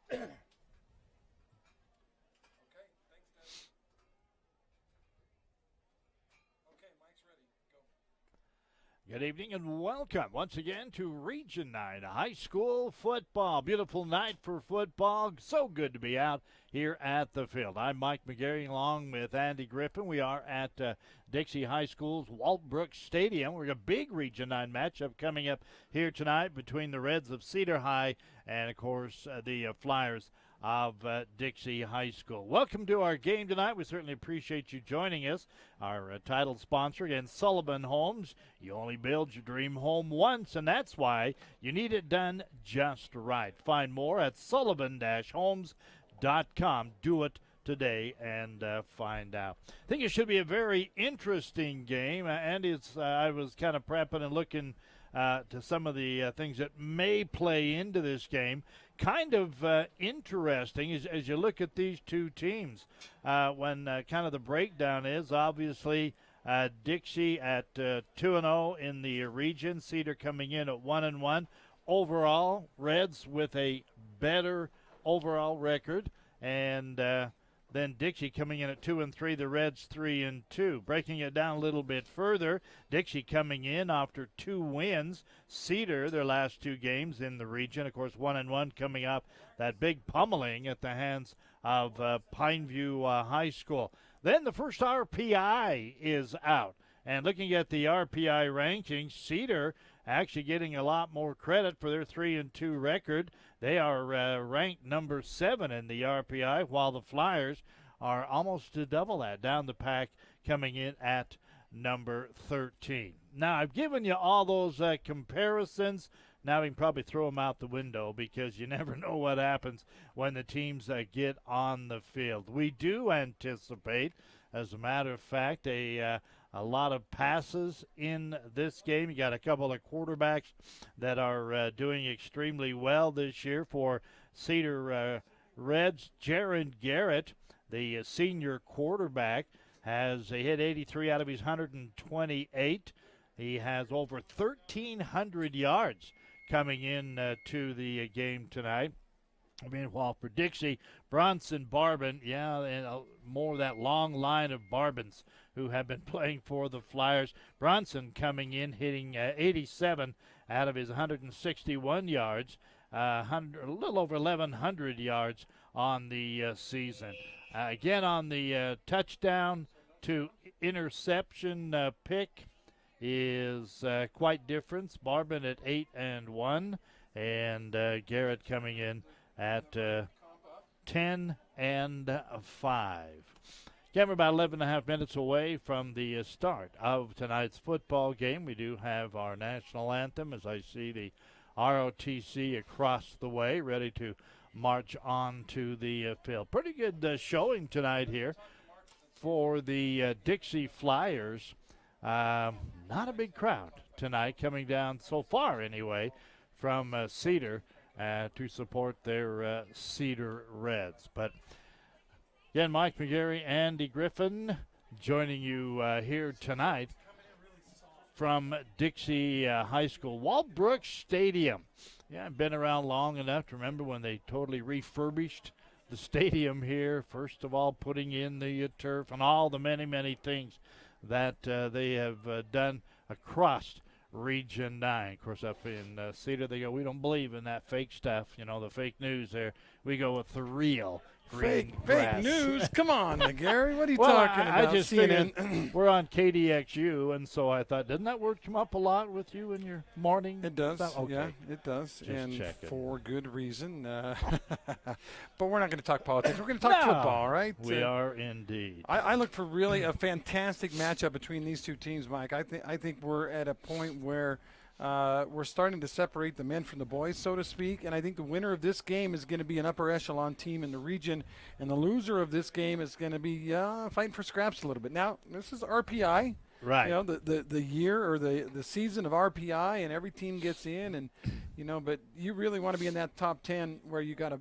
Good evening and welcome once again to Region 9 High School Football. Beautiful night for football. So good to be out here at the field. I'm Mike McGarry along with Andy Griffin. We are at Dixie High School's Waltbrook Stadium. We've got a big Region 9 matchup coming up here tonight between the Reds of Cedar High and, of course, the Flyers of Dixie High School. Welcome to our game tonight. We certainly appreciate you joining us. Our title sponsor, again, Sullivan Homes. You only build your dream home once, and that's why you need it done just right. Find more at sullivan-homes.com. Do it today and find out. I think it should be a very interesting game. Andy, I was kind of prepping and looking to some of the things that may play into this game. Kind of interesting as you look at these two teams. When kind of the breakdown is obviously Dixie at 2-0 in the region. Cedar coming in at 1-1. Overall, Reds with a better overall record, and then Dixie coming in at 2-3, the Reds 3-2. Breaking it down a little bit further, Dixie coming in after 2 wins. Cedar, their last 2 games in the region, of course, 1-1 coming up that big pummeling at the hands of Pineview High School. Then the first RPI is out. And looking at the RPI rankings, Cedar actually getting a lot more credit for their 3-2 record. They are ranked number 7 in the RPI, while the Flyers are almost to double that, down the pack, coming in at number 13. Now, I've given you all those comparisons. Now we can probably throw them out the window because you never know what happens when the teams get on the field. We do anticipate, as a matter of fact, a lot of passes in this game. You got a couple of quarterbacks that are doing extremely well this year for Cedar Reds. Jaron Garrett, the senior quarterback, has hit 83 out of his 128. He has over 1,300 yards coming in to the game tonight. Meanwhile, for Dixie, Bronson Barbin, and more of that long line of Barbins who have been playing for the Flyers. Bronson coming in, hitting 87 out of his 161 yards, a little over 1,100 yards on the season. Again, on the touchdown to interception pick is quite different. Barbin at 8-1, and Garrett coming in at 10-5. Again, we're about 11.5 minutes away from the start of tonight's football game. We do have our national anthem as I see the ROTC across the way, ready to march on to the field. Pretty good showing tonight here for the Dixie Flyers. Not a big crowd tonight coming down so far anyway from Cedar to support their Cedar Reds. But again, Mike McGarry, Andy Griffin joining you here tonight from Dixie High School. Waltbrook Stadium. Yeah, I've been around long enough to remember when they totally refurbished the stadium here. First of all, putting in the turf and all the many, many things that they have done across Region 9. Of course, up in Cedar, they go, we don't believe in that fake stuff, the fake news there. We go with the real green grass. Fake news? Come on, Gary. What are you talking about? I just figured we're on KDXU, and so I thought, doesn't that word come up a lot with you in your morning? It does. Okay. Yeah, it does. Just and checking. For good reason. But we're not going to talk politics. We're going to talk football, right? We are indeed. I look for really a fantastic matchup between these two teams, Mike. I think we're at a point where we're starting to separate the men from the boys, so to speak, and I think the winner of this game is going to be an upper echelon team in the region, and the loser of this game is going to be fighting for scraps a little bit. Now, this is RPI. Right. The year or the season of RPI, and every team gets in, and, but you really want to be in that top 10 where you got to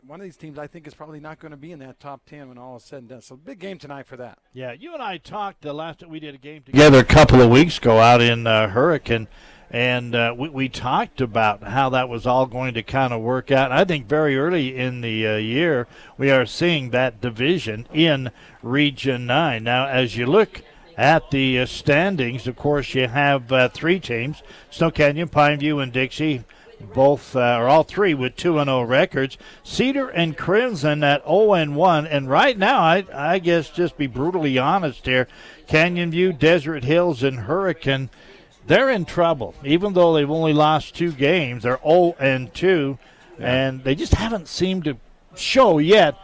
one of these teams I think is probably not going to be in that top 10 when all is said and done. So big game tonight for that. Yeah, you and I talked the last time we did a game together a couple of weeks ago out in Hurricane, And we talked about how that was all going to kind of work out. And I think very early in the year, we are seeing that division in Region 9. Now, as you look at the standings, of course, you have 3 teams, Snow Canyon, Pineview, and Dixie, both or all 3 with 2-0 records. Cedar and Crimson at 0-1. And right now, I guess just be brutally honest here, Canyon View, Desert Hills, and Hurricane, they're in trouble. Even though they've only lost 2 games, they're 0-2, and they just haven't seemed to show yet.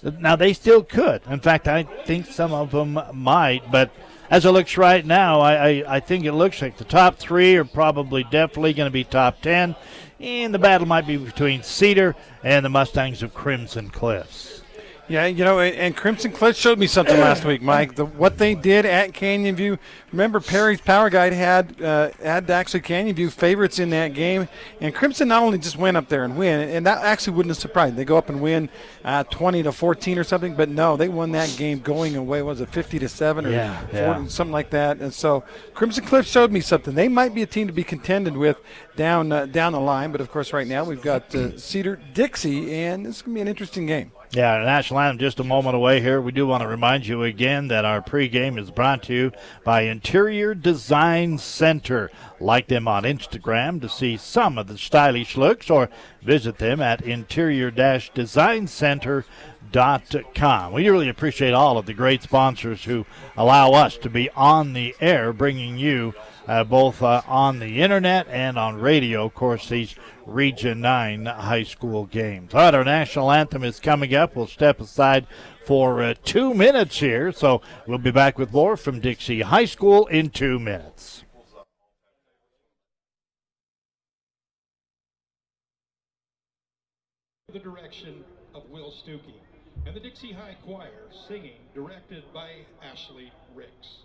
Now, they still could. In fact, I think some of them might. But as it looks right now, I think it looks like the top 3 are probably definitely going to be top 10. And the battle might be between Cedar and the Mustangs of Crimson Cliffs. Yeah, and Crimson Cliffs showed me something last week, Mike. What they did at Canyon View. Remember, Perry's Power Guide had actually Canyon View favorites in that game, and Crimson not only just went up there and win, and that actually wouldn't have surprised. They go up and win 20-14 or something, but no, they won that game going away. Was it 50-7 or 40, something like that? And so Crimson Cliffs showed me something. They might be a team to be contended with down the line, but of course, right now we've got Cedar, Dixie, and it's going to be an interesting game. Yeah, National Anthem just a moment away here. We do want to remind you again that our pregame is brought to you by Interior Design Center. Like them on Instagram to see some of the stylish looks, or visit them at interior-designcenter.com. We really appreciate all of the great sponsors who allow us to be on the air, bringing you both on the internet and on radio, of course, these Region 9 high school games. All right, our national anthem is coming up. We'll step aside for 2 minutes here, so we'll be back with more from Dixie High School in 2 minutes. The direction of Will Stuckey and the Dixie High Choir, singing directed by Ashley Ricks.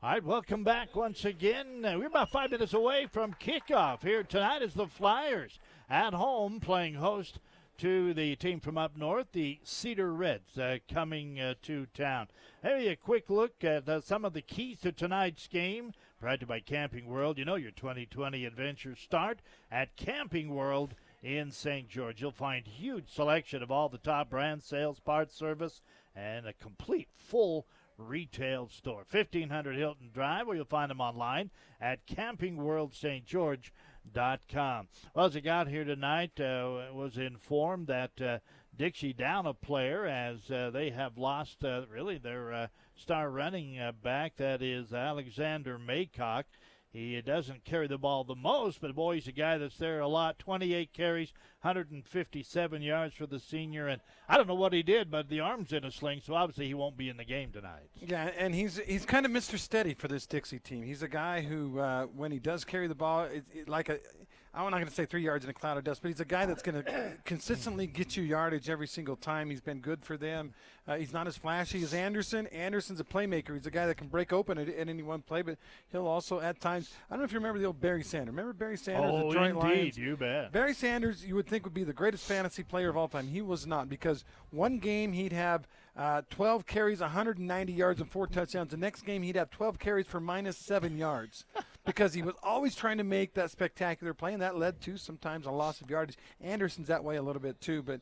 All right, welcome back once again. We're about 5 minutes away from kickoff here tonight as the Flyers at home playing host to the team from up north, the Cedar Reds, coming to town. Maybe a quick look at some of the keys to tonight's game, brought to you by Camping World. You know your 2020 adventures start at Camping World in St. George. You'll find huge selection of all the top brands, sales, parts, service, and a complete full retail store. 1500 Hilton Drive, where you'll find them online at campingworldstgeorge.com. Well, as I got here tonight, was informed that Dixie down a player as they have lost really their star running back. That is Alexander Maycock. He doesn't carry the ball the most, but boy, he's a guy that's there a lot. 28 carries, 157 yards for the senior. And I don't know what he did, but the arm's in a sling, so obviously he won't be in the game tonight. Yeah, and he's kind of Mr. Steady for this Dixie team. He's a guy who, when he does carry the ball, I'm not going to say 3 yards in a cloud of dust, but he's a guy that's going to consistently get you yardage every single time. He's been good for them. He's not as flashy as Anderson. Anderson's a playmaker. He's a guy that can break open at any one play, but he'll also at times – I don't know if you remember the old Barry Sanders. Remember Barry Sanders? Oh, the Detroit indeed, Lions? you bet. Barry Sanders, you would think, would be the greatest fantasy player of all time. He was not, because one game he'd have 12 carries, 190 yards, and 4 touchdowns. The next game he'd have 12 carries for -7 yards. Because he was always trying to make that spectacular play, and that led to sometimes a loss of yardage. Anderson's that way a little bit too, but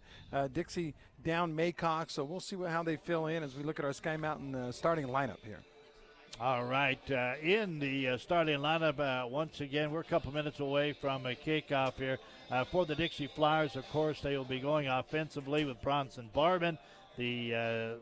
Dixie down Maycock, so we'll see how they fill in as we look at our Sky Mountain starting lineup here. All right, in the starting lineup, once again, we're a couple minutes away from a kickoff here. For the Dixie Flyers, of course, they will be going offensively with Bronson Barban, the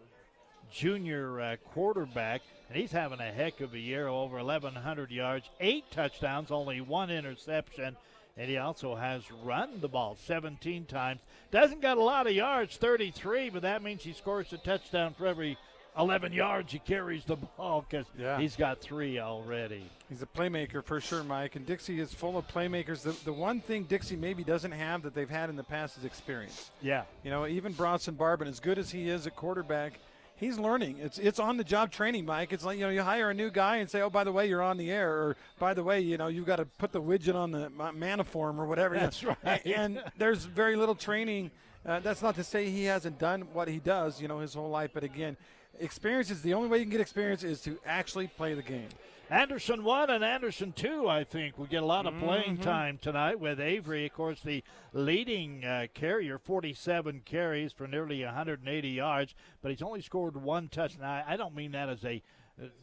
junior quarterback, and he's having a heck of a year, over 1,100 yards, 8 touchdowns, only 1 interception, and he also has run the ball 17 times. Doesn't got a lot of yards, 33, but that means he scores a touchdown for every 11 yards he carries the ball, because he's got 3 already. He's a playmaker for sure, Mike, and Dixie is full of playmakers. The one thing Dixie maybe doesn't have that they've had in the past is experience. Yeah. You know, even Bronson Barban, as good as he is at quarterback, he's learning. It's on-the-job training, Mike. It's like, you hire a new guy and say, oh, by the way, you're on the air, or by the way, you've got to put the widget on the Maniform or whatever. That's right. And there's very little training. That's not to say he hasn't done what he does, his whole life. But again, experience is the only way you can get experience is to actually play the game. Anderson 1 and Anderson 2, I think, will get a lot of playing time tonight with Avery, of course, the leading carrier, 47 carries for nearly 180 yards, but he's only scored 1 touchdown. I don't mean that as a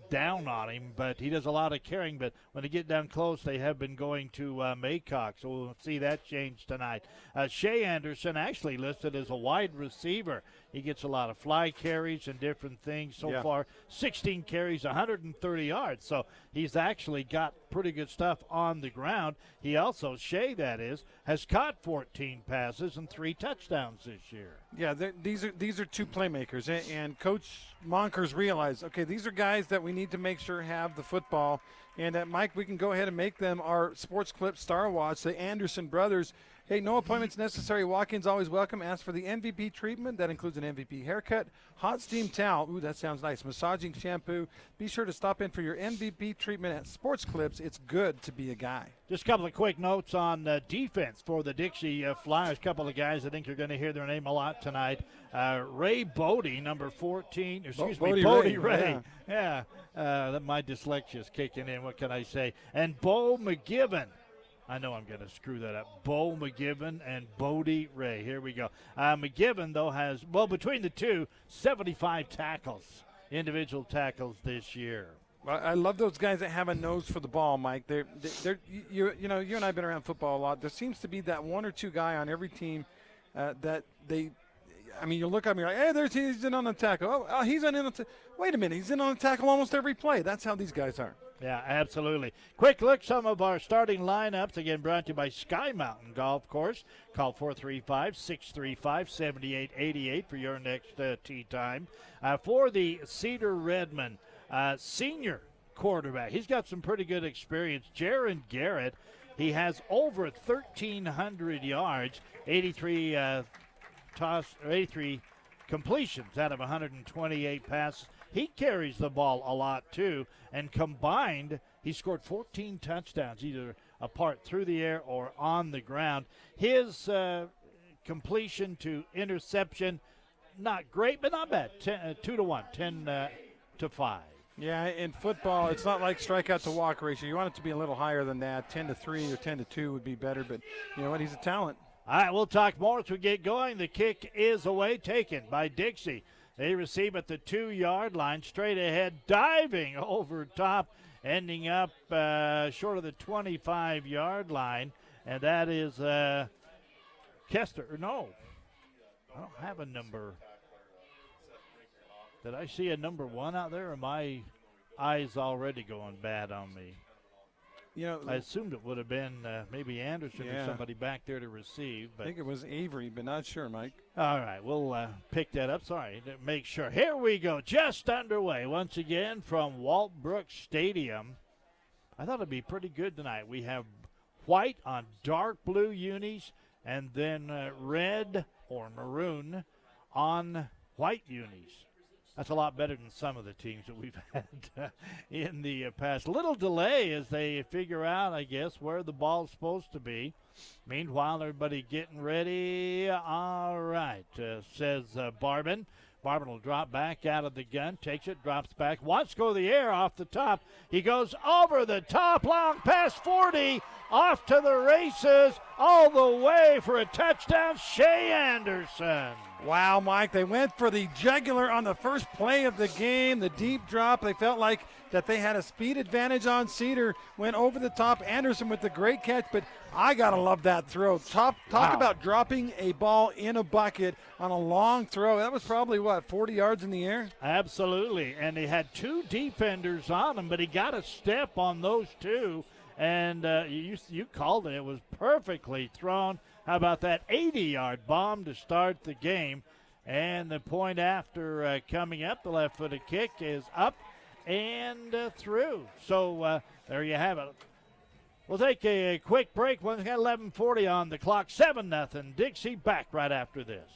down on him, but he does a lot of carrying. But when they get down close, they have been going to Maycock, so we'll see that change tonight. Shay Anderson actually listed as a wide receiver. He gets a lot of fly carries and different things so far. 16 carries, 130 yards. So he's actually got pretty good stuff on the ground. He also, Shay that is, has caught 14 passes and 3 touchdowns this year. Yeah, these are 2 playmakers. And Coach Monkers realized, okay, these are guys that we need to make sure have the football. And Mike, we can go ahead and make them our Sports Clip Star Watch, the Anderson brothers. Hey, no appointments necessary. Walk-ins always welcome. Ask for the MVP treatment. That includes an MVP haircut, hot steam towel. Ooh, that sounds nice. Massaging shampoo. Be sure to stop in for your MVP treatment at Sports Clips. It's good to be a guy. Just a couple of quick notes on defense for the Dixie Flyers. A couple of guys I think you're going to hear their name a lot tonight. Ray Bodie, number 14. Bodie Ray. Yeah, my dyslexia is kicking in. What can I say? And Bo McGibbon. I know I'm going to screw that up. Bo McGibbon and Bodie Ray. Here we go. McGibbon, though, has, between the two, 75 tackles, individual tackles this year. I love those guys that have a nose for the ball, Mike. They're you and I have been around football a lot. There seems to be that 1 or 2 guy on every team that they – I mean, you look at me like, hey, he's in on the tackle. Oh, he's in on the wait a minute. He's in on the tackle almost every play. That's how these guys are. Yeah, absolutely. Quick look, some of our starting lineups, again, brought to you by Sky Mountain Golf Course. Call 435-635-7888 for your next tee time. For the Cedar Redmond senior quarterback, he's got some pretty good experience. Jaron Garrett, he has over 1,300 yards, 83 completions out of 128 passes. He carries the ball a lot, too, and combined, he scored 14 touchdowns, either apart through the air or on the ground. His completion to interception, not great, but not bad, 2-1, 10-5. Yeah, in football, it's not like strikeout to walk ratio. You want it to be a little higher than that. 10-3 or 10-2 would be better, but you know what? He's a talent. All right, we'll talk more as we get going. The kick is away, taken by Dixie. They receive at the 2-yard line, straight ahead, diving over top, ending up short of the 25-yard line. and that is Kester. No, I don't have a number. Did I see a number 1 out there, or my eyes already going bad on me? You know, I assumed it would have been maybe Anderson or somebody back there to receive. But I think it was Avery, but not sure, Mike. all right, we'll pick that up. Sorry, to make sure. Here we go, just underway once again from Waltbrook Stadium. I thought it'd be pretty good tonight. We have white on dark blue unis, and then red or maroon on white unis. That's a lot better than some of the teams that we've had in the past. Little delay as they figure out, I guess, where the ball's supposed to be. Meanwhile, everybody getting ready. All right, says Barbin. Barbin will drop back out of the gun, takes it, drops back, wants to go to the air off the top. He goes over the top, long past 40, off to the races, all the way for a touchdown, Shay Anderson. Wow, Mike, they went for the jugular on the first play of the game, the deep drop. They felt like that they had a speed advantage on Cedar, went over the top. Anderson with the great catch, but I got to love that throw. Talk about dropping a ball in a bucket on a long throw. That was probably, 40 yards in the air? Absolutely, and he had 2 defenders on him, but he got a step on those 2, and you called it. It was perfectly thrown. How about that 80-yard bomb to start the game? And the point after coming up, the left-footed kick is up and through. So there you have it. We'll take a quick break. We've got 11:40 on the clock. 7-0. Dixie back right after this.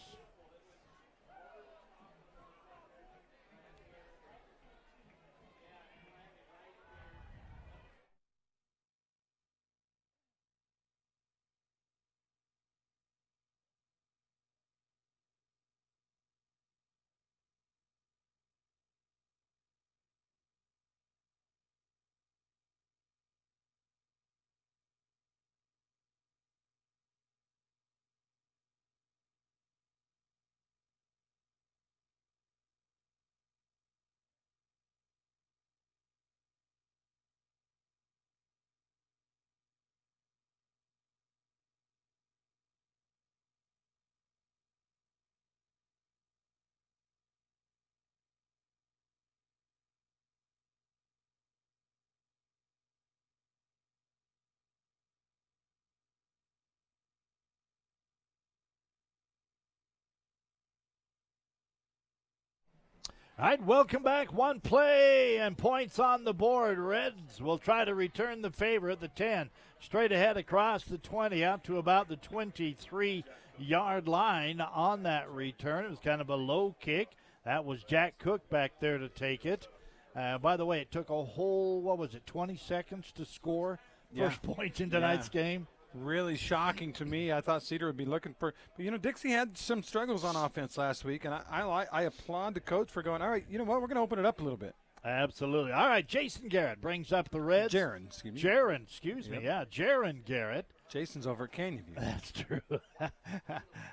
All right, welcome back. One play and points on the board. Reds will try to return the favor at the 10. Straight ahead across the 20 out to about the 23-yard line on that return. It was kind of a low kick. That was Jack Cook back there to take it. By the way, it took a whole, 20 seconds to score first points in tonight's game? Really shocking to me. I thought Cedar would be looking for, but Dixie had some struggles on offense last week, and I applaud the coach for going, all right, you know what, we're going to open it up a little bit. Absolutely. All right, Jason Garrett brings up the Reds. Jaron, excuse me. Jaron Garrett. Jason's over at Canyon View. That's true.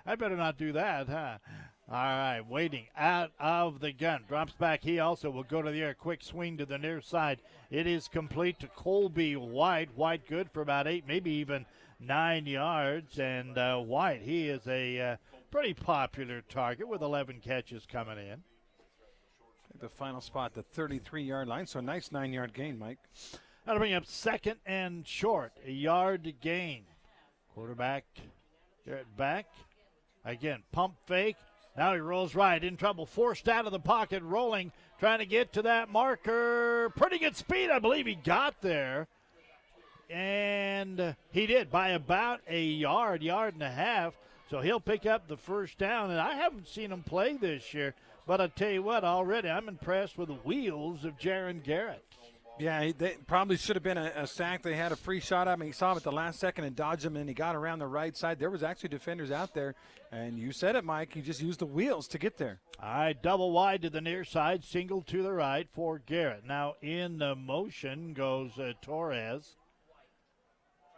I better not do that, huh? All right, waiting out of the gun. Drops back. He also will go to the air. Quick swing to the near side. It is complete to Colby White. White good for about 8, maybe even 9 yards. And White, he is a pretty popular target with 11 catches coming in. The final spot, the 33-yard line. So a nice 9-yard gain, Mike. That'll bring up second and short. A yard gain. Quarterback Garrett back. Again, pump fake. Now he rolls right, in trouble, forced out of the pocket, rolling, trying to get to that marker. Pretty good speed, I believe he got there. And he did by about a yard and a half. So he'll pick up the first down. And I haven't seen him play this year, but I tell you what, already I'm impressed with the wheels of Jaron Garrett. Yeah, they probably should have been a sack. They had a free shot at him. He saw him at the last second and dodged him, and he got around the right side. There was actually defenders out there, and you said it, Mike. He just used the wheels to get there. All right, double wide to the near side, single to the right for Garrett. Now in the motion goes Torres.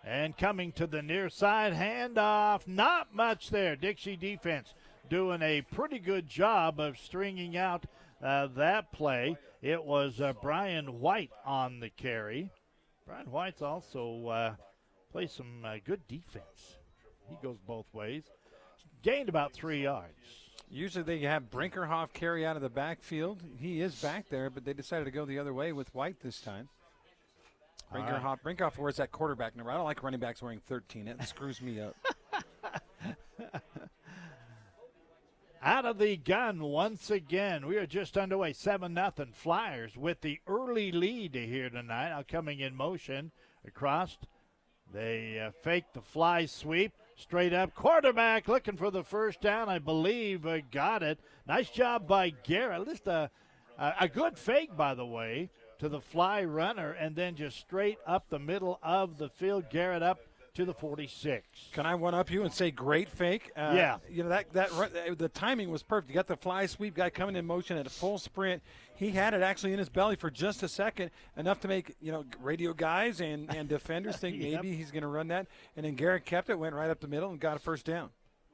And coming to the near side, handoff. Not much there. Dixie defense doing a pretty good job of stringing out that play. It was Brian White on the carry. Brian White's also plays some good defense. He goes both ways. Gained about 3 yards. Usually they have Brinkerhoff carry out of the backfield. He is back there, but they decided to go the other way with White this time. Brinkerhoff wears that quarterback number. I don't like running backs wearing 13. It screws me up. Out of the gun once again. We are just underway. 7-0 Flyers with the early lead here tonight. Now coming in motion across. They fake the fly sweep. Straight up. Quarterback looking for the first down. I believe got it. Nice job by Garrett. Just a good fake, by the way, to the fly runner. And then just straight up the middle of the field. Garrett up to the 46. Can I one-up you and say great fake? Yeah. You know, the timing was perfect. You got the fly sweep guy coming in motion at a full sprint. He had it actually in his belly for just a second, enough to make, radio guys and defenders think maybe he's going to run that. And then Garrett kept it, went right up the middle, and got a first down.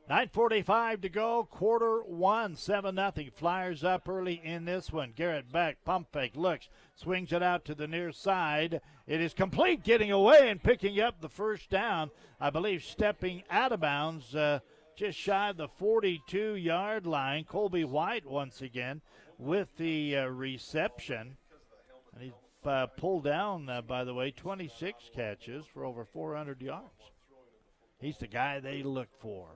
9:45 to go, quarter one, 7-0. Flyers up early in this one. Garrett back, pump fake, looks, swings it out to the near side. It is complete, getting away and picking up the first down. I believe stepping out of bounds just shy of the 42-yard line. Colby White once again with the reception. And he's pulled down, by the way, 26 catches for over 400 yards. He's the guy they look for.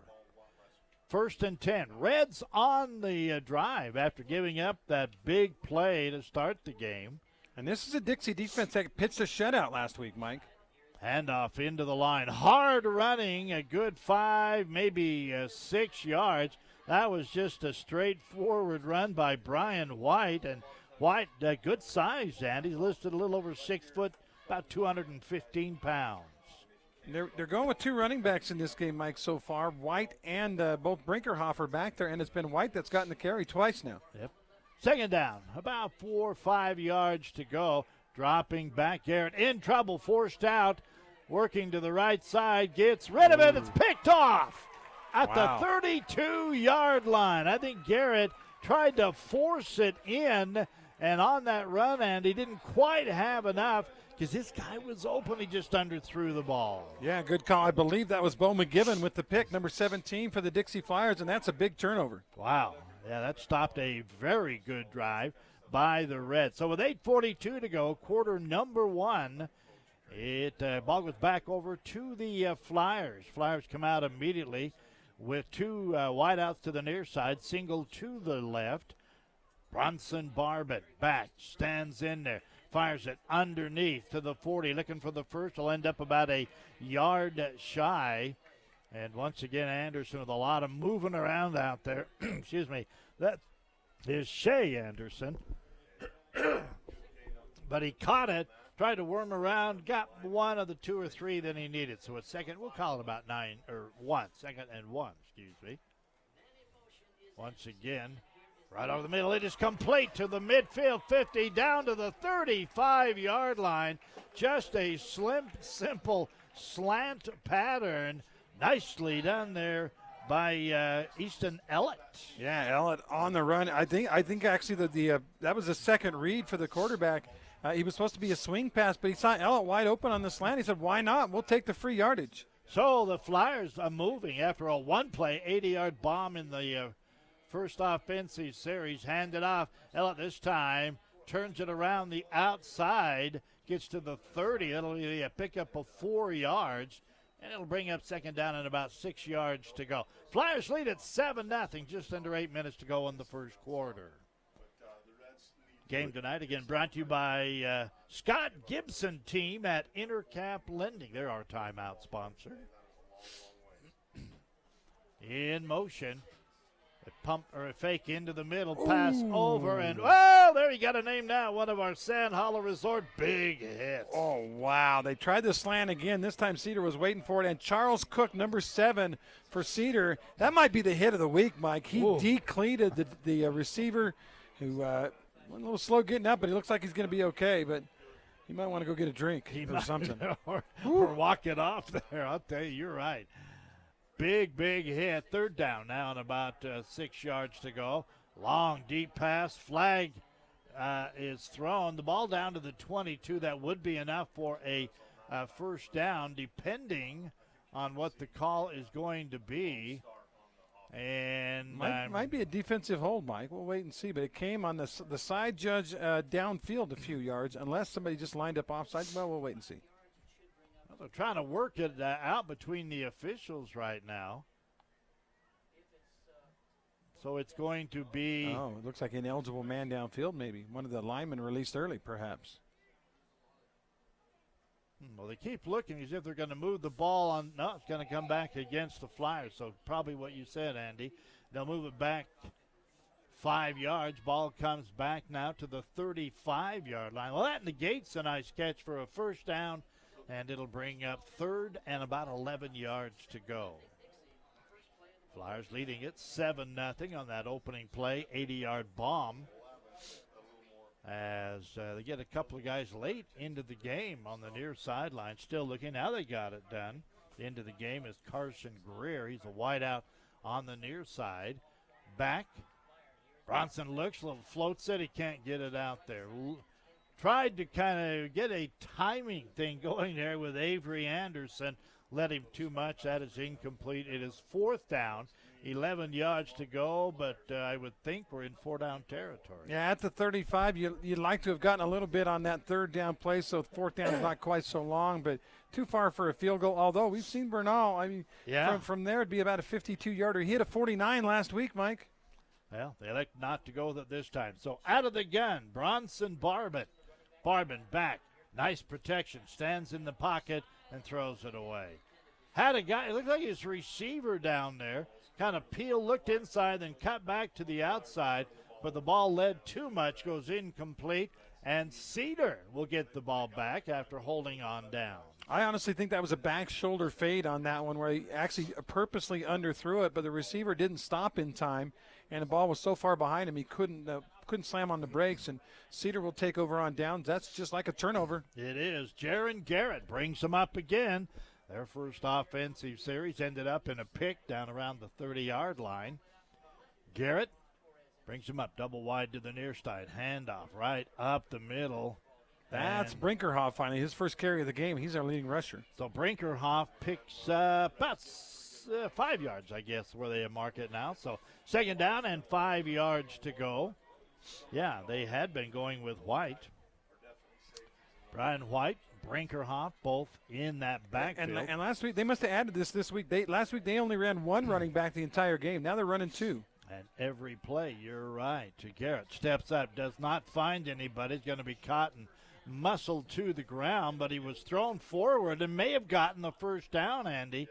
1st and 10. Reds on the drive after giving up that big play to start the game. And this is a Dixie defense that pitched a shutout last week, Mike. Handoff into the line. Hard running, a good 5, maybe 6 yards. That was just a straightforward run by Brian White. And White, good size, and he's listed a little over 6 foot, about 215 pounds. They're going with 2 running backs in this game, Mike, so far. White and both Brinkerhoff are back there, and it's been White that's gotten the carry twice now. Yep. 2nd down, about 4 or 5 yards to go. Dropping back, Garrett in trouble, forced out, working to the right side, gets rid of it. It's picked off at the 32-yard line. I think Garrett tried to force it in, and on that run, and he didn't quite have enough, because this guy was open. He just underthrew the ball. Yeah, good call. I believe that was Bo McGibbon with the pick, number 17 for the Dixie Flyers, and that's a big turnover. Wow. Yeah, that stopped a very good drive by the Reds. So with 8:42 to go, quarter number 1, ball goes back over to the Flyers. Flyers come out immediately with 2 wideouts to the near side, single to the left. Bronson Barbett back, stands in there. Fires it underneath to the 40, looking for the first. Will end up about a yard shy. And once again, Anderson with a lot of moving around out there. Excuse me. That is Shay Anderson. But he caught it, tried to worm around, got one of the 2 or 3 that he needed. So it's second, we'll call it about 9 or 1. 2nd and 1, excuse me. Once again. Right over the middle, it is complete to the midfield 50, down to the 35-yard line. Just a simple slant pattern. Nicely done there by Easton Ellett. Yeah, Ellett on the run. I think actually that was a second read for the quarterback. He was supposed to be a swing pass, but he saw Ellett wide open on the slant. He said, why not? We'll take the free yardage. So the Flyers are moving after a one-play 80-yard bomb in the first offensive series. Handed off. Ellett this time turns it around the outside, gets to the 30. It'll be a pickup of 4 yards, and it'll bring up 2nd down and about 6 yards to go. Flyers lead at 7-0, just under 8 minutes to go in the first quarter. Game tonight again brought to you by Scott Gibson team at Intercap Lending. They're our timeout sponsor. In motion. A pump or a fake into the middle, pass over, and there you got a name now. One of our Sand Hollow Resort big hits. Oh, wow. They tried the slant again. This time Cedar was waiting for it. And Charles Cook, number 7 for Cedar. That might be the hit of the week, Mike. He decleated the receiver who went a little slow getting up, but he looks like he's going to be okay. But he might want to go get a drink or something. or walk it off there. I'll tell you, you're right. Big hit. 3rd down now and about 6 yards to go. Long, deep pass. Flag is thrown. The ball down to the 22. That would be enough for a first down, depending on what the call is going to be. And might be a defensive hold, Mike. We'll wait and see. But it came on the side judge downfield a few yards, unless somebody just lined up offside. Well, we'll wait and see. Well, they're trying to work it out between the officials right now. So it's going to be. Oh, it looks like an ineligible man downfield, maybe. One of the linemen released early, perhaps. Well, they keep looking as if they're going to move the ball on. No, it's going to come back against the Flyers. So probably what you said, Andy. They'll move it back 5 yards. Ball comes back now to the 35-yard line. Well, that negates a nice catch for a first down, and it'll bring up 3rd and about 11 yards to go. Flyers leading it 7-0 on that opening play, 80-yard bomb. As they get a couple of guys late into the game on the near sideline. Still looking. Now they got it done. The end of the game is Carson Greer. He's a wideout on the near side. Back. Bronson looks, little floats it. He can't get it out there. Tried to kind of get a timing thing going there with Avery Anderson. Led him too much. That is incomplete. It is 4th down. 11 yards to go, but I would think we're in 4-down territory. Yeah, at the 35, you'd like to have gotten a little bit on that 3rd down play, so 4th down is not quite so long, but too far for a field goal. Although we've seen Bernal, I mean, from there it'd be about a 52-yarder. He hit a 49 last week, Mike. Well, they elect not to go with it this time. So out of the gun, Bronson Barbin. Barbin back. Nice protection. Stands in the pocket and throws it away. Had a guy, it looked like his receiver down there. Kind of looked inside, then cut back to the outside, but the ball led too much, goes incomplete, and Cedar will get the ball back after holding on down. I honestly think that was a back shoulder fade on that one where he actually purposely underthrew it, but the receiver didn't stop in time, and the ball was so far behind him he couldn't slam on the brakes, and Cedar will take over on downs. That's just like a turnover. It is. Jaron Garrett brings them up again. Their first offensive series ended up in a pick down around the 30-yard line. Garrett brings him up double wide to the near side. Handoff right up the middle. That's Brinkerhoff finally. His first carry of the game. He's our leading rusher. So Brinkerhoff picks about 5 yards, I guess, where they mark it now. So 2nd down and 5 yards to go. Yeah, they had been going with White. Brian White, Brinkerhoff, both in that backfield. And last week, they must have added this week. Last week, they only ran one running back the entire game. Now they're running 2. And every play, you're right. Garrett steps up, does not find anybody. He's going to be caught and muscled to the ground, but he was thrown forward and may have gotten the first down, Andy.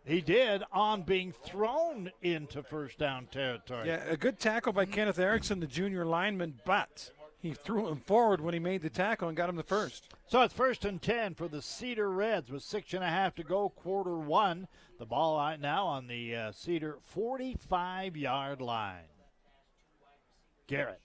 He did on being thrown into first down territory. Yeah, a good tackle by Kenneth Erickson, the junior lineman, but he threw him forward when he made the tackle and got him the first. So it's 1st and 10 for the Cedar Reds with 6.5 to go, quarter 1. The ball right now on the Cedar 45-yard line. Garrett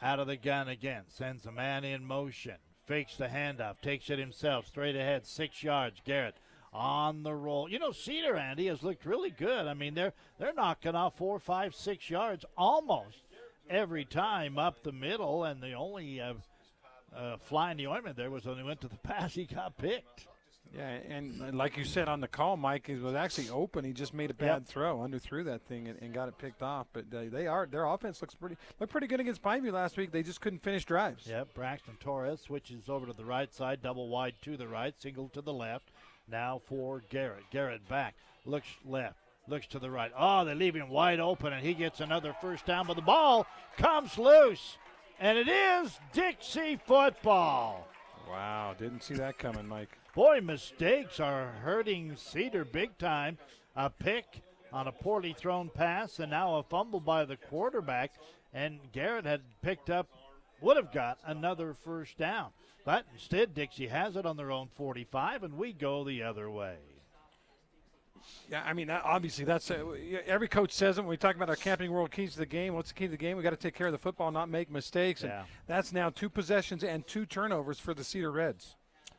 out of the gun again, sends a man in motion, fakes the handoff, takes it himself, straight ahead, 6 yards. Garrett on the roll. You know, Cedar, Andy, has looked really good. I mean, they're knocking off 4, 5, 6 yards almost every time up the middle, and the only fly in the ointment there was when he went to the pass, he got picked. Yeah, and like you said on the call, Mike, it was actually open. He just made a bad throw, underthrew that thing, and got it picked off. But their offense looked pretty good against Pineview last week. They just couldn't finish drives. Yep, Braxton Torres switches over to the right side, double wide to the right, single to the left. Now for Garrett. Garrett back, looks left, looks to the right. Oh, they leave him wide open, and he gets another first down, but the ball comes loose, and it is Dixie football. Wow, didn't see that coming, Mike. Boy, mistakes are hurting Cedar big time. A pick on a poorly thrown pass, and now a fumble by the quarterback, and Garrett had picked up, would have got another first down. But instead, Dixie has it on their own 45, and we go the other way. Yeah, I mean, obviously, that's every coach says it when we talk about our Camping World keys to the game. What's the key to the game? We got to take care of the football, not make mistakes. And that's now 2 possessions and 2 turnovers for the Cedar Reds.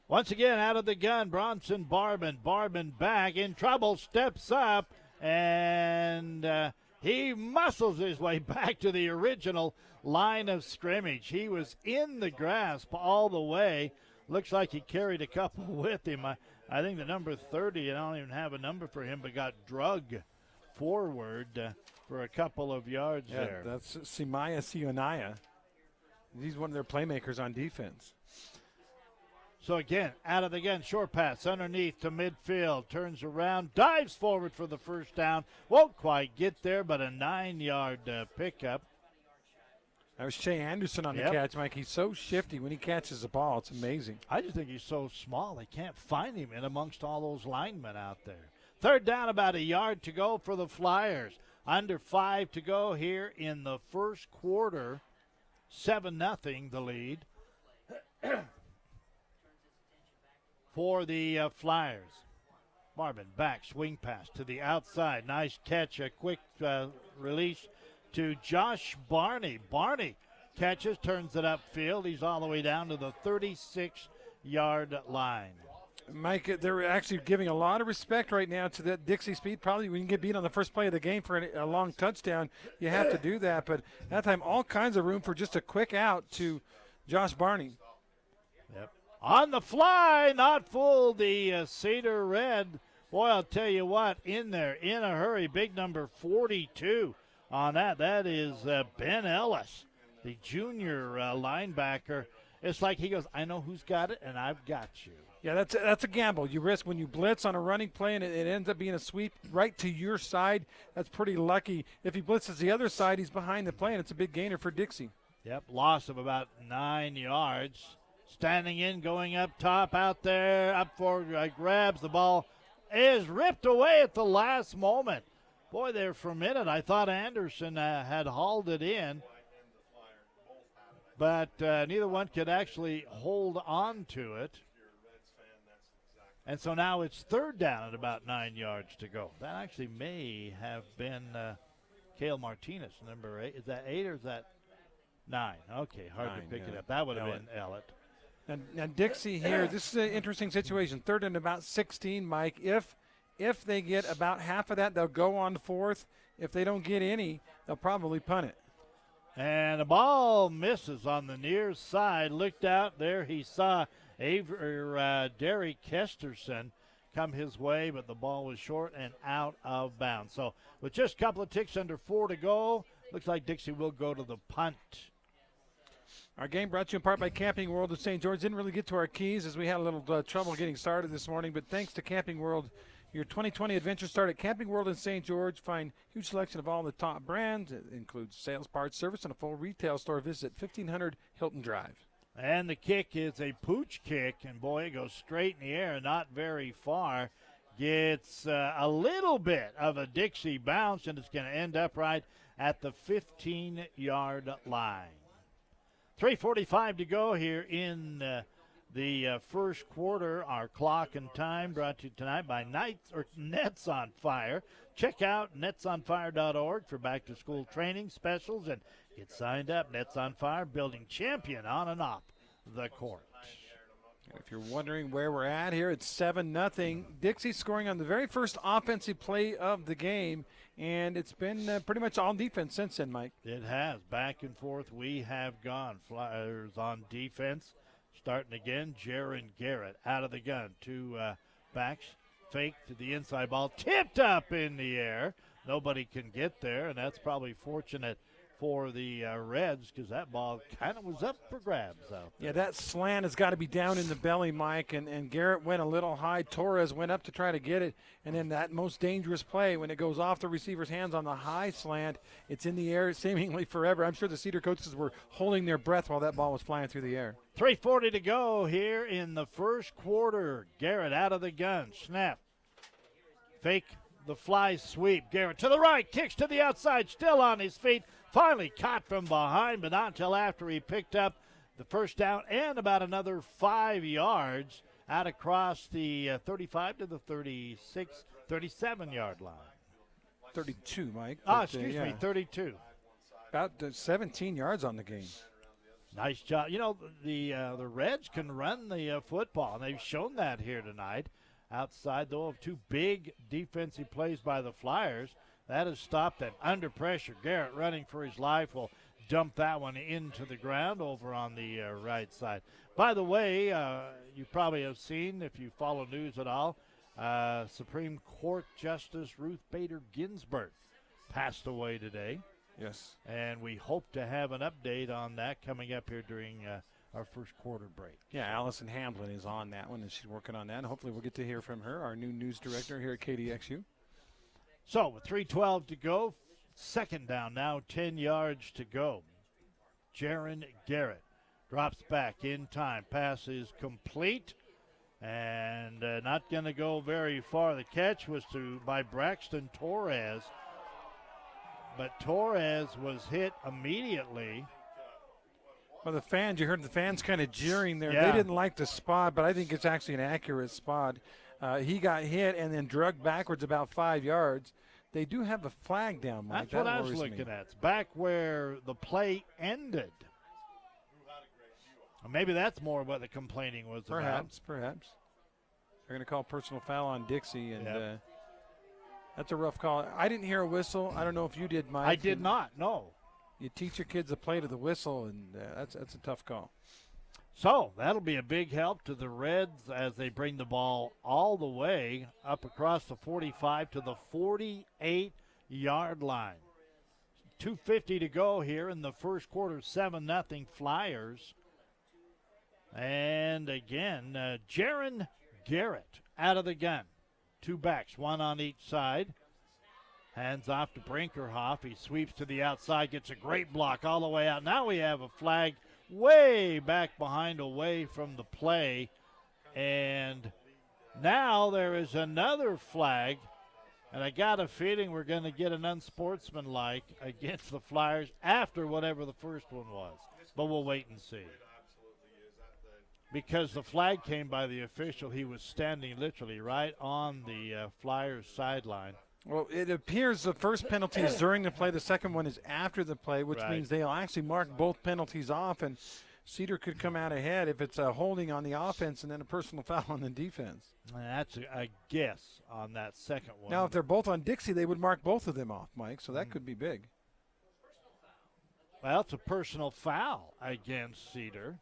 Once again, out of the gun, Bronson Barbin. Barbin back in trouble, steps up, and he muscles his way back to the original line of scrimmage. He was in the grasp all the way. looks like he carried a couple with him. I think the number 30, I don't even have a number for him, but got drug forward for a couple of yards there. That's Simaya Sionaya. He's one of their playmakers on defense. So again, out of the gun, short pass underneath to midfield, turns around, dives forward for the first down. Won't quite get there, but a 9-yard pickup. That was Shay Anderson on the catch, Mike. He's so shifty when he catches the ball. It's amazing. I just think he's so small, they can't find him in amongst all those linemen out there. Third down, about a yard to go for the Flyers. Under 5 to go here in the first quarter. 7-0 the lead for the Flyers. Marvin back, swing pass to the outside. Nice catch, a quick release to Josh Barney. Barney catches, turns it upfield. He's all the way down to the 36-yard line. Mike, they're actually giving a lot of respect right now to that Dixie speed. Probably when you get beat on the first play of the game for a long touchdown, you have to do that. But that time, all kinds of room for just a quick out to Josh Barney. Yep. On the fly, not full, the Cedar Red. Boy, I'll tell you what, in there, in a hurry, big number 42 on that. That is Ben Ellis, the junior linebacker. It's like he goes, I know who's got it, and I've got you. Yeah, that's a gamble. You risk when you blitz on a running play and it ends up being a sweep right to your side. That's pretty lucky. If he blitzes the other side, he's behind the play, and it's a big gainer for Dixie. Yep, loss of about 9 yards. Standing in, going up top, out there, up for grabs. The ball is ripped away at the last moment. Boy, there for a minute, I thought Anderson had hauled it in. But neither one could actually hold on to it. And so now it's third down at about 9 yards to go. That actually may have been Cale Martinez, number 8. Is that 8 or is that 9? Okay, hard to pick it up. That would have been Ellett. And Dixie here, this is an interesting situation. Third and about 16, Mike. If they get about half of that, they'll go on to fourth. If they don't get any, they'll probably punt it. And the ball misses on the near side. Looked out there. He saw Derek Kesterson come his way, but the ball was short and out of bounds. So with just a couple of ticks under 4 to go, looks like Dixie will go to the punt. Our game brought to you in part by Camping World of St. George. Didn't really get to our keys as we had a little trouble getting started this morning, but thanks to Camping World, your 2020 adventure start at Camping World in St. George. Find huge selection of all the top brands. It includes sales, parts, service, and a full retail store. Visit 1500 Hilton Drive. And the kick is a pooch kick, and boy, it goes straight in the air, not very far. Gets a little bit of a Dixie bounce, and it's going to end up right at the 15-yard line. 3:45 to go here in the first quarter. Our clock and time brought to you tonight by Nets on Fire. Check out netsonfire.org for back-to-school training specials and get signed up. Nets on Fire, building champion on and off the court. If you're wondering where we're at here, it's 7-0. Dixie scoring on the very first offensive play of the game, and it's been pretty much all defense since then, Mike. It has. Back and forth we have gone. Flyers on defense. Starting again, Jaron Garrett out of the gun. Two backs. Fake to the inside ball. Tipped up in the air. Nobody can get there, and that's probably fortunate for the Reds because that ball kind of was up for grabs out there. Yeah, that slant has got to be down in the belly, Mike, and Garrett went a little high. Torres went up to try to get it, and then that most dangerous play when it goes off the receiver's hands on the high slant, it's in the air seemingly forever. I'm sure the Cedar coaches were holding their breath while that ball was flying through the air. 3:40 to go here in the first quarter. Garrett out of the gun. Snap. Fake the fly sweep. Garrett to the right. Kicks to the outside. Still on his feet. Finally caught from behind, but not until after he picked up the first down and about another 5 yards out across the 35 to the 36, 37-yard line. 32, Mike. Excuse me, 32. About 17 yards on the game. Nice job. You know, the Reds can run the football, and they've shown that here tonight. Outside, though, of two big defensive plays by the Flyers. That has stopped them. Under pressure, Garrett running for his life will dump that one into the ground over on the right side. By the way, you probably have seen, if you follow news at all, Supreme Court Justice Ruth Bader Ginsburg passed away today. Yes. And we hope to have an update on that coming up here during our first quarter break. Yeah, Allison Hamblin is on that one, and she's working on that. And hopefully we'll get to hear from her, our new news director here at KDXU. So with 3:12 to go, second down now, 10 yards to go. Jaron Garrett drops back in time. Pass is complete and not going to go very far. The catch was by Braxton Torres, but Torres was hit immediately. Well, the fans, you heard the fans kind of jeering there. Yeah. They didn't like the spot, but I think it's actually an accurate spot. He got hit and then dragged backwards about 5 yards. They do have a flag down, Mike. That's what I was looking at. It's back where the play ended. Or maybe that's more what the complaining was about. Perhaps. They're going to call personal foul on Dixie, and that's a rough call. I didn't hear a whistle. I don't know if you did, Mike. I did not, no. You teach your kids to play to the whistle, and that's a tough call. So that'll be a big help to the Reds as they bring the ball all the way up across the 45 to the 48-yard line. 2:50 to go here in the first quarter, 7-0 Flyers. And again, Jaron Garrett out of the gun. Two backs, one on each side. Hands off to Brinkerhoff. He sweeps to the outside, gets a great block all the way out. Now we have a flag way back behind, away from the play. And now there is another flag. And I got a feeling we're going to get an unsportsmanlike against the Flyers after whatever the first one was. But we'll wait and see. Because the flag came by the official, he was standing literally right on the Flyers sideline. Well, it appears the first penalty is during the play. The second one is after the play, which Right. means they'll actually mark both penalties off, and Cedar could come out ahead if it's a holding on the offense and then a personal foul on the defense. And that's a guess on that second one. Now, if they're both on Dixie, they would mark both of them off, Mike, so that could be big. Well, it's a personal foul against Cedar,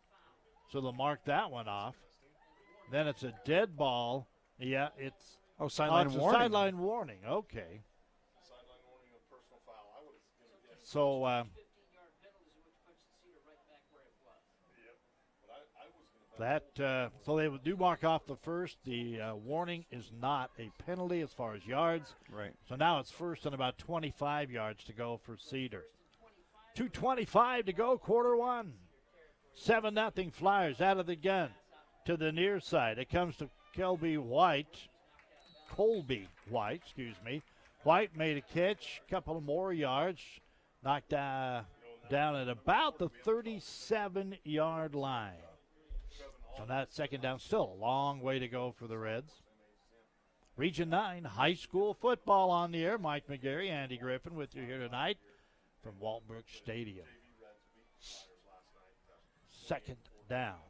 so they'll mark that one off. Then it's a dead ball. Yeah, it's Sideline it's a warning. sideline warning. Okay. So so they do mark off the first. The warning is not a penalty as far as yards. Right. So now it's first and about 25 yards to go for Cedar. 2:25 to go, quarter one. 7-0 Flyers out of the gun to the near side. It comes to Colby White. White made a catch, couple of more yards, knocked down at about the 37-yard line. So that second down, still a long way to go for the Reds. Region 9 high school football on the air. Mike McGarry, Andy Griffin with you here tonight from Walton Stadium. Second down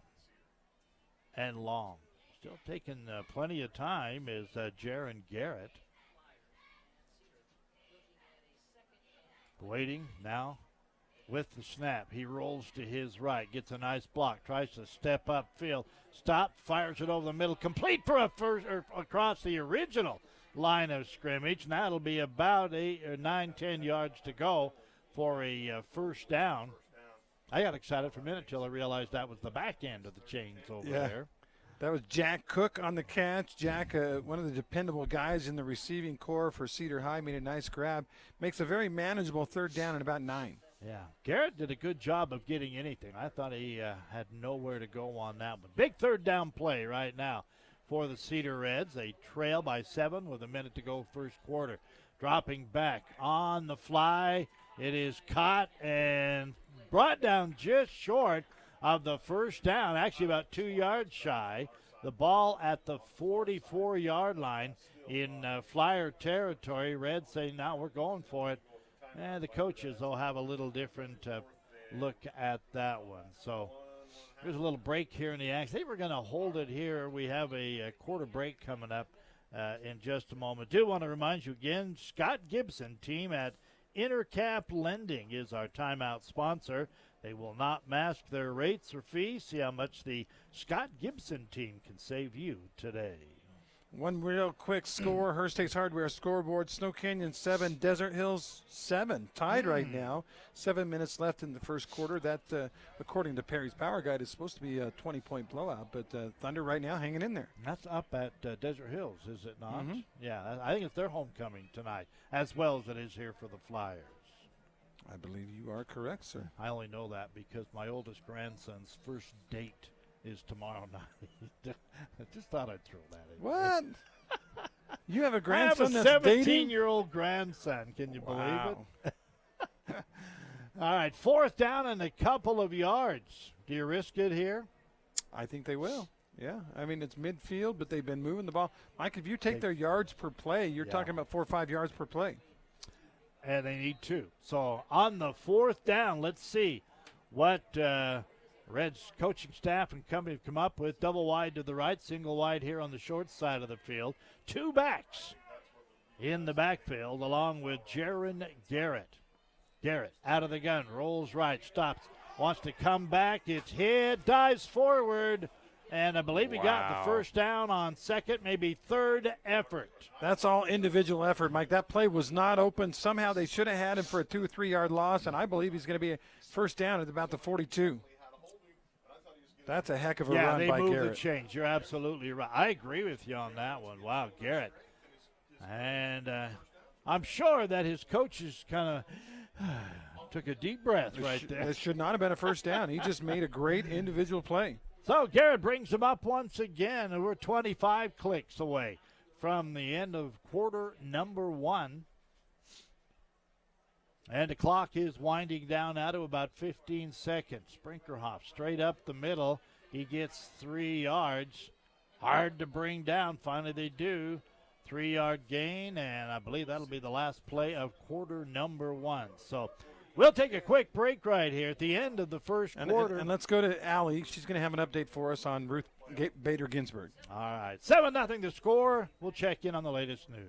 and long. Still taking plenty of time is Jaron Garrett. Waiting now with the snap. He rolls to his right, gets a nice block, tries to step upfield, stop, fires it over the middle, complete for a first, or across the original line of scrimmage. And that'll be about 8 or 9, 10 yards to go for a first down. I got excited for a minute till I realized that was the back end of the chains over there. That was Jack Cook on the catch. Jack, one of the dependable guys in the receiving core for Cedar High, made a nice grab. Makes a very manageable third down at about 9. Yeah, Garrett did a good job of getting anything. I thought he had nowhere to go on that one. Big third down play right now for the Cedar Reds. They trail by 7 with a minute to go first quarter. Dropping back on the fly. It is caught and brought down just short of the first down, actually about 2 yards shy. The ball at the 44-yard line in Flyer territory. Reds say, now we're going for it. And the coaches will have a little different look at that one. So there's a little break here in the action. They were going to hold it here. We have a quarter break coming up in just a moment. Do want to remind you again, Scott Gibson, team at Intercap Lending is our timeout sponsor. They will not mask their rates or fees. See how much the Scott Gibson team can save you today. One real quick score, Hearst Takes Hardware scoreboard, Snow Canyon 7, Desert Hills 7, tied right now. 7 minutes left in the first quarter. That, according to Perry's Power Guide, is supposed to be a 20-point blowout, but Thunder right now hanging in there. That's up at Desert Hills, is it not? Mm-hmm. Yeah, I think it's their homecoming tonight, as well as it is here for the Flyers. I believe you are correct, sir. I only know that because my oldest grandson's first date is tomorrow night. I just thought I'd throw that in. What? You have a I grandson have a that's dating? 17-year-old grandson. Can you Wow. believe it? All right, 4th down and a couple of yards. Do you risk it here? I think they will. Yeah. I mean, it's midfield, but they've been moving the ball. Mike, if you take their yards per play, you're talking about 4 or 5 yards per play. And they need 2. So on the 4th down, let's see what Reds coaching staff and company have come up with. Double wide to the right, single wide here on the short side of the field. 2 backs in the backfield along with Jaron Garrett. Garrett out of the gun, rolls right, stops, wants to come back. It's hit, dives forward, and I believe he got the first down on second, maybe third effort. That's all individual effort, Mike. That play was not open. Somehow they should have had him for a 2 or 3 yard loss, and I believe he's going to be a first down at about the 42. That's a heck of a run by Garrett. Yeah, they moved the chains. You're absolutely right. I agree with you on that one. Wow, Garrett. And I'm sure that his coaches kind of took a deep breath right there. It should not have been a first down. He just made a great individual play. So Garrett brings him up once again, and we're 25 clicks away from the end of quarter number 1. And the clock is winding down now to about 15 seconds. Brinkerhoff straight up the middle. He gets 3 yards. Hard to bring down. Finally they do. 3-yard gain, and I believe that'll be the last play of quarter number 1. So we'll take a quick break right here at the end of the first quarter. And let's go to Allie. She's going to have an update for us on Ruth Bader Ginsburg. All right, 7-0 the score. We'll check in on the latest news.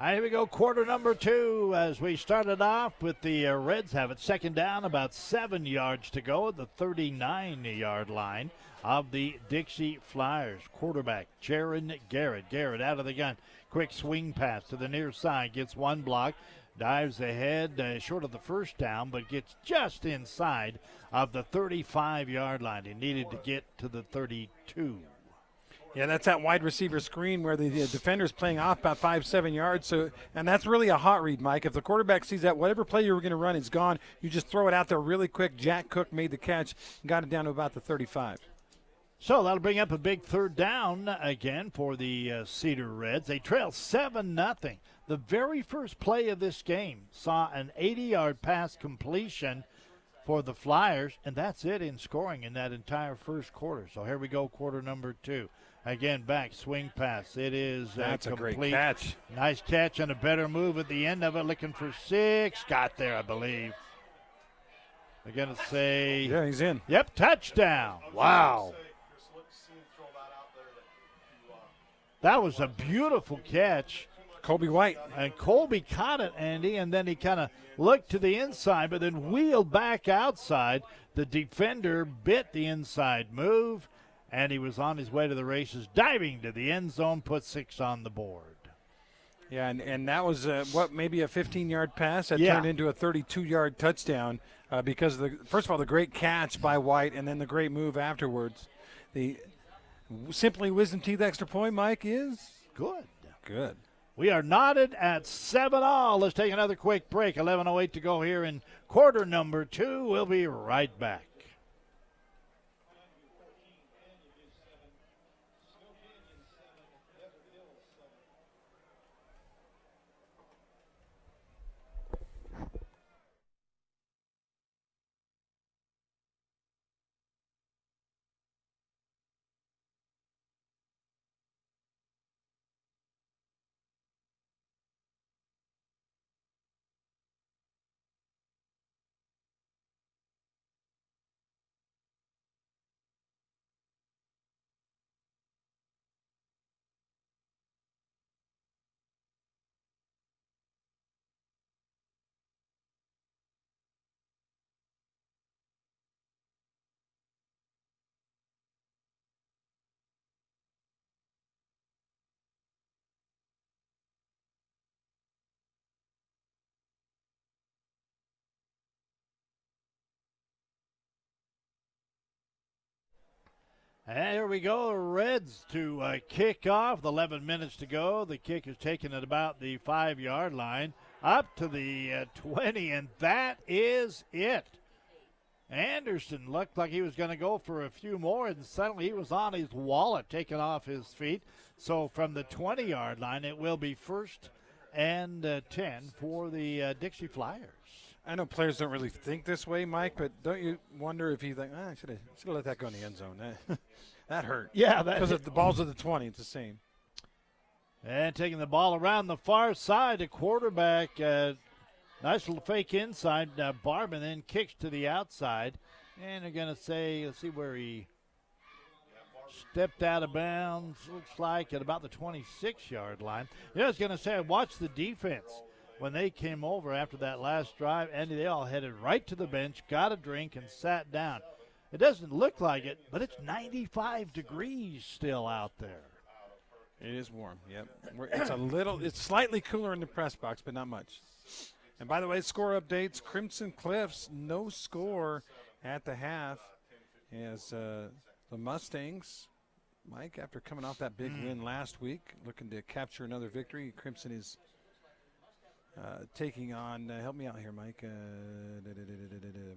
Here we go, quarter number 2, as we started off with the Reds have it 2nd down, about 7 yards to go at the 39-yard line of the Dixie Flyers. Quarterback, Jaron Garrett. Garrett out of the gun. Quick swing pass to the near side, gets 1 block, dives ahead, short of the first down, but gets just inside of the 35-yard line. He needed to get to the 32. Yeah, that's that wide receiver screen where the defender's playing off about 5-7 yards. So, and that's really a hot read, Mike. If the quarterback sees that, whatever play you were going to run is gone. You just throw it out there really quick. Jack Cook made the catch and got it down to about the 35. So that'll bring up a big 3rd down again for the Cedar Reds. They trail 7-0. The very first play of this game saw an 80-yard pass completion for the Flyers, and that's it in scoring in that entire first quarter. So here we go, quarter number 2. Again, back swing pass. It is that's complete. A great catch. Nice catch and a better move at the end of it. Looking for 6. Got there, I believe. They're going to say. Yeah, he's in. Yep, touchdown. Wow. That was a beautiful catch. Colby White. And Colby caught it, Andy, and then he kind of looked to the inside, but then wheeled back outside. The defender bit the inside move, and he was on his way to the races, diving to the end zone, put 6 on the board. Yeah, and that was, maybe a 15-yard pass that Yeah. turned into a 32-yard touchdown because, first of all, the great catch by White and then the great move afterwards. The Simply Wisdom Teeth extra point, Mike, is? Good. Good. We are knotted at 7-all. Let's take another quick break. 11:08 to go here in quarter number 2. We'll be right back. And here we go, Reds to kick off. With 11 minutes to go. The kick is taken at about the 5-yard line, up to the 20, and that is it. Anderson looked like he was going to go for a few more, and suddenly he was on his wallet, taken off his feet. So from the 20-yard line, it will be 1st and 10 for the Dixie Flyers. I know players don't really think this way, Mike, but don't you wonder if you think, I should have let that go in the end zone. That hurt. Yeah, because if the ball's at the 20, it's the same. And taking the ball around the far side, the quarterback, nice little fake inside. Barban then kicks to the outside. And they're going to say, let's see where he stepped out of bounds, looks like at about the 26-yard line. I was going to say, I watched the defense when they came over after that last drive. Andy, they all headed right to the bench, got a drink, and sat down. It doesn't look like it, but it's 95 degrees still out there. It is warm, yep. It's slightly cooler in the press box, but not much. And by the way, score updates, Crimson Cliffs, no score at the half as the Mustangs, Mike, after coming off that big win last week, looking to capture another victory. Crimson is taking on, help me out here, Mike.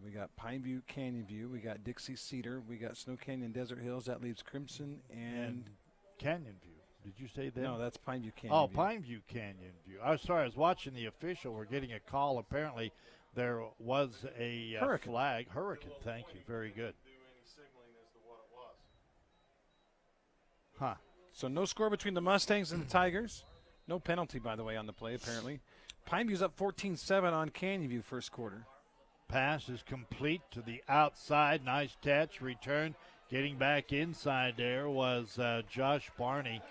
We got Pineview, Canyon View. We got Dixie, Cedar. We got Snow Canyon, Desert Hills. That leaves Crimson and Canyon View. Did you say that? No, that's Pineview, Canyon View. Oh, Pineview, Canyon View. I was sorry. I was watching the official. We're getting a call. Apparently, there was a flag. Hurricane. Thank you. Very good. Huh. So no score between the Mustangs and the Tigers. No penalty, by the way, on the play, apparently. Pineview's up 14-7 on Canyon View first quarter. Pass is complete to the outside. Nice catch. Return. Getting back inside there was Josh Barney.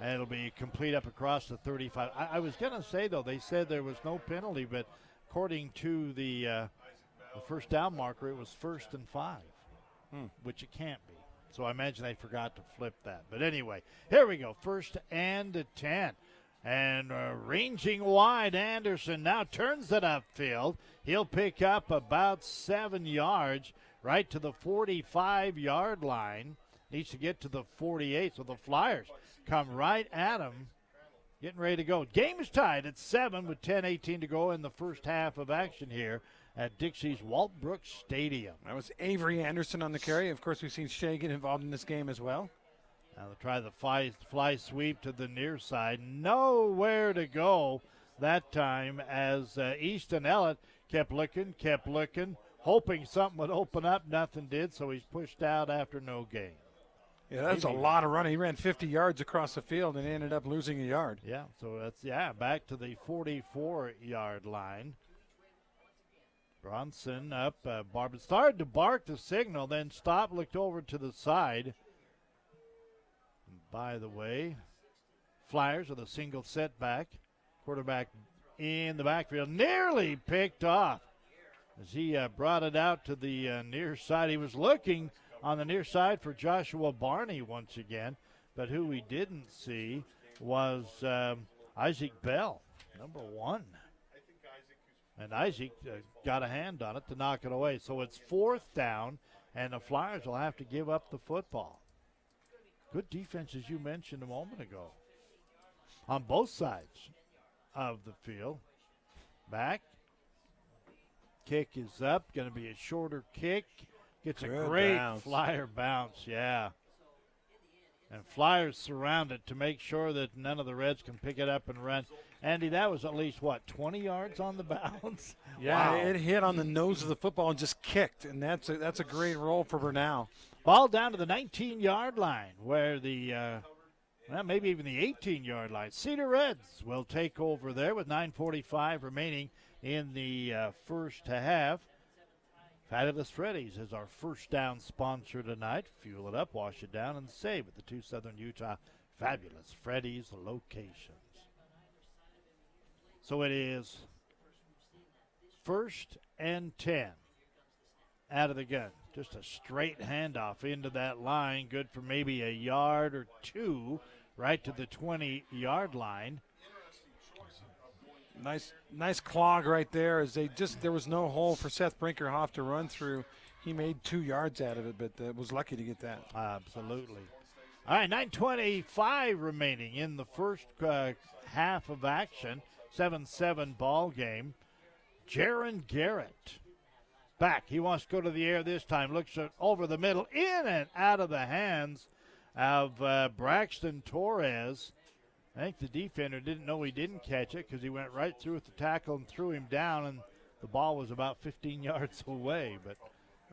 And it'll be complete up across the 35. I was going to say, though, they said there was no penalty, but according to the first down marker, it was 1st and 5, which it can't be. So I imagine they forgot to flip that. But anyway, here we go. 1st and 10. And ranging wide, Anderson now turns it upfield. He'll pick up about 7 yards right to the 45-yard line. Needs to get to the 48, so the Flyers come right at him, getting ready to go. Game is tied at 7 with 10:18 to go in the first half of action here at Dixie's Waltbrook Stadium. That was Avery Anderson on the carry. Of course, we've seen Shay get involved in this game as well. Now they'll try the fly sweep to the near side. Nowhere to go that time as Easton Ellett kept looking, hoping something would open up. Nothing did, so he's pushed out after no gain. Yeah, that's a lot of running. He ran 50 yards across the field and ended up losing a yard. Yeah, so that's, back to the 44-yard line. Bronson up. Barber started to bark the signal, then stopped, looked over to the side. And by the way, Flyers with a single setback. Quarterback in the backfield, nearly picked off as he brought it out to the near side. He was looking on the near side for Joshua Barney once again, but who we didn't see was Isaac Bell, number 1. And Isaac got a hand on it to knock it away. So it's 4th down, and the Flyers will have to give up the football. Good defense, as you mentioned a moment ago, on both sides of the field. Back. Kick is up. Going to be a shorter kick. Gets a great bounce. Flyer bounce, yeah. And Flyers surrounded to make sure that none of the Reds can pick it up and run. Andy, that was at least, 20 yards on the bounce? Yeah, wow. It hit on the nose of the football and just kicked, and that's a great roll for Bernal. Ball down to the 19-yard line where the, maybe even the 18-yard line. Cedar Reds will take over there with 9:45 remaining in the first half. Fabulous Freddy's is our first down sponsor tonight. Fuel it up, wash it down, and save at the 2 Southern Utah Fabulous Freddy's locations. So it is 1st and 10 out of the gun. Just a straight handoff into that line, good for maybe a yard or 2, right to the 20-yard line. Nice clog right there as there was no hole for Seth Brinkerhoff to run through. He made 2 yards out of it, but was lucky to get that. Absolutely. All right, 9:25 remaining in the first half of action. 7-7 ball game. Jaron Garrett back. He wants to go to the air this time. Looks over the middle, in and out of the hands of Braxton Torres. I think the defender didn't know he didn't catch it because he went right through with the tackle and threw him down, and the ball was about 15 yards away. But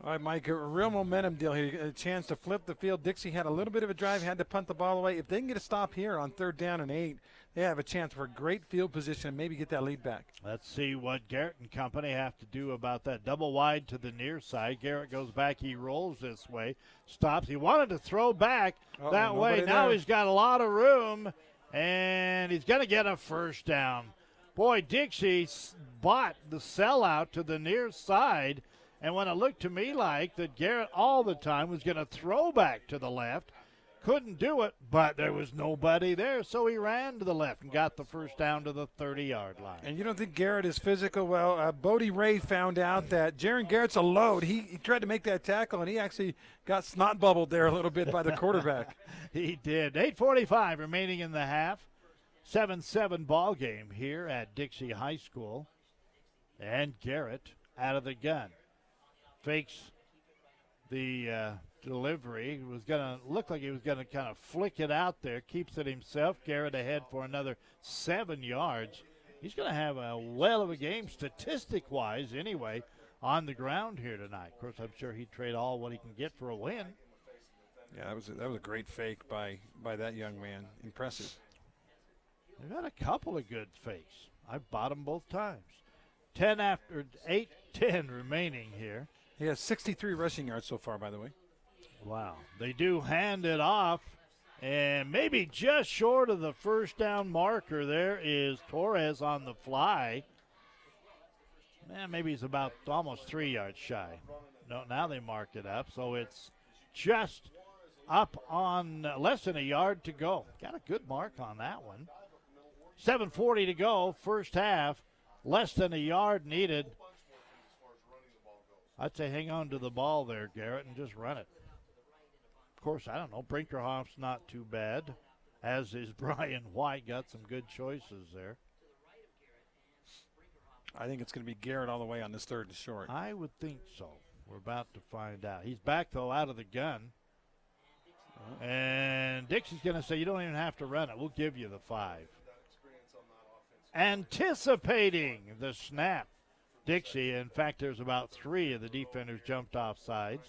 all right, Mike, a real momentum deal here. A chance to flip the field. Dixie had a little bit of a drive, had to punt the ball away. If they can get a stop here on 3rd down and 8, they have a chance for a great field position and maybe get that lead back. Let's see what Garrett and company have to do about that. Double wide to the near side. Garrett goes back. He rolls this way. Stops. He wanted to throw back that way. Now he's got a lot of room, and he's going to get a first down. Boy, Dixie bought the sellout to the near side, and when it looked to me like that Garrett all the time was going to throw back to the left, couldn't do it, but there was nobody there, so he ran to the left and got the first down to the 30-yard line. And you don't think Garrett is physical? Well, Bodie Ray found out that Jaron Garrett's a load. He tried to make that tackle, and he actually got snot bubbled there a little bit by the quarterback. He did. 8:45 remaining in the half. 7-7 ball game here at Dixie High School. And Garrett out of the gun. Fakes the delivery. Was going to look like he was going to kind of flick it out there. Keeps it himself. Garrett ahead for another 7 yards. He's going to have a well of a game statistic-wise anyway on the ground here tonight. Of course, I'm sure he'd trade all what he can get for a win. Yeah, that was a great fake by that young man. Impressive. They've had a couple of good fakes. I've bought them both times. 8:10 remaining here. He has 63 rushing yards so far, by the way. Wow. They do hand it off, and maybe just short of the first down marker. There is Torres on the fly. Maybe he's about almost 3 yards shy. No, now they mark it up, so it's just up on less than a yard to go. Got a good mark on that one. 7:40 to go, first half. Less than a yard needed. I'd say hang on to the ball there, Garrett, and just run it. Of course, I don't know. Brinkerhoff's not too bad, as is Brian White. Got some good choices there. I think it's going to be Garrett all the way on this 3rd and short. I would think so. We're about to find out. He's back, though, out of the gun. And Dixie's going to say, you don't even have to run it. We'll give you the 5. Anticipating the snap. Dixie, in fact, there's about 3 of the defenders jumped off sides.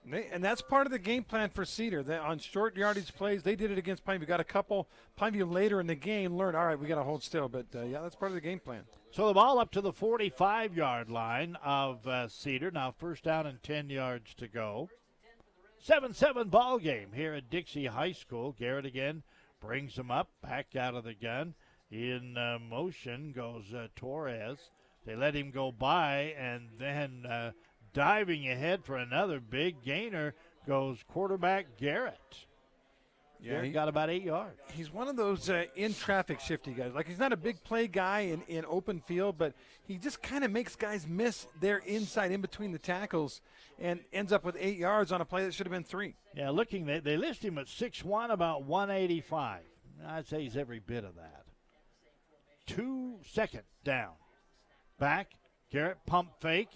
And that's part of the game plan for Cedar. On short yardage plays, they did it against Pineview. Got a couple. Pineview later in the game learned, all right, we got to hold still. But, yeah, that's part of the game plan. So the ball up to the 45-yard line of Cedar. Now first down and 10 yards to go. 7-7 ball game here at Dixie High School. Garrett again brings him up, back out of the gun. In motion goes Torres. They let him go by, and then diving ahead for another big gainer goes quarterback Garrett. Yeah, he got about 8 yards. He's one of those in-traffic shifty guys. Like, he's not a big play guy in open field, but he just kind of makes guys miss their inside in between the tackles and ends up with 8 yards on a play that should have been 3. Yeah, looking, they list him at 6'1", about 185. I'd say he's every bit of that. 2-second down. Back, Garrett pump fake,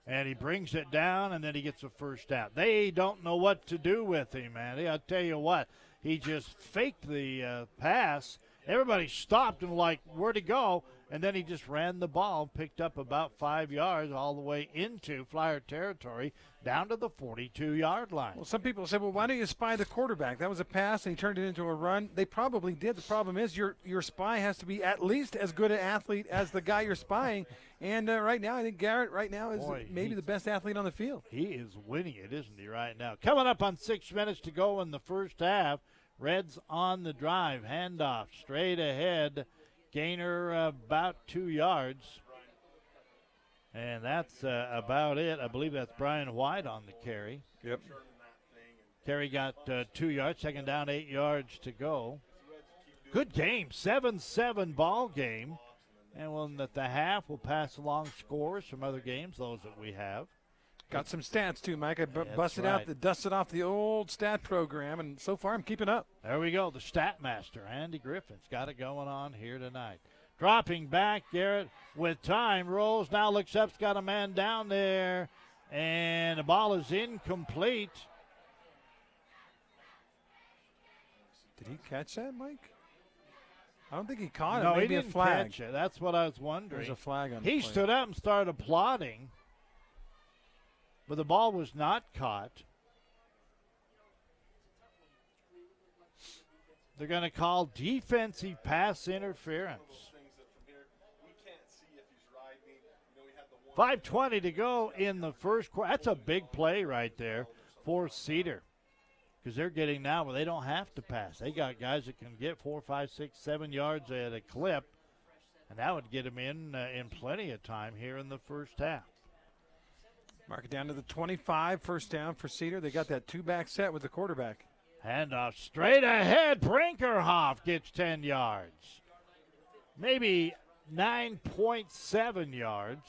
and he brings it down, and then he gets a first down. They don't know what to do with him, man. I'll tell you what. He just faked the pass. Everybody stopped and like, where'd he go? And then he just ran the ball, picked up about 5 yards all the way into Flyer territory, down to the 42-yard line. Well, some people say, well, why don't you spy the quarterback? That was a pass, and he turned it into a run. They probably did. The problem is your spy has to be at least as good an athlete as the guy you're spying. And right now, I think Garrett right now is maybe the best athlete on the field. He is winning it, isn't he, right now? Coming up on 6 minutes to go in the first half. Reds on the drive. Handoff straight ahead. Gainer about 2 yards. And that's about it. I believe that's Brian White on the carry. Yep. Carry got 2 yards. Second down, 8 yards to go. Good game. 7-7 ball game. And at the half, we'll pass along scores from other games, those that we have. Got some stats, too, Mike. I dusted off the old stat program, and so far I'm keeping up. There we go. The stat master, Andy Griffin's got it going on here tonight. Dropping back, Garrett with time. Rolls, now looks up, got a man down there, and the ball is incomplete. Did he catch that, Mike? I don't think he caught it. No, Maybe he didn't a flag. catch it. That's what I was wondering. There's a flag on the He play. stood up and started applauding, but the ball was not caught. They're going to call defensive pass interference. 5:20 to go in the first quarter. That's a big play right there for Cedar, because they're getting now where they don't have to pass. They got guys that can get 4, 5, 6, 7 yards at a clip, and that would get them in plenty of time here in the first half. Mark it down to the 25, first down for Cedar. They got that two-back set with the quarterback. Handoff straight ahead. Brinkerhoff gets 10 yards. Maybe 9.7 yards.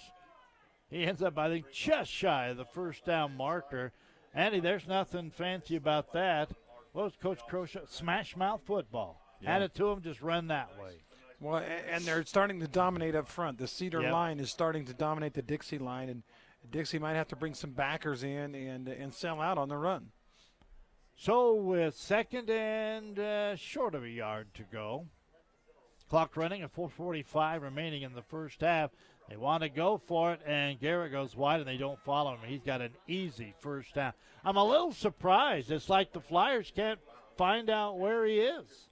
He ends up, I think, just shy of the first down marker. Andy, there's nothing fancy about that. What was Coach Crochet? Smash mouth football. Yeah. Hand it to him, just run that way. Well, and they're starting to dominate up front. The Cedar line is starting to dominate the Dixie line, and Dixie might have to bring some backers in and sell out on the run. So with second and short of a yard to go, clock running at 4:45 remaining in the first half. They want to go for it, and Garrett goes wide, and they don't follow him. He's got an easy first down. I'm a little surprised. It's like the Flyers can't find out where he is.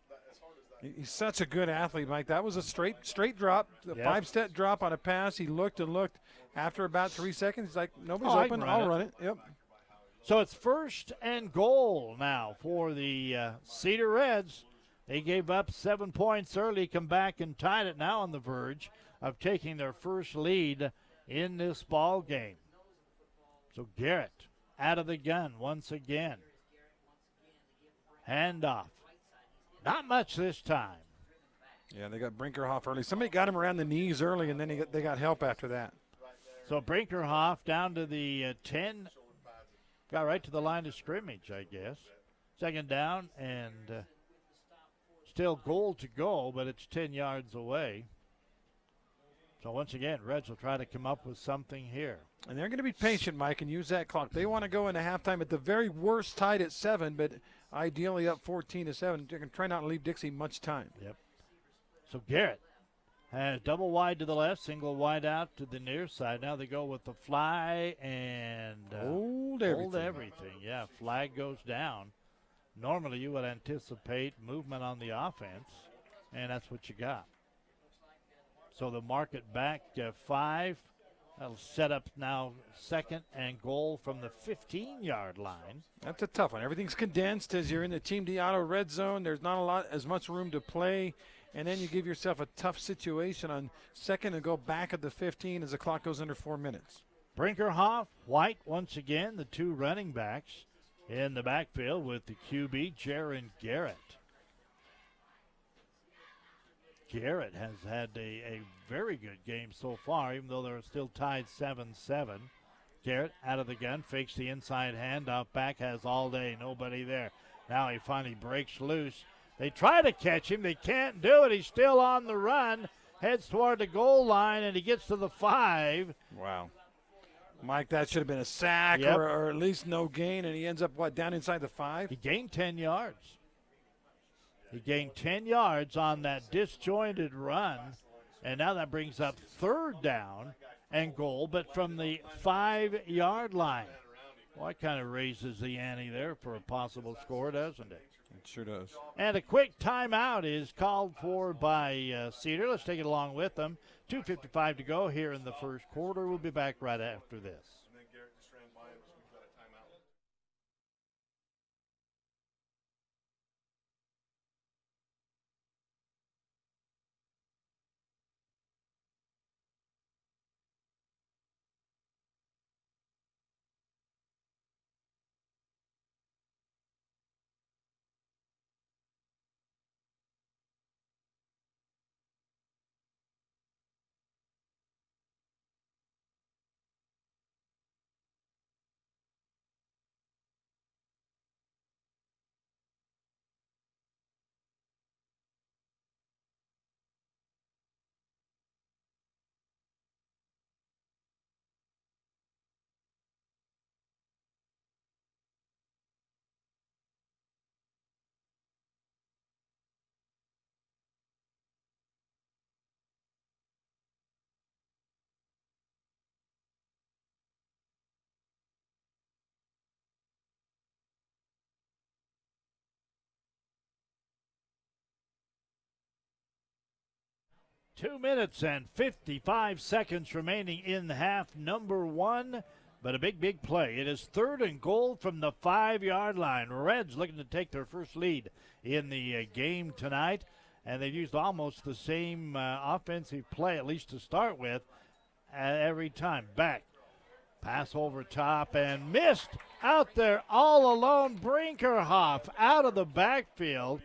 He's such a good athlete, Mike. That was a straight drop, a 5-step drop on a pass. He looked and looked. After about 3 seconds, he's like, nobody's open. I'll run it. Yep. So it's first and goal now for the Cedar Reds. They gave up 7 points early, come back and tied it, now on the verge of taking their first lead in this ball game. So Garrett out of the gun once again. Handoff. Not much this time. Yeah, they got Brinkerhoff early. Somebody got him around the knees early, and then they got help after that. So Brinkerhoff down to the 10. Got right to the line of scrimmage, I guess. Second down, and still goal to go, but it's 10 yards away. So once again, Reds will try to come up with something here. And they're going to be patient, Mike, and use that clock. They want to go into halftime at the very worst tied at 7, but ideally up 14-7. They're going to try not to leave Dixie much time. Yep. So Garrett has double wide to the left, single wide out to the near side. Now they go with the fly and hold everything. Yeah, flag goes down. Normally you would anticipate movement on the offense, and that's what you got. So the market back 5 That'll set up now 2nd and goal from the 15-yard line. That's a tough one. Everything's condensed as you're in the Team D'Auto red zone. There's not as much room to play. And then you give yourself a tough situation on 2nd and go back at the 15 as the clock goes under 4 minutes. Brinkerhoff, White once again, the 2 running backs in the backfield with the QB, Jaron Garrett. Garrett has had a very good game so far, even though they're still tied 7-7. Garrett out of the gun, fakes the inside handoff, back has all day, nobody there. Now he finally breaks loose. They try to catch him, they can't do it. He's still on the run, heads toward the goal line, and he gets to the 5. Wow. Mike, that should have been a sack or at least no gain, and he ends up, down inside the 5? He gained 10 yards. He gained 10 yards on that disjointed run, and now that brings up 3rd down and goal, but from the 5-yard line. Well, that kind of raises the ante there for a possible score, doesn't it? It sure does. And a quick timeout is called for by Cedar. Let's take it along with them. 2:55 to go here in the first quarter. We'll be back right after this. 2 minutes and 55 seconds remaining in half number 1. But a big play. It is 3rd and goal from the 5-yard line. Reds looking to take their first lead in the game tonight. And they've used almost the same offensive play, at least to start with, every time. Back. Pass over top and missed out there all alone. Brinkerhoff out of the backfield.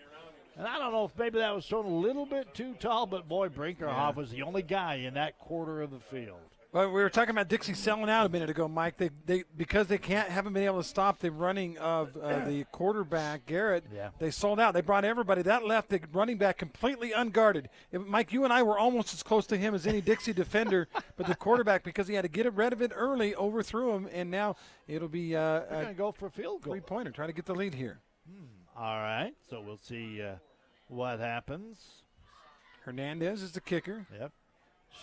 And I don't know if maybe that was thrown a little bit too tall, but boy, Brinkerhoff was the only guy in that quarter of the field. Well, we were talking about Dixie selling out a minute ago, Mike. They because they haven't been able to stop the running of the quarterback Garrett. Yeah. They sold out. They brought everybody. That left the running back completely unguarded. Mike, you and I were almost as close to him as any Dixie defender, but the quarterback, because he had to get rid of it early, overthrew him, and now it'll be they're going to go for a field goal. 3-pointer. Try to get the lead here. All right, so we'll see what happens. Hernandez is the kicker. Yep.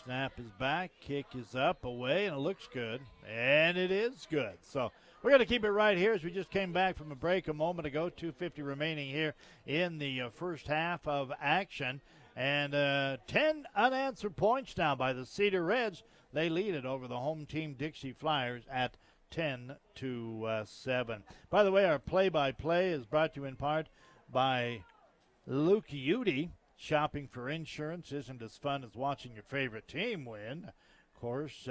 Snap is back, kick is up, away, and it looks good. And it is good. So we're going to keep it right here as we just came back from a break a moment ago. 2:50 remaining here in the first half of action. And 10 unanswered points now by the Cedar Reds. They lead it over the home team Dixie Flyers at 10-7. By the way, our play-by-play is brought to you in part by Luke Udy. Shopping for insurance isn't as fun as watching your favorite team win. Of course,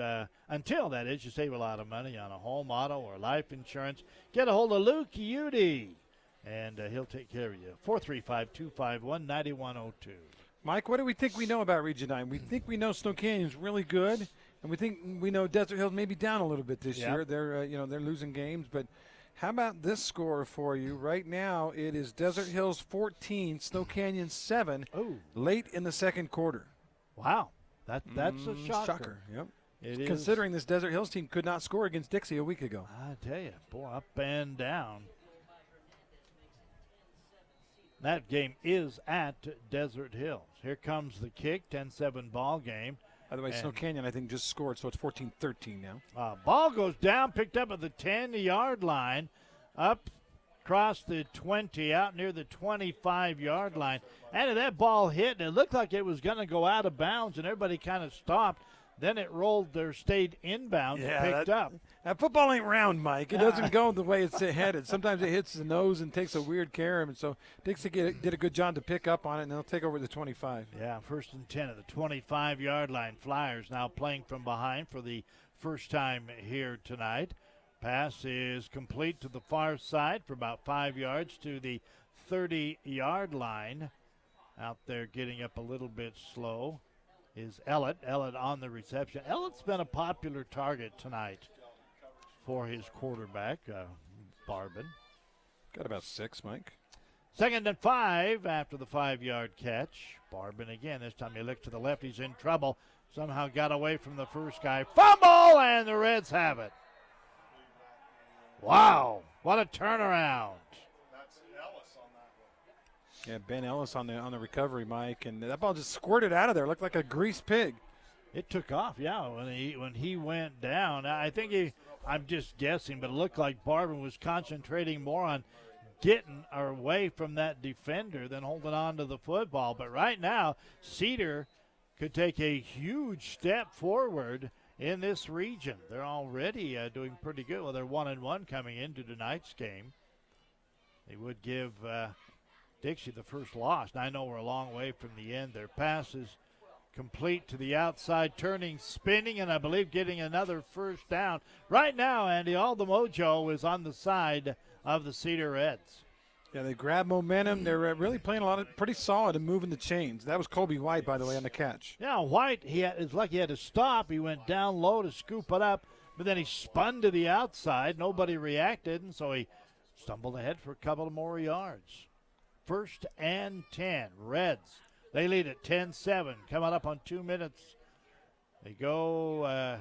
until that is, you save a lot of money on a home, auto, or life insurance. Get a hold of Luke Udy, and he'll take care of you. 435-251-9102. Mike, what do we think we know about Region 9? We think we know Snow Canyon's really good, and we think we know Desert Hills maybe down a little bit this year. They're they're losing games, but how about this score for you? Right now, it is Desert Hills 14, Snow Canyon 7, late in the second quarter. Wow, that's a shocker. Yep. It Considering this Desert Hills team could not score against Dixie a week ago. I tell you, boy, up and down. That game is at Desert Hills. Here comes the kick, 10-7 ball game. By the way, Snow Canyon, I think, just scored, so it's 14-13 now. Ball goes down, picked up at the 10-yard line, up across the 20, out near the 25-yard line. And that ball hit, and it looked like it was going to go out of bounds, and everybody kind of stopped. Then it rolled or stayed inbound and picked up. That football ain't round, Mike. It doesn't go the way it's headed. Sometimes it hits the nose and takes a weird carom. And so Dixie did a good job to pick up on it, and they'll take over the 25. Yeah, 1st and 10 at the 25-yard line. Flyers now playing from behind for the first time here tonight. Pass is complete to the far side for about 5 yards to the 30-yard line. Out there getting up a little bit slow is Ellett. Ellett on the reception. Ellett's been a popular target tonight for his quarterback, Barbin. Got about 6, Mike. 2nd and 5 after the 5-yard catch. Barbin again. This time he looked to the left. He's in trouble. Somehow got away from the first guy. Fumble, and the Reds have it. Wow, what a turnaround. Yeah, Ben Ellis on the recovery, Mike, and that ball just squirted out of there. Looked like a greased pig. It took off, yeah, when he went down. I think I'm just guessing, but it looked like Barbin was concentrating more on getting away from that defender than holding on to the football. But right now, Cedar could take a huge step forward in this region. They're already doing pretty good. Well, they're 1-1 coming into tonight's game. They would give Dixie the first loss. And I know we're a long way from the end. Their pass is complete to the outside, turning, spinning, and I believe getting another first down. Right now, Andy, all the mojo is on the side of the Cedar Reds. Yeah, they grab momentum. They're really playing pretty solid and moving the chains. That was Colby White, by the way, on the catch. Yeah, White, it's like he had to stop. He went down low to scoop it up, but then he spun to the outside. Nobody reacted, and so he stumbled ahead for a couple of more yards. 1st and 10. Reds, they lead at 10-7, coming up on 2 minutes. They go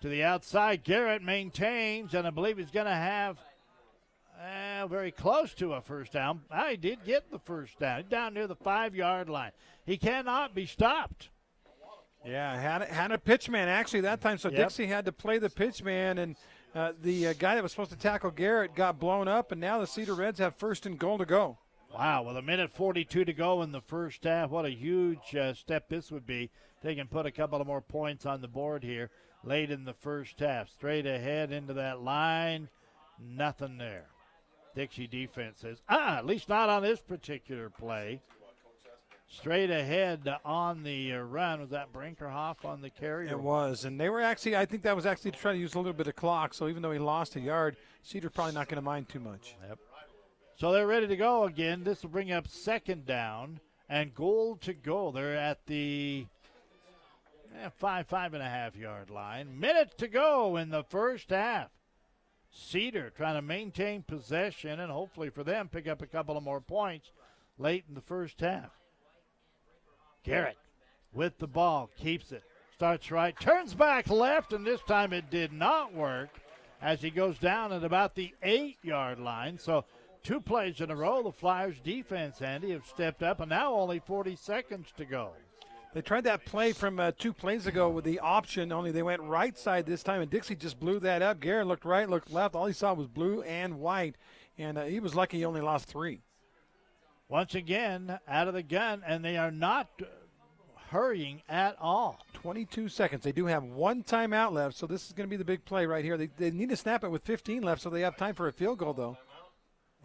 to the outside. Garrett maintains, and I believe he's going to have very close to a first down. He did get the first down. Down near the 5-yard line. He cannot be stopped. Yeah, had a pitch man actually that time, so Dixie had to play the pitch man, and the guy that was supposed to tackle Garrett got blown up, and now the Cedar Reds have 1st and goal to go. Wow, with 1:42 to go in the first half, what a huge step this would be. They can put a couple of more points on the board here late in the first half. Straight ahead into that line, nothing there. Dixie defense says, at least not on this particular play. Straight ahead on the run. Was that Brinkerhoff on the carry? It was, and they were actually, I think that was actually to try to use a little bit of clock, so even though he lost a yard, Cedar probably not going to mind too much. Yep. So they're ready to go again. This will bring up 2nd down and goal to go. They're at the 5.5 yard line. Minute to go in the first half. Cedar trying to maintain possession and hopefully for them pick up a couple of more points late in the first half. Garrett with the ball, keeps it, starts right, turns back left, and this time it did not work as he goes down at about the 8-yard line. So 2 plays in a row, the Flyers defense, Andy, have stepped up, and now only 40 seconds to go. They tried that play from 2 plays ago with the option, only they went right side this time, and Dixie just blew that up. Garrett looked right, looked left. All he saw was blue and white, and he was lucky he only lost 3. Once again, out of the gun, and they are not hurrying at all. 22 seconds. They do have 1 timeout left, so this is going to be the big play right here. They need to snap it with 15 left, so they have time for a field goal, though.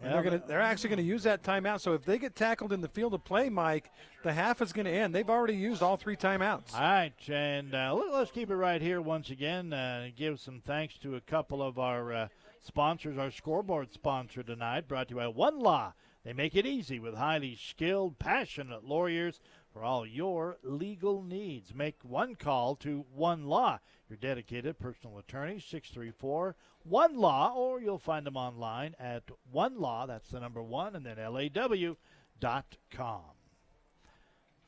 And they're actually going to use that timeout. So if they get tackled in the field of play, Mike, the half is going to end. They've already used all 3 timeouts. All right, and let's keep it right here once again. Give some thanks to a couple of our sponsors. Our scoreboard sponsor tonight, brought to you by One Law. They make it easy with highly skilled, passionate lawyers for all your legal needs. Make one call to One Law, your dedicated personal attorney, 634-1LAW, or you'll find them online at One Law, that's the number 1, and then law.com.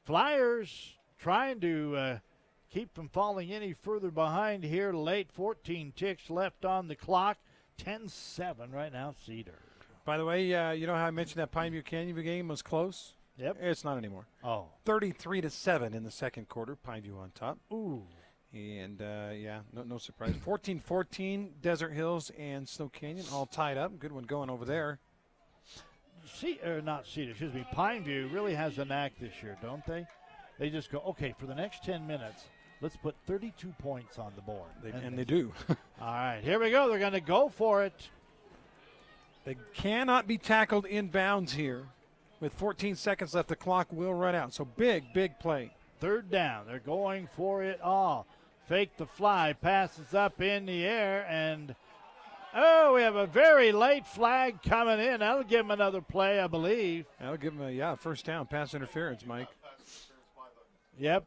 Flyers trying to keep from falling any further behind here late. 14 ticks left on the clock. 10-7 right now, Cedar. By the way, you know how I mentioned that Pineview Canyon game was close? Yep. It's not anymore. Oh. 33-7 in the second quarter. Pineview on top. Ooh. And, no surprise. 14-14, Desert Hills and Snow Canyon all tied up. Good one going over there. Pineview really has a knack this year, don't they? They just go, okay, for the next 10 minutes, let's put 32 points on the board. And they do. All right, here we go. They're going to go for it. They cannot be tackled inbounds here. With 14 seconds left, the clock will run out. So big play. Third down. They're going for it all. Fake the fly. Passes up in the air. And, we have a very late flag coming in. That'll give them another play, I believe. That'll give them a first down, pass interference, Mike. Yep.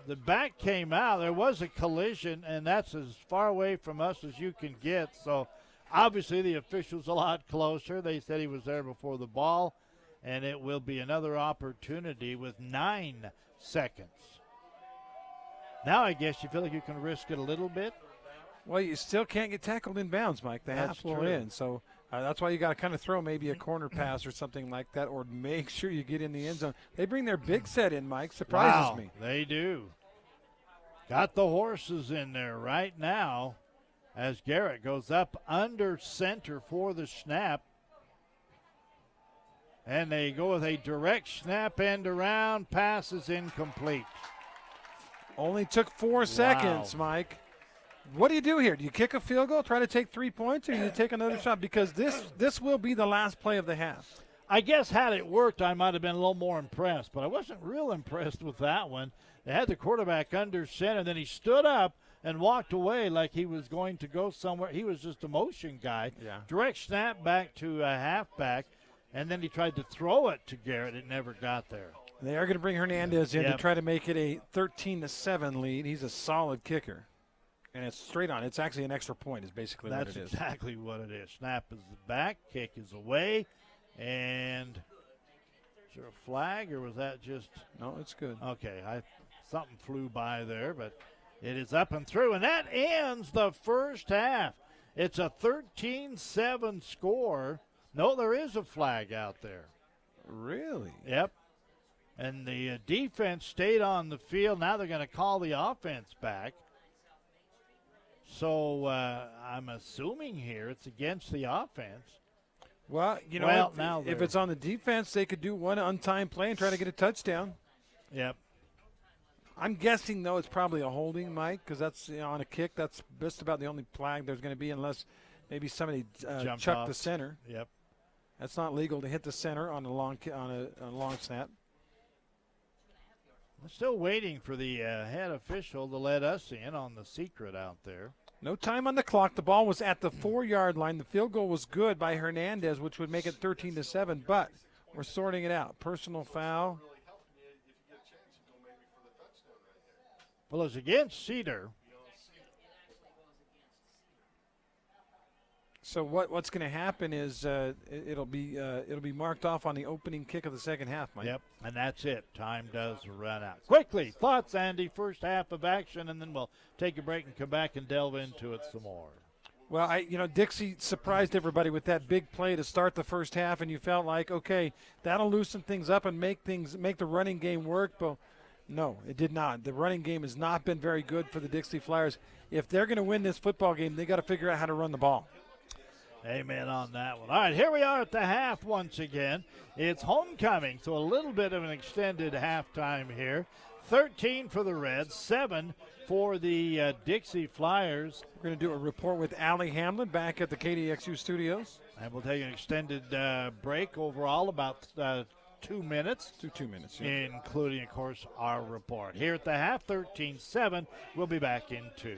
The back came out. There was a collision, and that's as far away from us as you can get. So, obviously, the official's a lot closer. They said he was there before the ball. And it will be another opportunity with 9 seconds. Now I guess you feel like you can risk it a little bit. Well, you still can't get tackled in bounds, Mike. The half will in. So that's why you got to kind of throw maybe a corner pass or something like that, or make sure you get in the end zone. They bring their big set in, Mike. Surprises me. They do. Got the horses in there right now as Garrett goes up under center for the snap. And they go with a direct snap end around. Pass is incomplete. Only took 4 seconds, Mike. What do you do here? Do you kick a field goal, try to take 3 points, or do you take another shot? Because this will be the last play of the half. I guess had it worked, I might have been a little more impressed. But I wasn't real impressed with that one. They had the quarterback under center. Then he stood up and walked away like he was going to go somewhere. He was just a motion guy. Yeah. Direct snap back to a halfback. And then he tried to throw it to Garrett. It never got there. They are going to bring Hernandez in to try to make it a 13-7 lead. He's a solid kicker. And it's straight on. It's actually an extra point is basically what it is. That's exactly what it is. Snap is back. Kick is away. And is there a flag or was that just? No, it's good. Okay. Something flew by there, but it is up and through. And that ends the first half. It's a 13-7 score. No, there is a flag out there. Really? Yep. And the defense stayed on the field. Now they're going to call the offense back. So I'm assuming here it's against the offense. Well, if it's on the defense, they could do one untimed play and try to get a touchdown. Yep. I'm guessing, though, it's probably a holding, Mike, because that's on a kick. That's just about the only flag there's going to be unless maybe somebody chucked the center. Yep. That's not legal to hit the center on a long snap. I'm still waiting for the head official to let us in on the secret out there. No time on the clock. The ball was at the 4-yard line. The field goal was good by Hernandez, which would make it 13-7, but we're sorting it out. Personal foul. Well, it's against Cedar. So what's going to happen is it'll be marked off on the opening kick of the second half, Mike. Yep, and that's it. Time does run out. Quickly, thoughts, Andy, first half of action, and then we'll take a break and come back and delve into it some more. Well, Dixie surprised everybody with that big play to start the first half, and you felt like, okay, that'll loosen things up and make the running game work, but no, it did not. The running game has not been very good for the Dixie Flyers. If they're going to win this football game, they got to figure out how to run the ball. Amen on that one. All right, here we are at the half once again. It's homecoming, so a little bit of an extended halftime here. 13 for the Reds, 7 for the Dixie Flyers. We're going to do a report with Allie Hamlin back at the KDXU studios. And we'll take an extended break overall, about 2 minutes. 2 minutes, yeah. Including, of course, our report. Here at the half, 13-7. We'll be back in 2.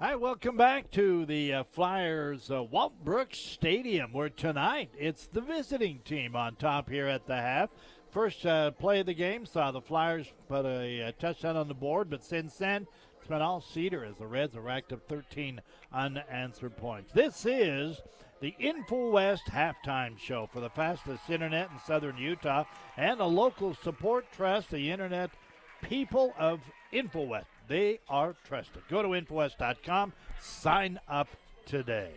All right, welcome back to the Flyers Walt Brooks Stadium, where tonight it's the visiting team on top here at the half. First play of the game saw the Flyers put a touchdown on the board, but since then it's been all Cedar as the Reds have racked up 13 unanswered points. This is the InfoWest halftime show for the fastest internet in southern Utah and a local support trust, the Internet People of InfoWest. They are trusted. Go to Infowest.com. Sign up today.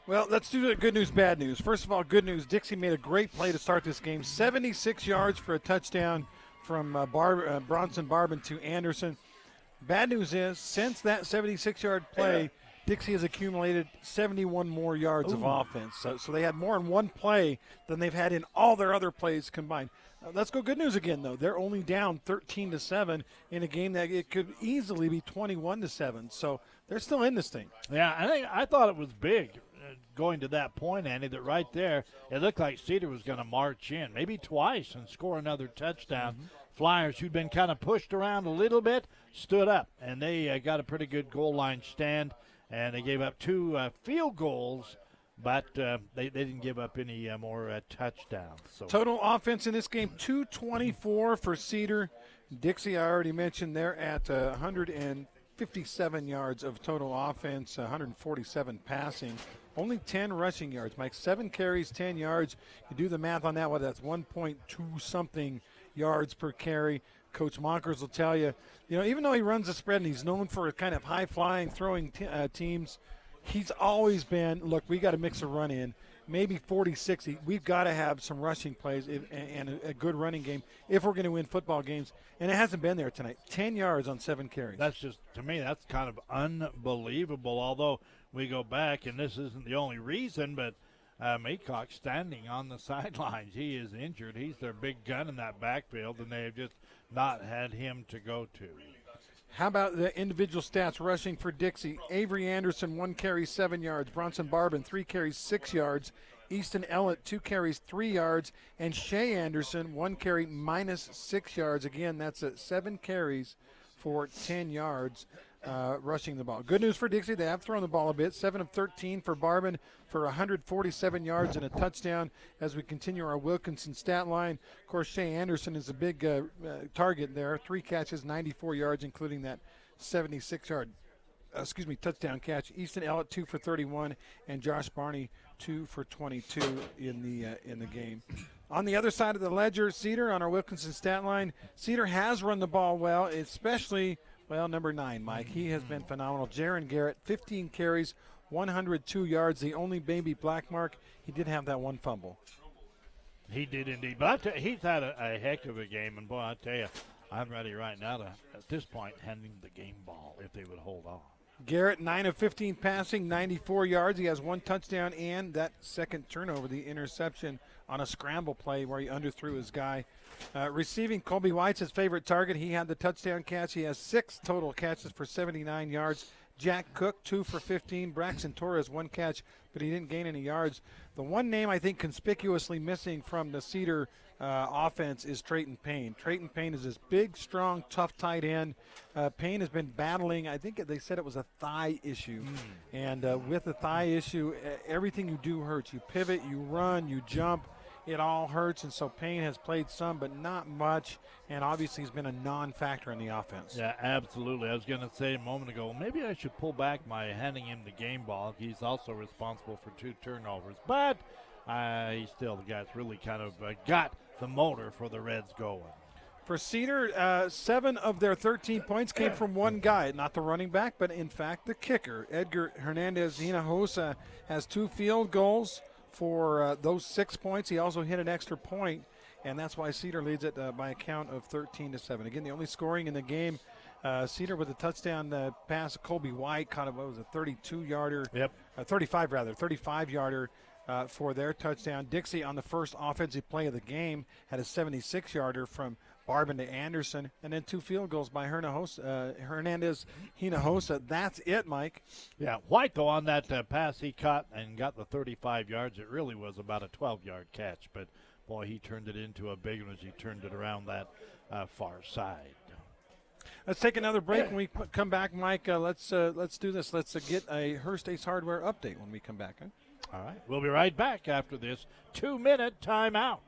Well, let's do the good news, bad news. First of all, good news. Dixie made a great play to start this game. 76 yards for a touchdown from Bronson Barbin to Anderson. Bad news is, since that 76-yard play, Dixie has accumulated 71 more yards of offense. So they had more in one play than they've had in all their other plays combined. Let's go good news again, though. They're only down 13-7 in a game that it could easily be 21-7. So they're still in this thing. Yeah, I thought it was big going to that point, Andy, that right there it looked like Cedar was going to march in, maybe twice, and score another touchdown. Flyers, who'd been kind of pushed around a little bit, stood up, and they got a pretty good goal line stand, and they gave up 2 field goals, but they didn't give up any more touchdowns. So total offense in this game, 224 for Cedar. Dixie, I already mentioned, they're at 157 yards of total offense, 147 passing, only 10 rushing yards. Mike, 7 carries, 10 yards. You do the math on that one, that's 1.2 something yards per carry. Coach Monkers will tell you, even though he runs the spread and he's known for kind of high-flying, throwing teams, he's always been, look, we got to mix a run in, maybe 40-60. We've got to have some rushing plays and a good running game if we're going to win football games, and it hasn't been there tonight. 10 yards on 7 carries. That's just, to me, that's kind of unbelievable, although we go back, and this isn't the only reason, but Maycock standing on the sidelines. He is injured. He's their big gun in that backfield, and they've just not had him to go to. How about the individual stats rushing for Dixie? Avery Anderson, 1 carry, 7 yards. Bronson Barbin, 3 carries, 6 yards. Easton Ellett, 2 carries, 3 yards. And Shay Anderson, 1 carry, minus 6 yards. Again, that's 7 carries for 10 yards rushing the ball. Good news for Dixie, they have thrown the ball a bit. 7 of 13 for Barbin for 147 yards and a touchdown as we continue our Wilkinson stat line. Of course, Shay Anderson is a big target there. 3 catches, 94 yards, including that 76-yard touchdown catch. Easton Ellett, 2 for 31, and Josh Barney, 2 for 22 in the game. On the other side of the ledger, Cedar on our Wilkinson stat line. Cedar has run the ball well, especially, number 9, Mike. He has been phenomenal. Jaron Garrett, 15 carries, 102 yards, the only baby black mark. He did have that 1 fumble. He did indeed. But he's had a heck of a game, and boy, I tell you, I'm ready right now to, at this point, handing the game ball if they would hold on. Garrett, 9 of 15 passing, 94 yards. He has 1 touchdown and that second turnover, the interception on a scramble play where he underthrew his guy. Receiving, Colby White's his favorite target. He had the touchdown catch. He has 6 total catches for 79 yards. Jack Cook, 2 for 15. Braxton Torres, 1 catch, but he didn't gain any yards. The one name I think conspicuously missing from the Cedar offense is Treyton Payne. Treyton Payne is this big, strong, tough tight end. Payne has been battling, I think they said it was a thigh issue. And with the thigh issue, everything you do hurts. You pivot, you run, you jump. It all hurts, and so Payne has played some, but not much, and obviously he's been a non-factor in the offense. Yeah, absolutely. I was going to say a moment ago, maybe I should pull back my handing him the game ball. He's also responsible for 2 turnovers, but he's still the guy that's really kind of got the motor for the Reds going. For Cedar, 7 of their 13 points came from one guy, not the running back, but in fact the kicker. Edgar Hernandez Hinojosa has 2 field goals for those 6 points. He also hit an extra point, and that's why Cedar leads it by a count of 13-7. Again, the only scoring in the game, Cedar with a touchdown pass. Colby White caught a 32-yarder. Yep. 35-yarder for their touchdown. Dixie on the first offensive play of the game had a 76-yarder from Barbin to Anderson, and then 2 field goals by Hernandez Hinojosa. That's it, Mike. Yeah, White, though, on that pass he caught and got the 35 yards, it really was about a 12-yard catch. But, boy, he turned it into a big one as he turned it around that far side. Let's take another break. When we come back, Mike, let's do this. Let's get a Hearst Ace Hardware update when we come back. Huh? All right. We'll be right back after this 2-minute timeout.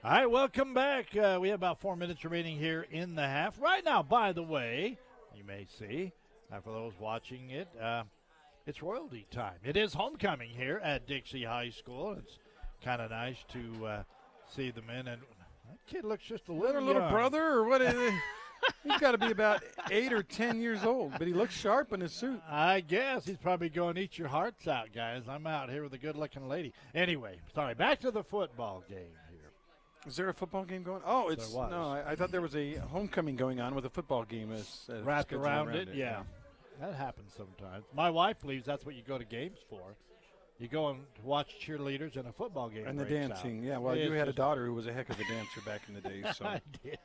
All right, welcome back. We have about 4 minutes remaining here in the half. Right now, by the way, you may see, for those watching it, it's royalty time. It is homecoming here at Dixie High School. It's kind of nice to see the men. And that kid looks just a little little young. brother, or what is it? He's got to be about 8 or 10 years old, but he looks sharp in his suit. I guess he's probably going, eat your hearts out, guys. I'm out here with a good-looking lady. Anyway, sorry, back to the football game here. Is there a football game going? Oh, it's There was. no. I thought there was a homecoming going on with a football game as Wrapped scheduled around it, yeah. That happens sometimes. My wife believes that's what you go to games for. You go and watch cheerleaders and a football game. And the breaks dancing, out. yeah. Well, It's you had a just- daughter who was a heck of a dancer back in the day. So I did.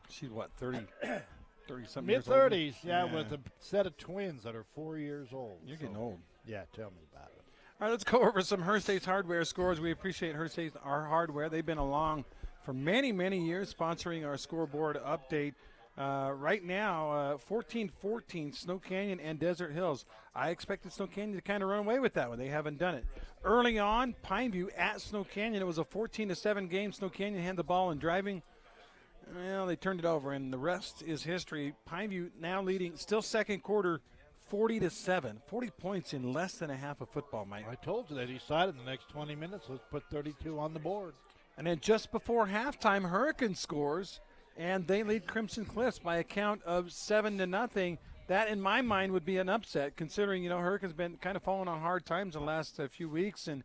she's what, 30 something Mid years old? 30s, yeah, with a set of twins that are 4 years old. You're So, getting old. Yeah, tell me about it. All right, let's go over some Hearst Ace Hardware scores. We appreciate Hearst Ace, our hardware. They've been along for many, many years sponsoring our scoreboard update. Right now, 14-14, Snow Canyon and Desert Hills. I expected Snow Canyon to kind of run away with that one. They haven't done it. Early on, Pineview at Snow Canyon. It was a 14-7 game. Snow Canyon had the ball and driving. Well, they turned it over, and the rest is history. Pineview now leading, still second quarter, 40-7. 40 points in less than a half of football, Mike. I told you they decided in the next 20 minutes, let's put 32 on the board. And then just before halftime, Hurricane scores, and they lead Crimson Cliffs by a count of 7-0. That, in my mind, would be an upset, considering, Hurricane's been kind of falling on hard times the last few weeks, and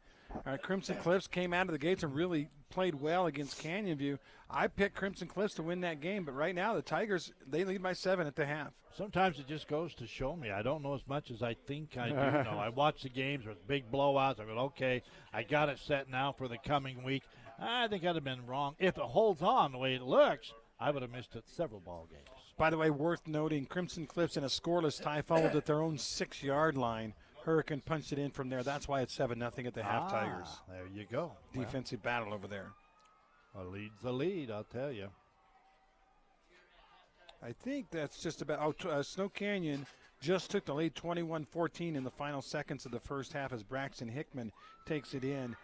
Crimson Cliffs came out of the gates and really played well against Canyon View. I picked Crimson Cliffs to win that game, but right now the Tigers, they lead by 7 at the half. Sometimes it just goes to show me I don't know as much as I think I do know. I watch the games with big blowouts. I go, okay, I got it set now for the coming week. I think I'd have been wrong. If it holds on the way it looks, I would have missed it several ball games. By the way, worth noting, Crimson Cliffs in a scoreless tie followed at their own 6-yard line. Hurricane punched it in from there. That's why it's 7-0 at the half, Tigers. There you go. Defensive battle over there. Well, a lead's a lead, I'll tell you. I think that's just about. Snow Canyon just took the lead 21-14 in the final seconds of the first half as Braxton Hickman takes it in.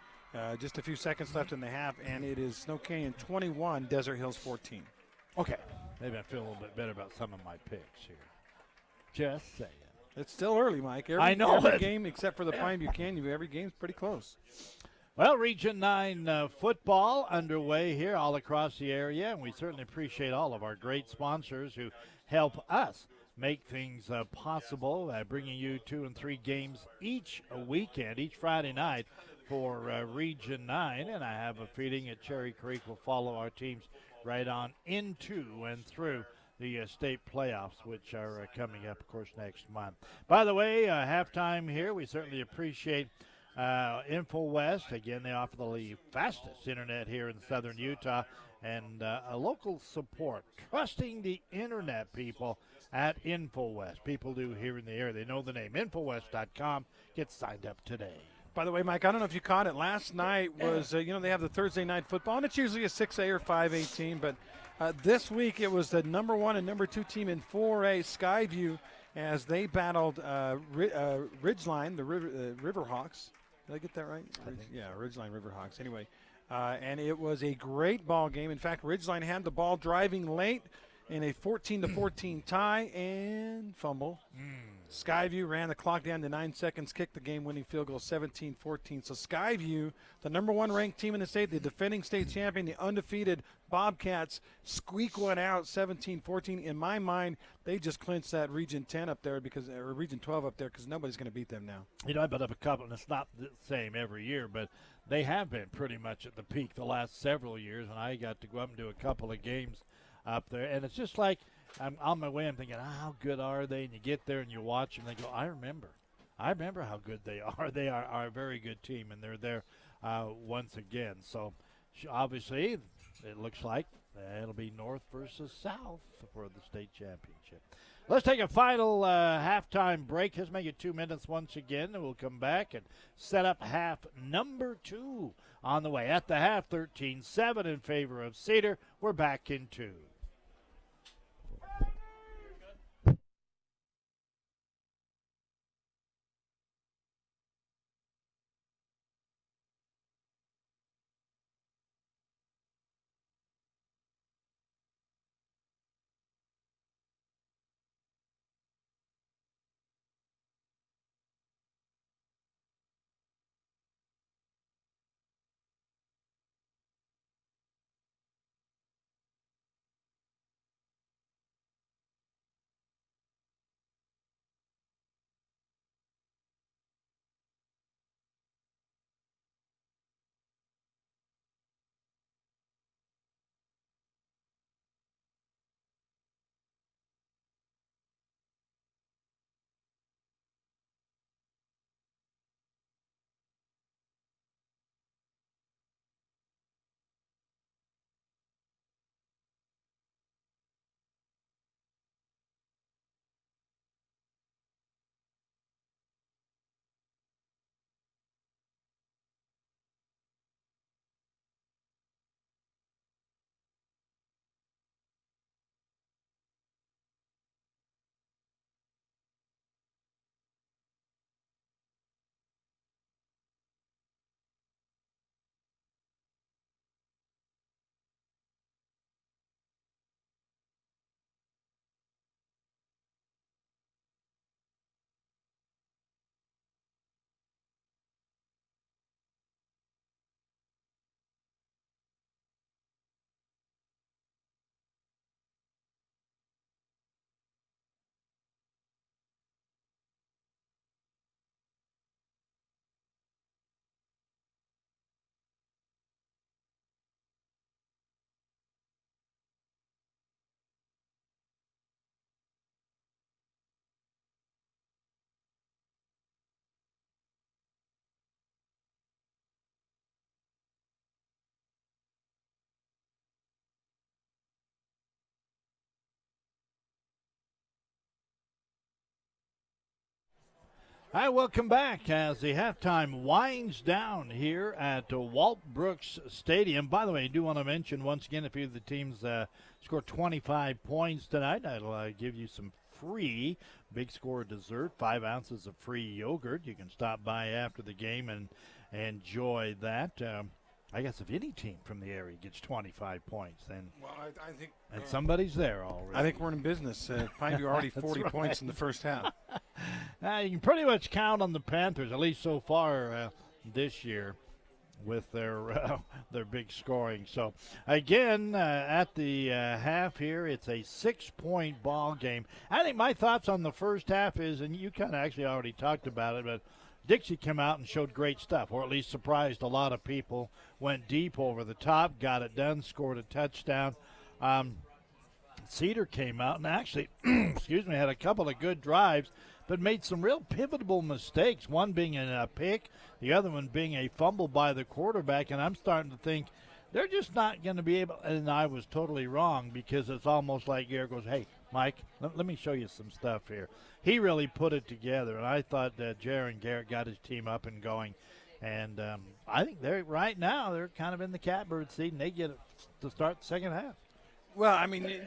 Just a few seconds left in the half, and it is Snow Canyon 21, Desert Hills 14. Okay. Maybe I feel a little bit better about some of my picks here. Just saying. It's still early, Mike. I know every it. game except for the Pine Buchanan, every game's pretty close. Well, Region 9 football underway here all across the area, and we certainly appreciate all of our great sponsors who help us make things possible, bringing you 2 and 3 games each weekend, each Friday night for Region 9. And I have a feeling that Cherry Creek will follow our teams right on into and through the state playoffs, which are coming up, of course, next month. By the way, halftime here, we certainly appreciate InfoWest. Again, they offer the fastest internet here in southern Utah, and a local support, trusting the internet people at InfoWest. People do here in the area. They know the name, Infowest.com. Get signed up today. By the way, Mike, I don't know if you caught it. Last night was, they have the Thursday night football, and it's usually a 6A or 5A team, but this week it was the number 1 and number 2 team in 4A, Skyview, as they battled Ridgeline, the Riverhawks. Did I get that right? Yeah, Ridgeline Riverhawks. Anyway, and it was a great ball game. In fact, Ridgeline had the ball driving late in a 14-14 tie and fumble. Skyview ran the clock down to 9 seconds, kicked the game-winning field goal 17-14. So Skyview, the number 1 ranked team in the state, the defending state champion, the undefeated Bobcats, squeak one out 17-14. In my mind, they just clinched that Region 10 up there or Region 12 up there because nobody's going to beat them now. You know, I put up a couple, and it's not the same every year, but they have been pretty much at the peak the last several years, and I got to go up and do a couple of games up there, and it's just like I'm on my way. I'm thinking, how good are they? And you get there and you watch them. And they go, I remember how good they are. They are a very good team, and they're there once again. So obviously, it looks like it'll be North versus South for the state championship. Let's take a final halftime break. Let's make it 2 minutes once again, and we'll come back and set up half number 2 on the way. At the half, 13-7 in favor of Cedar. We're back in 2. Hi, welcome back as the halftime winds down here at Walt Brooks Stadium. By the way, I do want to mention once again, if either of the teams score 25 points tonight, I'll give you some free Big Score dessert, 5 ounces of free yogurt. You can stop by after the game and enjoy that. I guess if any team from the area gets 25 points, then I think somebody's there already. I think we're in business. Find you already 40 right. points in the first half. You can pretty much count on the Panthers, at least so far this year, with their big scoring. So, again, at the half here, it's a 6-point ball game. I think my thoughts on the first half is, and you kind of actually already talked about it, but Dixie came out and showed great stuff, or at least surprised a lot of people, went deep over the top, got it done, scored a touchdown. Cedar came out and actually, had a couple of good drives, but made some real pivotal mistakes, one being a pick, the other one being a fumble by the quarterback, and I'm starting to think they're just not going to be able, and I was totally wrong, because it's almost like Garrett goes, hey, Mike, let me show you some stuff here. He really put it together, and I thought that Jaron Garrett got his team up and going. And I think right now they're kind of in the catbird seat, and they get it to start the second half. Well, I mean,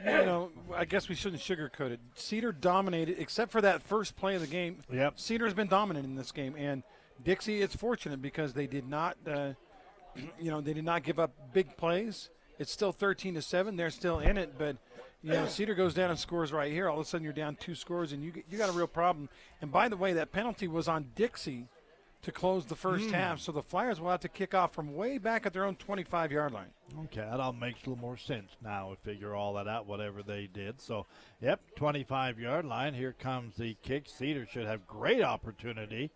I guess we shouldn't sugarcoat it. Cedar dominated, except for that first play of the game. Yep. Cedar has been dominant in this game, and Dixie is fortunate because they did not, they did not give up big plays. It's still 13-7. They're still in it, but Cedar goes down and scores right here. All of a sudden, you're down 2 scores, and you got a real problem. And by the way, that penalty was on Dixie to close the first half, so the Flyers will have to kick off from way back at their own 25-yard line. Okay, that all makes a little more sense now. We figure all that out, whatever they did. So, 25-yard line. Here comes the kick. Cedar should have great opportunity,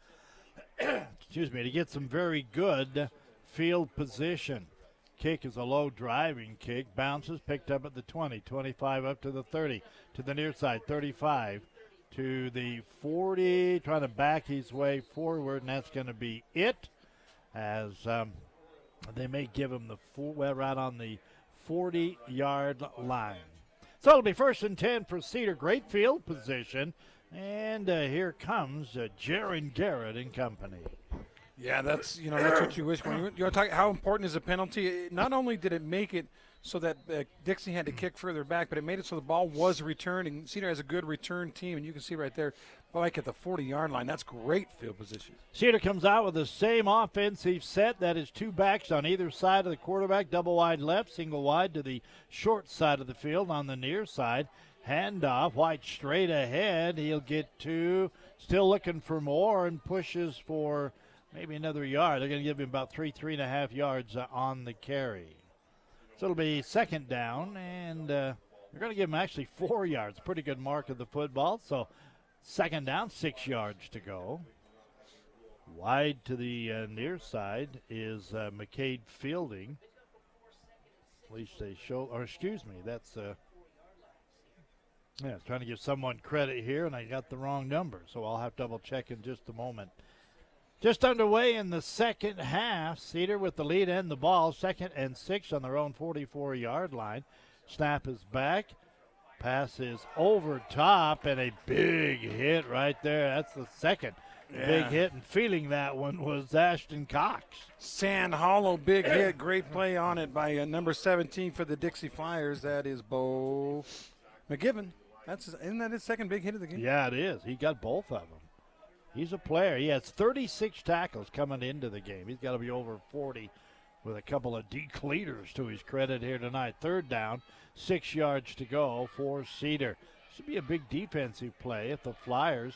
to get some very good field position. Kick is a low driving kick. Bounces, picked up at the 20, 25 up to the 30, to the near side, 35 to the 40, trying to back his way forward, and that's going to be it, as they may give him right on the 40-yard line. So it'll be 1st and 10 for Cedar. Great field position, and here comes Jaron Garrett and company. Yeah, that's what you wish. When you're talking how important is a penalty, not only did it make it so that Dixie had to kick further back, but it made it so the ball was returned, and Cedar has a good return team, and you can see right there, like at the 40-yard line, that's great field position. Cedar comes out with the same offensive set. That is 2 backs on either side of the quarterback, double wide left, single wide to the short side of the field on the near side. Handoff, White straight ahead. He'll get 2, still looking for more, and pushes for maybe another yard. They're going to give him about 3.5 yards on the carry. So it'll be 2nd down, and they're going to give him actually 4 yards. Pretty good mark of the football. So 2nd down, 6 yards to go. Wide to the near side is McCade Fielding. At least they show, or excuse me, that's trying to give someone credit here, and I got the wrong number. So I'll have to double check in just a moment. Just underway in the second half. Cedar with the lead and the ball. 2nd and 6 on their own 44-yard line. Snap is back. Pass is over top, and a big hit right there. That's the second big hit, and feeling that one was Ashton Cox. Sand Hollow, big hit. Great play on it by number 17 for the Dixie Flyers. That is Bo McGibbon. Isn't that his 2nd big hit of the game? Yeah, it is. He got both of them. He's a player. He has 36 tackles coming into the game. He's got to be over 40 with a couple of deke leaders to his credit here tonight. 3rd down, 6 yards to go for Cedar. Should be a big defensive play if the Flyers.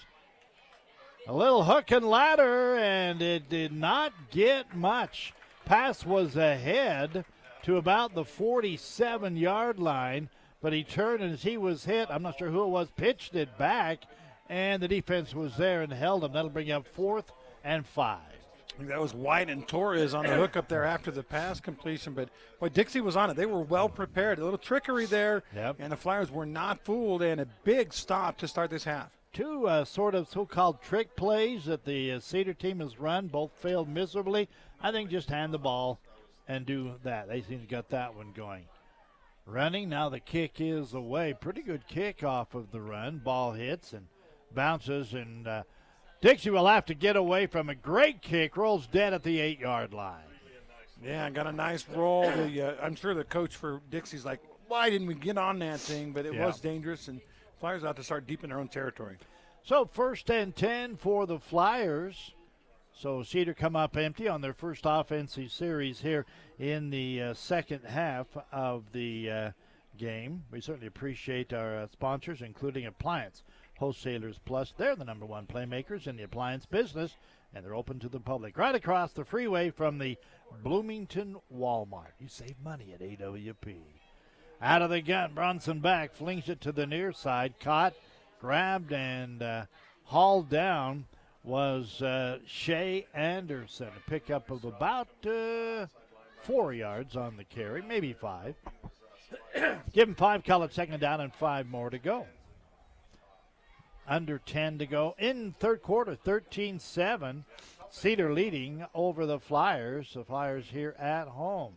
A little hook and ladder, and it did not get much. Pass was ahead to about the 47-yard line, but he turned, and as he was hit, I'm not sure who it was, pitched it back, and the defense was there and held him. That'll bring up 4th and 5. I think that was White and Torres on the hook up there after the pass completion. But boy, Dixie was on it. They were well prepared. A little trickery there, and the Flyers were not fooled, and a big stop to start this half. 2 sort of so-called trick plays that the Cedar team has run. Both failed miserably. I think just hand the ball and do that. They seem to got that one going. Running, now the kick is away. Pretty good kick off of the run. Ball hits and bounces, and Dixie will have to get away from a great kick, rolls dead at the 8-yard line. Yeah, got a nice roll. I'm sure the coach for Dixie's like, why didn't we get on that thing? But it was dangerous, and Flyers out to start deep in their own territory. So 1st and 10 for the Flyers. So Cedar come up empty on their first offensive series here in the second half of the game. We certainly appreciate our sponsors, including Appliance Wholesalers Plus. They're the #1 playmakers in the appliance business, and they're open to the public. Right across the freeway from the Bloomington Walmart. You save money at AWP. Out of the gun, Bronson back, flings it to the near side. Caught, grabbed, and hauled down was Shay Anderson. A pickup of about 4 yards on the carry, maybe 5. Give him 5, call it second down, and 5 more to go. Under 10 to go in third quarter, 13-7. Cedar leading over the Flyers. The Flyers here at home.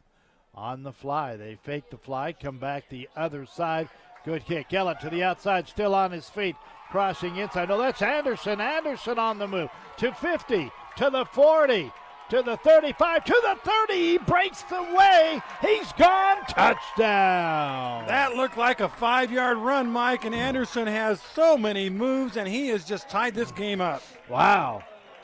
On the fly, they fake the fly, come back the other side. Good kick. Gellett to the outside, still on his feet, crossing inside. No, that's Anderson. Anderson on the move. To 50, to the 40, to the 35, to the 30. He breaks the way. He's gone. Touchdown. That looked like a 5-yard run, Mike, and Anderson has so many moves, and he has just tied this game up. Wow.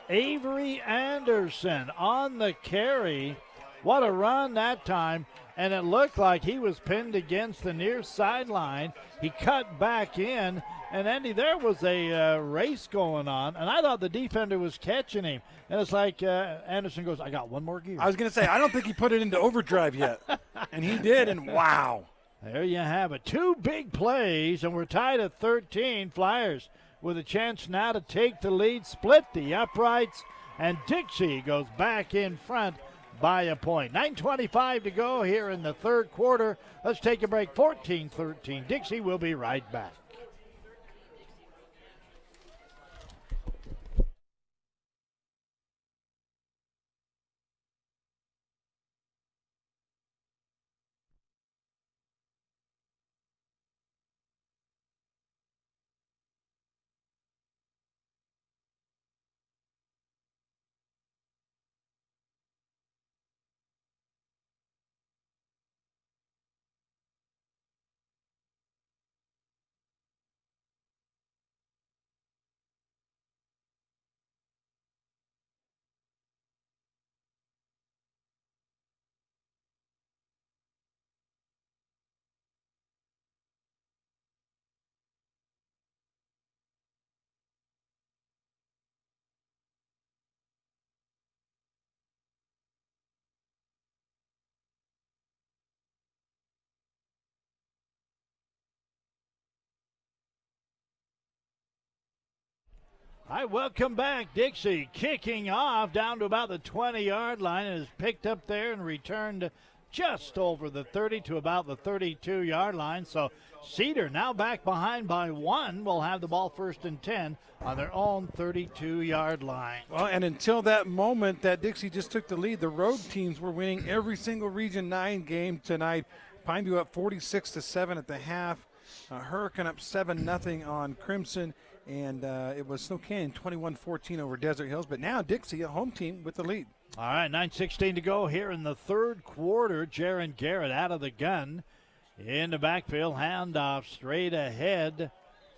Avery Anderson on the carry. What a run that time. And it looked like he was pinned against the near sideline. He cut back in. And, Andy, there was a race going on. And I thought the defender was catching him. And it's like Anderson goes, I got one more gear. I was going to say, I don't think he put it into overdrive yet. And he did, and wow. There you have it. 2 big plays, and we're tied at 13. Flyers with a chance now to take the lead, split the uprights, and Dixie goes back in front by a point. 9:25 to go here in the third quarter. Let's take a break. 14-13. Dixie will be right back. Hi, welcome back. Dixie kicking off down to about the 20-yard line and is picked up there and returned just over the 30 to about the 32-yard line. So Cedar now back behind by 1 will have the ball 1st and 10 on their own 32-yard line. Well, and until that moment that Dixie just took the lead, the road teams were winning every single Region 9 game tonight. Pineview up 46-7 at the half. Hurricane up 7-0 on Crimson. And it was Snow Canyon 21-14 over Desert Hills. But now Dixie, a home team, with the lead. All right, 9:16 to go here in the third quarter. Jaron Garrett out of the gun. In the backfield, handoff straight ahead.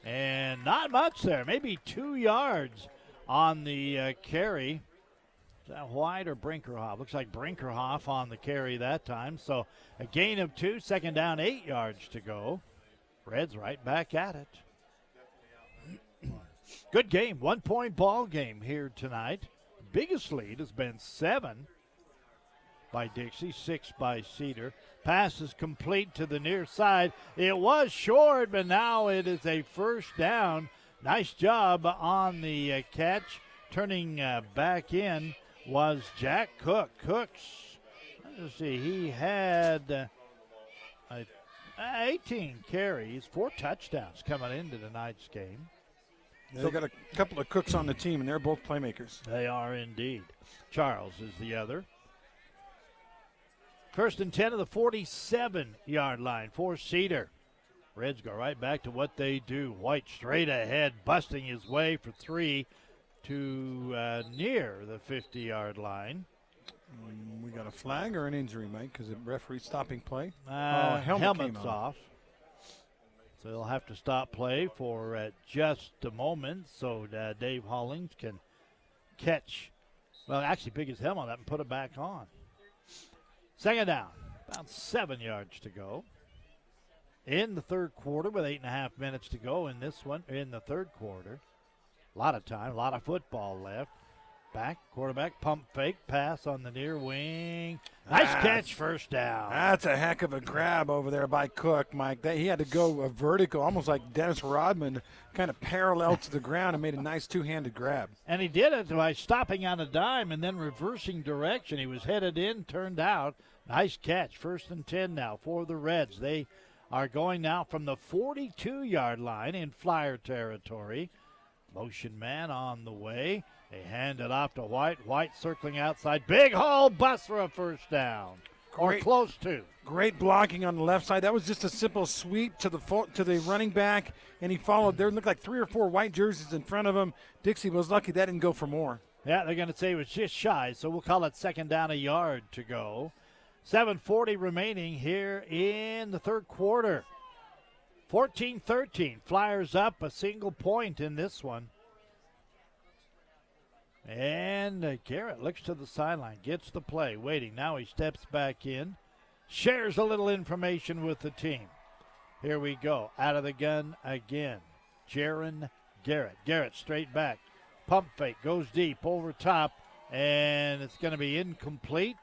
And not much there, maybe 2 yards on the carry. Is that White or Brinkerhoff? Looks like Brinkerhoff on the carry that time. So a gain of 2, 2nd down, 8 yards to go. Reds right back at it. Good game, 1-point ball game here tonight. Biggest lead has been 7 by Dixie, 6 by Cedar. Pass is complete to the near side. It was short, but now it is a first down. Nice job on the catch. Turning back in was Jack Cook. Cooks, let's see, he had 18 carries, 4 touchdowns coming into tonight's game. They've got a couple of Cooks on the team, and they're both playmakers. They are indeed. Charles is the other. 1st and 10 of the 47-yard line for Cedar. Reds go right back to what they do. White straight ahead, busting his way for 3. to near the 50-yard line. We got a flag or an injury, Mike, because the referee's stopping play. Helmet's off. So they'll have to stop play for just a moment so Dave Hollings can catch, well, actually pick his helmet up and put it back on. Second down, about 7 yards to go. In the third quarter with 8.5 minutes to go in this one, in the third quarter. A lot of time, a lot of football left. Back, quarterback, pump fake, pass on the near wing. Nice catch, first down. That's a heck of a grab over there by Cook, Mike. He had to go a vertical, almost like Dennis Rodman, kind of parallel to the ground and made a nice two-handed grab. And he did it by stopping on a dime and then reversing direction. He was headed in, turned out. Nice catch, 1st and 10 now for the Reds. They are going now from the 42-yard line in Flyer territory. Motion man on the way. They hand it off to White. White circling outside. Big hole, bust for a first down. Or close to. Great blocking on the left side. That was just a simple sweep to the running back, and he followed. There looked like 3 or 4 white jerseys in front of him. Dixie was lucky that didn't go for more. Yeah, they're going to say it was just shy, so we'll call it second down, a yard to go. 7:40 remaining here in the third quarter. 14-13. Flyers up a single point in this one. And Garrett looks to the sideline, gets the play, waiting. Now he steps back in, shares a little information with the team. Here we go. Out of the gun again. Jaron Garrett. Garrett straight back. Pump fake, goes deep, over top, and it's going to be incomplete.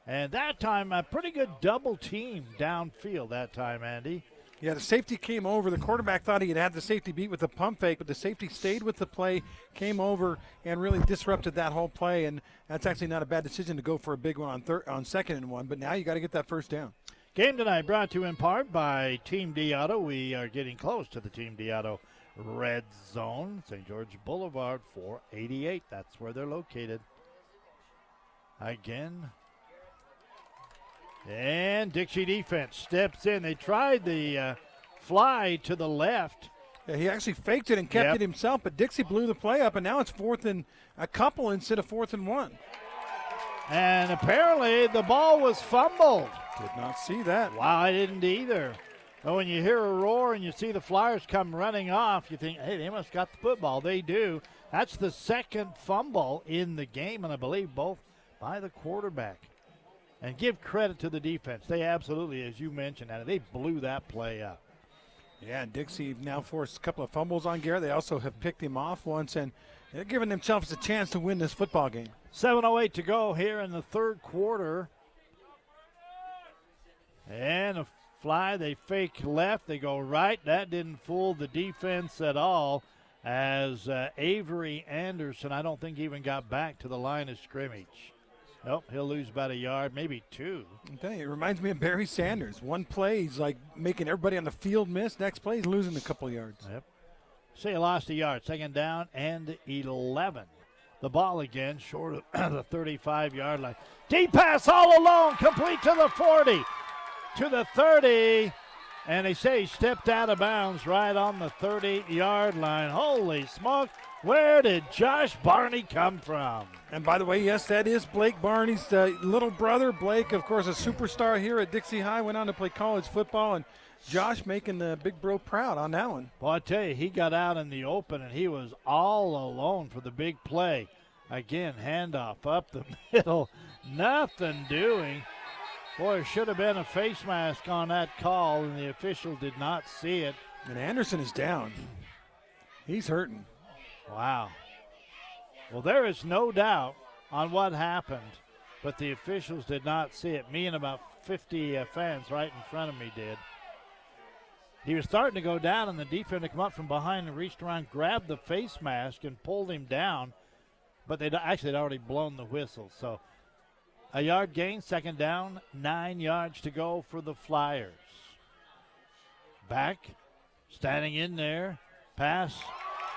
And that time, a pretty good double team downfield that time, Andy. Yeah, the safety came over. The quarterback thought he had the safety beat with the pump fake, but the safety stayed with the play, came over, and really disrupted that whole play. And that's actually not a bad decision to go for a big one on 2nd and 1, but now you got to get that first down. Game tonight brought to you in part by Team D Auto. We are getting close to the Team D Auto red zone. St. George Boulevard, 488. That's where they're located. Again. And Dixie defense steps in. They tried the fly to the left. Yeah, he actually faked it and kept it himself, but Dixie blew the play up, and now it's 4th and a couple instead of 4th and 1. And apparently the ball was fumbled. Did not see that. Wow, I didn't either. But when you hear a roar and you see the Flyers come running off, you think, hey, they must have got the football. They do. That's the second fumble in the game, and I believe both by the quarterback. And give credit to the defense. They absolutely, as you mentioned, they blew that play up. Yeah, Dixie now forced a couple of fumbles on Garrett. They also have picked him off once, and they're giving themselves a chance to win this football game. 7:08 to go here in the third quarter. And a fly, they fake left, they go right. That didn't fool the defense at all, as Avery Anderson, I don't think even got back to the line of scrimmage. Nope, he'll lose about a yard, maybe 2. I'm telling you, it reminds me of Barry Sanders. One play, he's like making everybody on the field miss. Next play, he's losing a couple yards. Yep. Say he lost a yard. Second down and 11. The ball again, short of the 35-yard line. Deep pass all alone, complete to the 40, to the 30. And they say he stepped out of bounds right on the 30-yard line. Holy smoke, where did Josh Barney come from? And by the way, yes, that is Blake Barney's little brother. Blake, of course, a superstar here at Dixie High, went on to play college football, and Josh making the big bro proud on that one. Well, I tell you, he got out in the open, and he was all alone for the big play. Again, handoff up the middle, nothing doing. Boy, it should have been a face mask on that call, and the official did not see it. And Anderson is down. He's hurting. Wow. Well, there is no doubt on what happened, but the officials did not see it. Me and about 50 fans right in front of me did. He was starting to go down, and the defender came up from behind and reached around, grabbed the face mask, and pulled him down. But they'd already blown the whistle. So a yard gain, second down, 9 yards to go for the Flyers. Back, standing in there, pass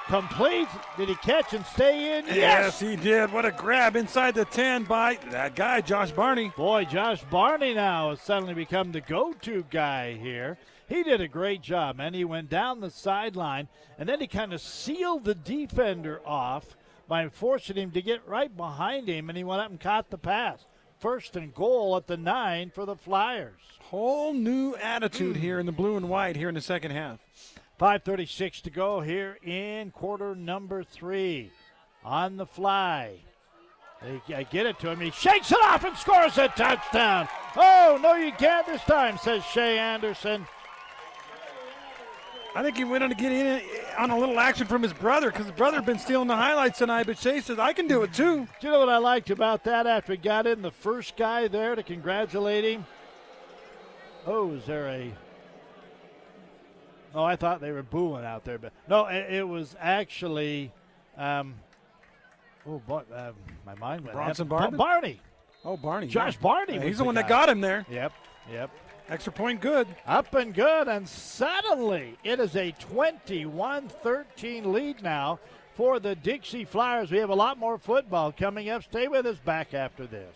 Complete. Did he catch and stay in? Yes, he did. What a grab inside the 10 by that guy, Josh Barney. Boy, Josh Barney now has suddenly become the go-to guy here. He did a great job, man. He went down the sideline, and then he kind of sealed the defender off by forcing him to get right behind him, and he went up and caught the pass. First and goal at the 9 for the Flyers. Whole new attitude here in the blue and white here in the second half. 5:36 to go here in quarter number 3. On the fly. They get it to him. He shakes it off and scores a touchdown. Oh, no, you can't this time, says Shay Anderson. I think he went on to get in on a little action from his brother because his brother had been stealing the highlights tonight, but Shay says, I can do it too. Do you know what I liked about that after he got in? The first guy there to congratulate him. Oh, is there a... Oh, I thought they were booing out there, but no, it was actually, my mind went. Bronson Barney? Barney. Oh, Barney. Josh Barney. Yeah, was he's the one guy. that got him there. Yep. Extra point good. Up and good, and suddenly it is a 21-13 lead now for the Dixie Flyers. We have a lot more football coming up. Stay with us back after this.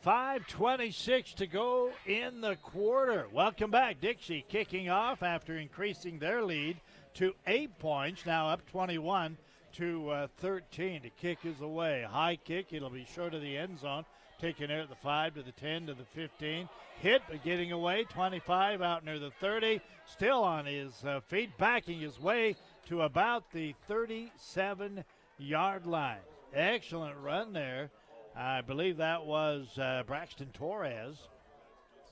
.5:26 to go in the quarter. Welcome back. Dixie kicking off after increasing their lead to 8 points. Now up 21 to 13. The kick is away. High kick. It'll be short of the end zone. Taken there at the 5 to the 10 to the 15. Hit, but getting away. 25 out near the 30. Still on his feet, backing his way to about the 37-yard line. Excellent run there. I believe that was Braxton Torres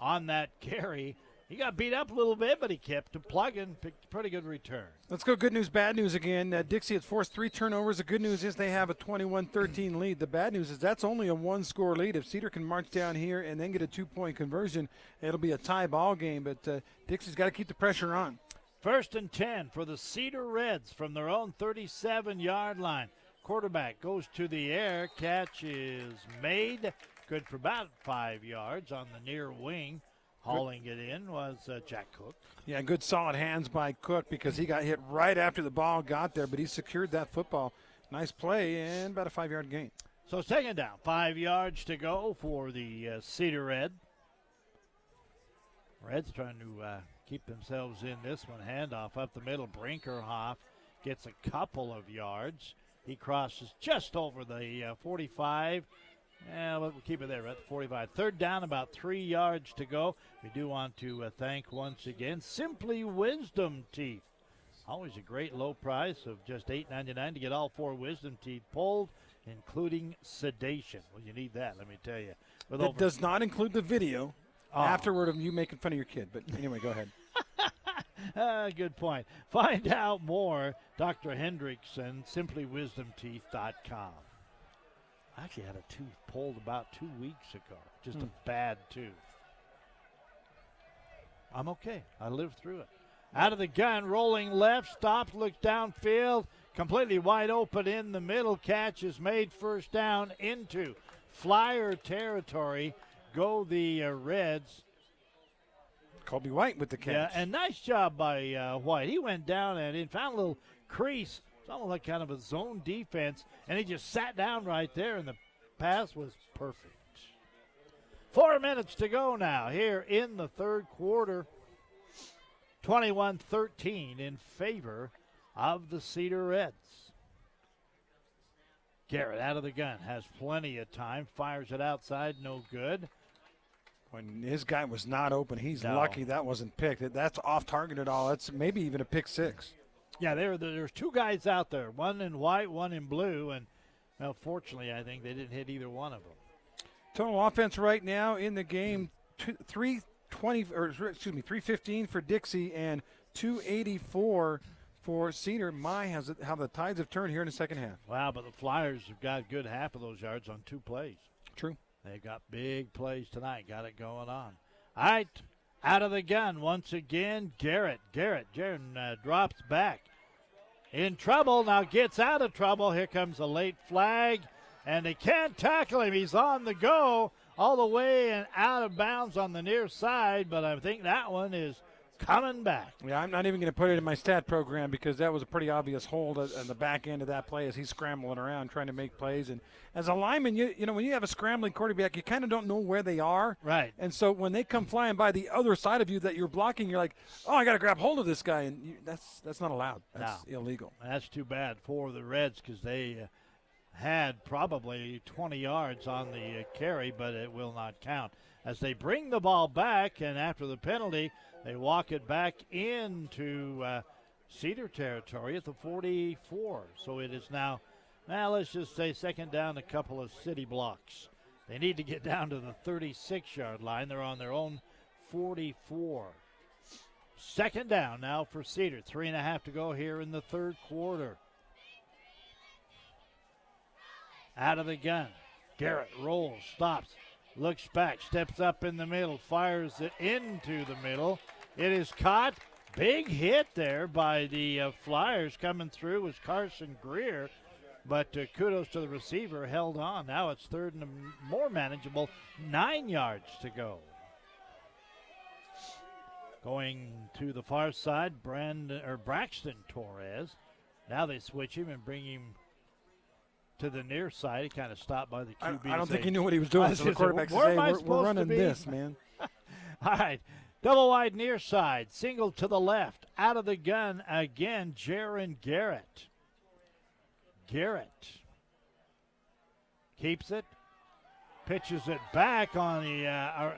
on that carry. He got beat up a little bit, but he kept plugging. Picked a pretty good return. Let's go good news, bad news again. Dixie has forced 3 turnovers. The good news is they have a 21-13 lead. The bad news is that's only a 1-score lead. If Cedar can march down here and then get a 2-point conversion, it'll be a tie ball game. But Dixie's got to keep the pressure on. 1st and 10 for the Cedar Reds from their own 37-yard line. Quarterback goes to the air. Catch is made. Good for about 5 yards on the near wing. Hauling it in was Jack Cook. Yeah, good solid hands by Cook because he got hit right after the ball got there, but he secured that football. Nice play and about a 5-yard gain. So second down, 5 yards to go for the Cedar Red. Reds trying to keep themselves in this one. Handoff up the middle. Brinkerhoff gets a couple of yards. He crosses just over the 45. We'll keep it there at the 45. Third down, about 3 yards to go. We do want to thank once again Simply Wisdom Teeth. Always a great low price of just $8.99 to get all 4 wisdom teeth pulled, including sedation. Well, you need that, let me tell you. That does not include the video afterward of you making fun of your kid. But anyway, go ahead. Good point. Find out more, Dr. Hendrickson, simplywisdomteeth.com. I actually had a tooth pulled about 2 weeks ago. Just a bad tooth. I'm okay. I lived through it. Out of the gun, rolling left, stops, looks downfield, completely wide open in the middle. Catch is made, first down into Flyer territory. Go the Reds. Colby White with the catch. Yeah, and nice job by White. He went down and in, found a little crease. It's almost like kind of a zone defense, and he just sat down right there, and the pass was perfect. 4 minutes to go now here in the third quarter. 21-13 in favor of the Cedar Reds. Garrett out of the gun, has plenty of time, fires it outside, no good. When his guy was not open, he's No. lucky that wasn't picked. That's off target at all. That's maybe even a pick six. Yeah, there's two guys out there, one in white, one in blue, and well, fortunately, I think they didn't hit either one of them. Total offense right now in the game, 315 for Dixie and 284 for Cedar. How the tides have turned here in the second half. Wow, but the Flyers have got a good half of those yards on 2 plays. True. They've got big plays tonight. Got it going on. All right, out of the gun once again, Garrett. Jaron drops back. In trouble, now gets out of trouble. Here comes a late flag, and they can't tackle him. He's on the go all the way and out of bounds on the near side, but I think that one is coming back. Yeah, I'm not even going to put it in my stat program because that was a pretty obvious hold on the back end of that play as he's scrambling around trying to make plays. And as a lineman, you know when you have a scrambling quarterback, you kind of don't know where they are. Right. And so when they come flying by the other side of you that you're blocking, you're like, oh, I got to grab hold of this guy. And that's not allowed. That's illegal. That's too bad for the Reds because they had probably 20 yards on the carry, but it will not count. As they bring the ball back, and after the penalty, they walk it back into Cedar territory at the 44. So it is now, let's just say second down, a couple of city blocks. They need to get down to the 36-yard line. They're on their own 44. Second down now for Cedar. 3.5 to go here in the third quarter. Out of the gun. Garrett rolls, stops, looks back, steps up in the middle, fires it into the middle. It is caught. Big hit there by the Flyers. Coming through was Carson Greer, but kudos to the receiver, held on. Now it's third and more manageable, 9 yards to go. Going to the far side, Braxton Torres. Now they switch him and bring him to the near side. He kind of stopped by the QB. I don't think he knew what he was doing. So the quarterback said, hey, we're running this, man. All right. Double wide near side. Single to the left. Out of the gun again, Jaron Garrett. Garrett keeps it. Pitches it back on the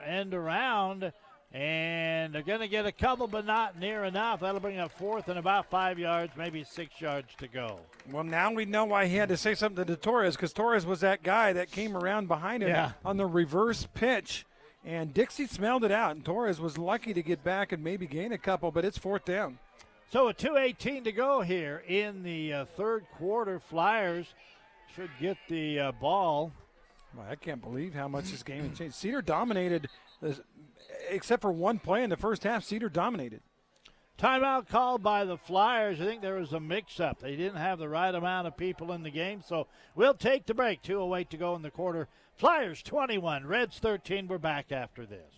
end around. And they're going to get a couple, but not near enough. That'll bring up fourth and about 5 yards, maybe 6 yards to go. Well, now we know why he had to say something to Torres, because Torres was that guy that came around behind him on the reverse pitch. And Dixie smelled it out, and Torres was lucky to get back and maybe gain a couple, but it's fourth down. So a 2:18 to go here in the third quarter. Flyers should get the ball. Well, I can't believe how much this game has changed. Cedar dominated, except for one play in the first half. Cedar dominated. Timeout called by the Flyers. I think there was a mix-up. They didn't have the right amount of people in the game, so we'll take the break. 2:08 to go in the quarter. Flyers 21, Reds 13. We're back after this.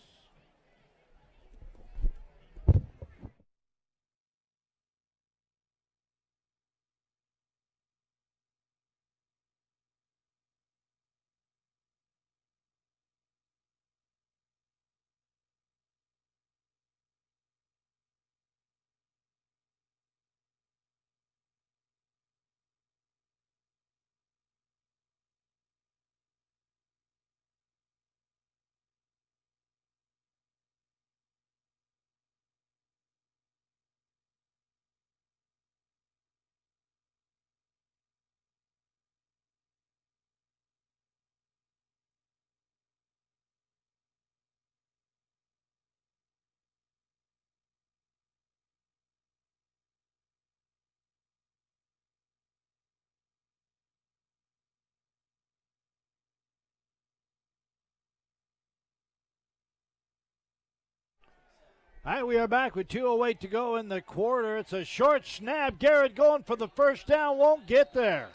All right, we are back with 2:08 to go in the quarter. It's a short snap. Garrett going for the first down, won't get there.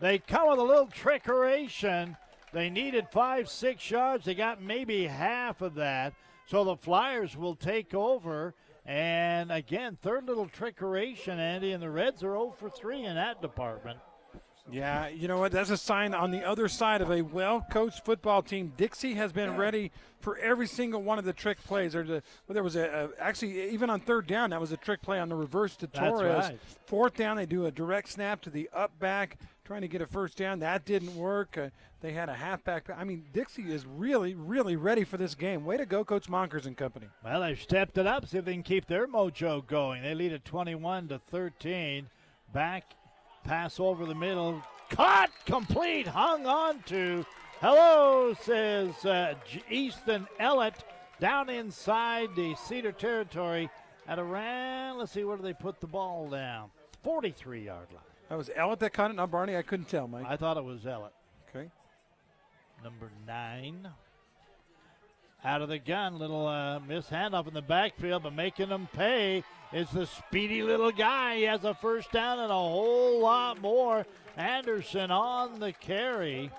They come with a little trickeration. They needed 5-6 yards. They got maybe half of that. So the Flyers will take over. And again, third little trickeration, Andy, and the Reds are 0 for 3 in that department. Yeah, you know what? That's a sign on the other side of a well-coached football team. Dixie has been ready for every single one of the trick plays. There was actually, even on third down, that was a trick play on the reverse to Torres. That's right. Fourth down, they do a direct snap to the up back trying to get a first down. That didn't work. They had a halfback. I mean, Dixie is really, really ready for this game. Way to go, Coach Monkers and company. Well, they've stepped it up, see if they can keep their mojo going. They lead at 21-13. Back, pass over the middle. Caught, complete, hung on to. Hello, says Easton Ellett, down inside the Cedar territory at around, let's see, where do they put the ball down? 43-yard line. That was Ellett that caught it, not Barney. I couldn't tell, Mike. I thought it was Ellett. Okay. Number 9. Out of the gun, little miss handoff in the backfield, but making them pay is the speedy little guy. He has a first down and a whole lot more. Anderson on the carry.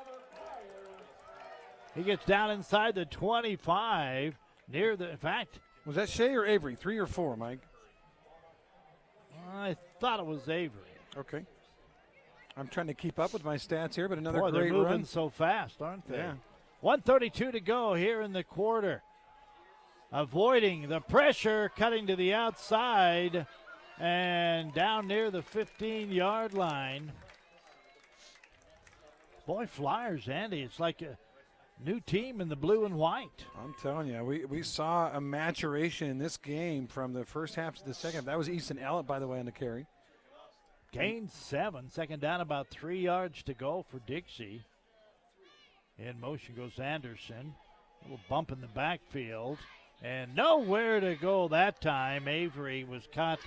He gets down inside the 25, near the, in fact. Was that Shay or Avery, 3 or 4, Mike? I thought it was Avery. Okay. I'm trying to keep up with my stats here, but another Boy, great they're moving run. so fast, aren't they? Yeah. 1:32 to go here in the quarter. Avoiding the pressure, cutting to the outside, and down near the 15-yard line. Boy, Flyers, Andy, it's like a new team in the blue and white. I'm telling you, we saw a maturation in this game from the first half to the second. That was Easton Ellett, by the way, on the carry. Gain 7, second down, about 3 yards to go for Dixie. In motion goes Anderson. A little bump in the backfield. And nowhere to go that time. Avery was cut,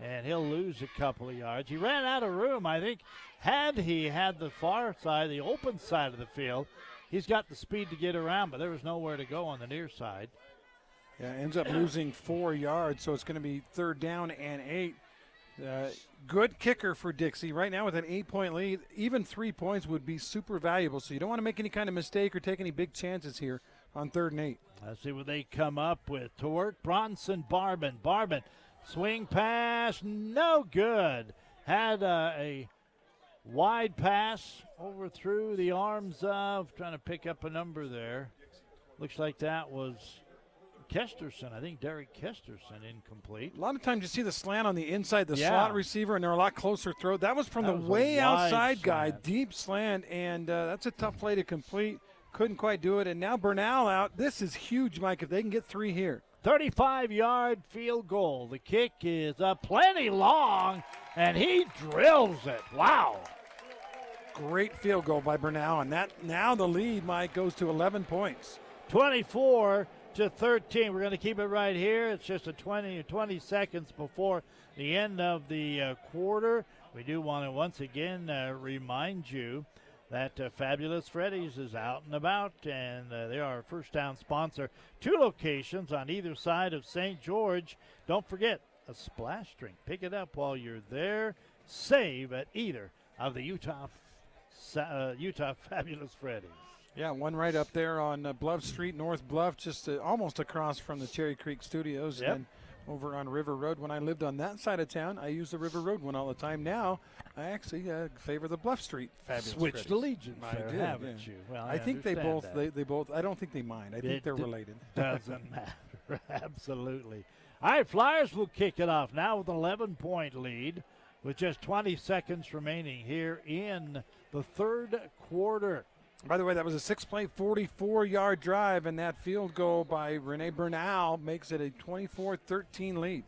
and he'll lose a couple of yards. He ran out of room. I think had he had the far side, the open side of the field, he's got the speed to get around, but there was nowhere to go on the near side. Yeah, ends up losing 4 yards, so it's going to be 3rd down and 8. Good kicker for Dixie. Right now with an 8-point lead, even 3 points would be super valuable, so you don't want to make any kind of mistake or take any big chances here on 3rd and 8. Let's see what they come up with. To work, Bronson Barbin. Barbin, swing pass, no good. Had a wide pass over through the arms of, trying to pick up a number there. Looks like that was Kesterson. I think Derek Kesterson, incomplete. A lot of times you see the slant on the inside, the slot receiver, and they're a lot closer throw. That was from the way outside guy, deep slant, and that's a tough play to complete. Couldn't quite do it, and now Bernal out. This is huge, Mike, if they can get 3 here. 35-yard field goal. The kick is up plenty long, and he drills it. Wow. Great field goal by Bernal, and that now the lead, Mike, goes to 11 points. 24-13. We're going to keep it right here. It's just 20 seconds before the end of the quarter. We do want to once again remind you that Fabulous Freddy's is out and about, and they are our first down sponsor. 2 locations on either side of St. George. Don't forget a splash drink. Pick it up while you're there. Save at either of the Utah Fabulous Freddy's. Yeah, one right up there on Bluff Street, North Bluff, just almost across from the Cherry Creek Studios. Yep. And over on River Road. When I lived on that side of town, I used the River Road one all the time. Now, I actually favor the Bluff Street Fabulous Switched Freddy's. allegiance I there, did, haven't yeah. you? Well, I think they both, understand they both, I don't think they mind. I think they're related. Doesn't matter. Absolutely. All right, Flyers will kick it off now with an 11-point lead with just 20 seconds remaining here in the 3rd quarter. By the way, that was a 6-play, 44-yard drive, and that field goal by Rene Bernal makes it a 24-13 lead.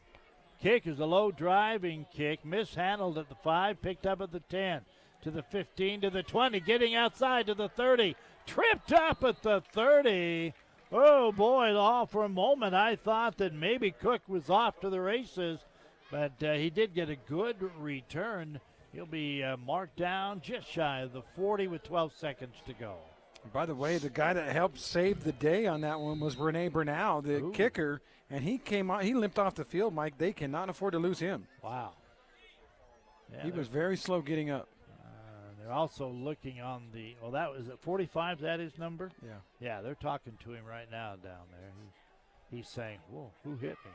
Kick is a low driving kick, mishandled at the 5, picked up at the 10, to the 15, to the 20, getting outside to the 30, tripped up at the 30. Oh boy, for a moment I thought that maybe Cook was off to the races, but he did get a good return. He'll be marked down just shy of the 40 with 12 seconds to go. By the way, the guy that helped save the day on that one was Rene Bernal, the kicker, and he came on. He limped off the field, Mike. They cannot afford to lose him. Wow. Yeah, he was very slow getting up. They're also looking on the, well, that was at 45, is that his number? Yeah. Yeah, they're talking to him right now down there. He's saying, whoa, who hit me?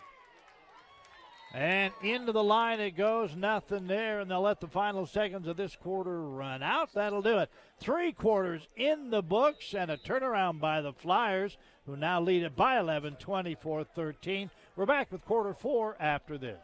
And into the line it goes, nothing there, and they'll let the final seconds of this quarter run out. That'll do it. 3 quarters in the books and a turnaround by the Flyers, who now lead it by 11, 24-13. We're back with quarter 4 after this.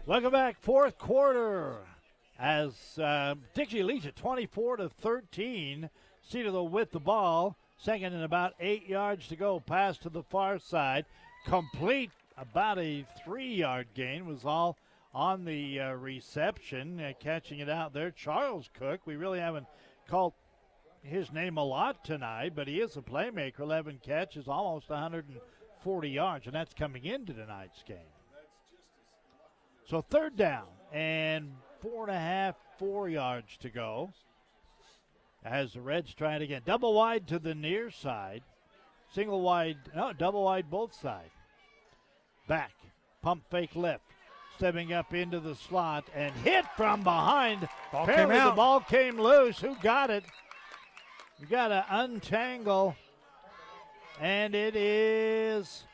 Welcome back, fourth quarter, as Dixie leads it 24-13. Cedar, though, with the ball. Second and about 8 yards to go. Pass to the far side. Complete, about a 3-yard gain. Was all on the reception. Catching it out there, Charles Cook. We really haven't called his name a lot tonight, but he is a playmaker. 11 catches, almost 140 yards, and that's coming into tonight's game. So third down and 4 yards to go. As the Reds try it again. Double wide to the near side. Single wide, no, double wide both sides. Back, pump fake left. Stepping up into the slot and hit from behind. Apparently the ball came loose. Who got it? You got to untangle. And it is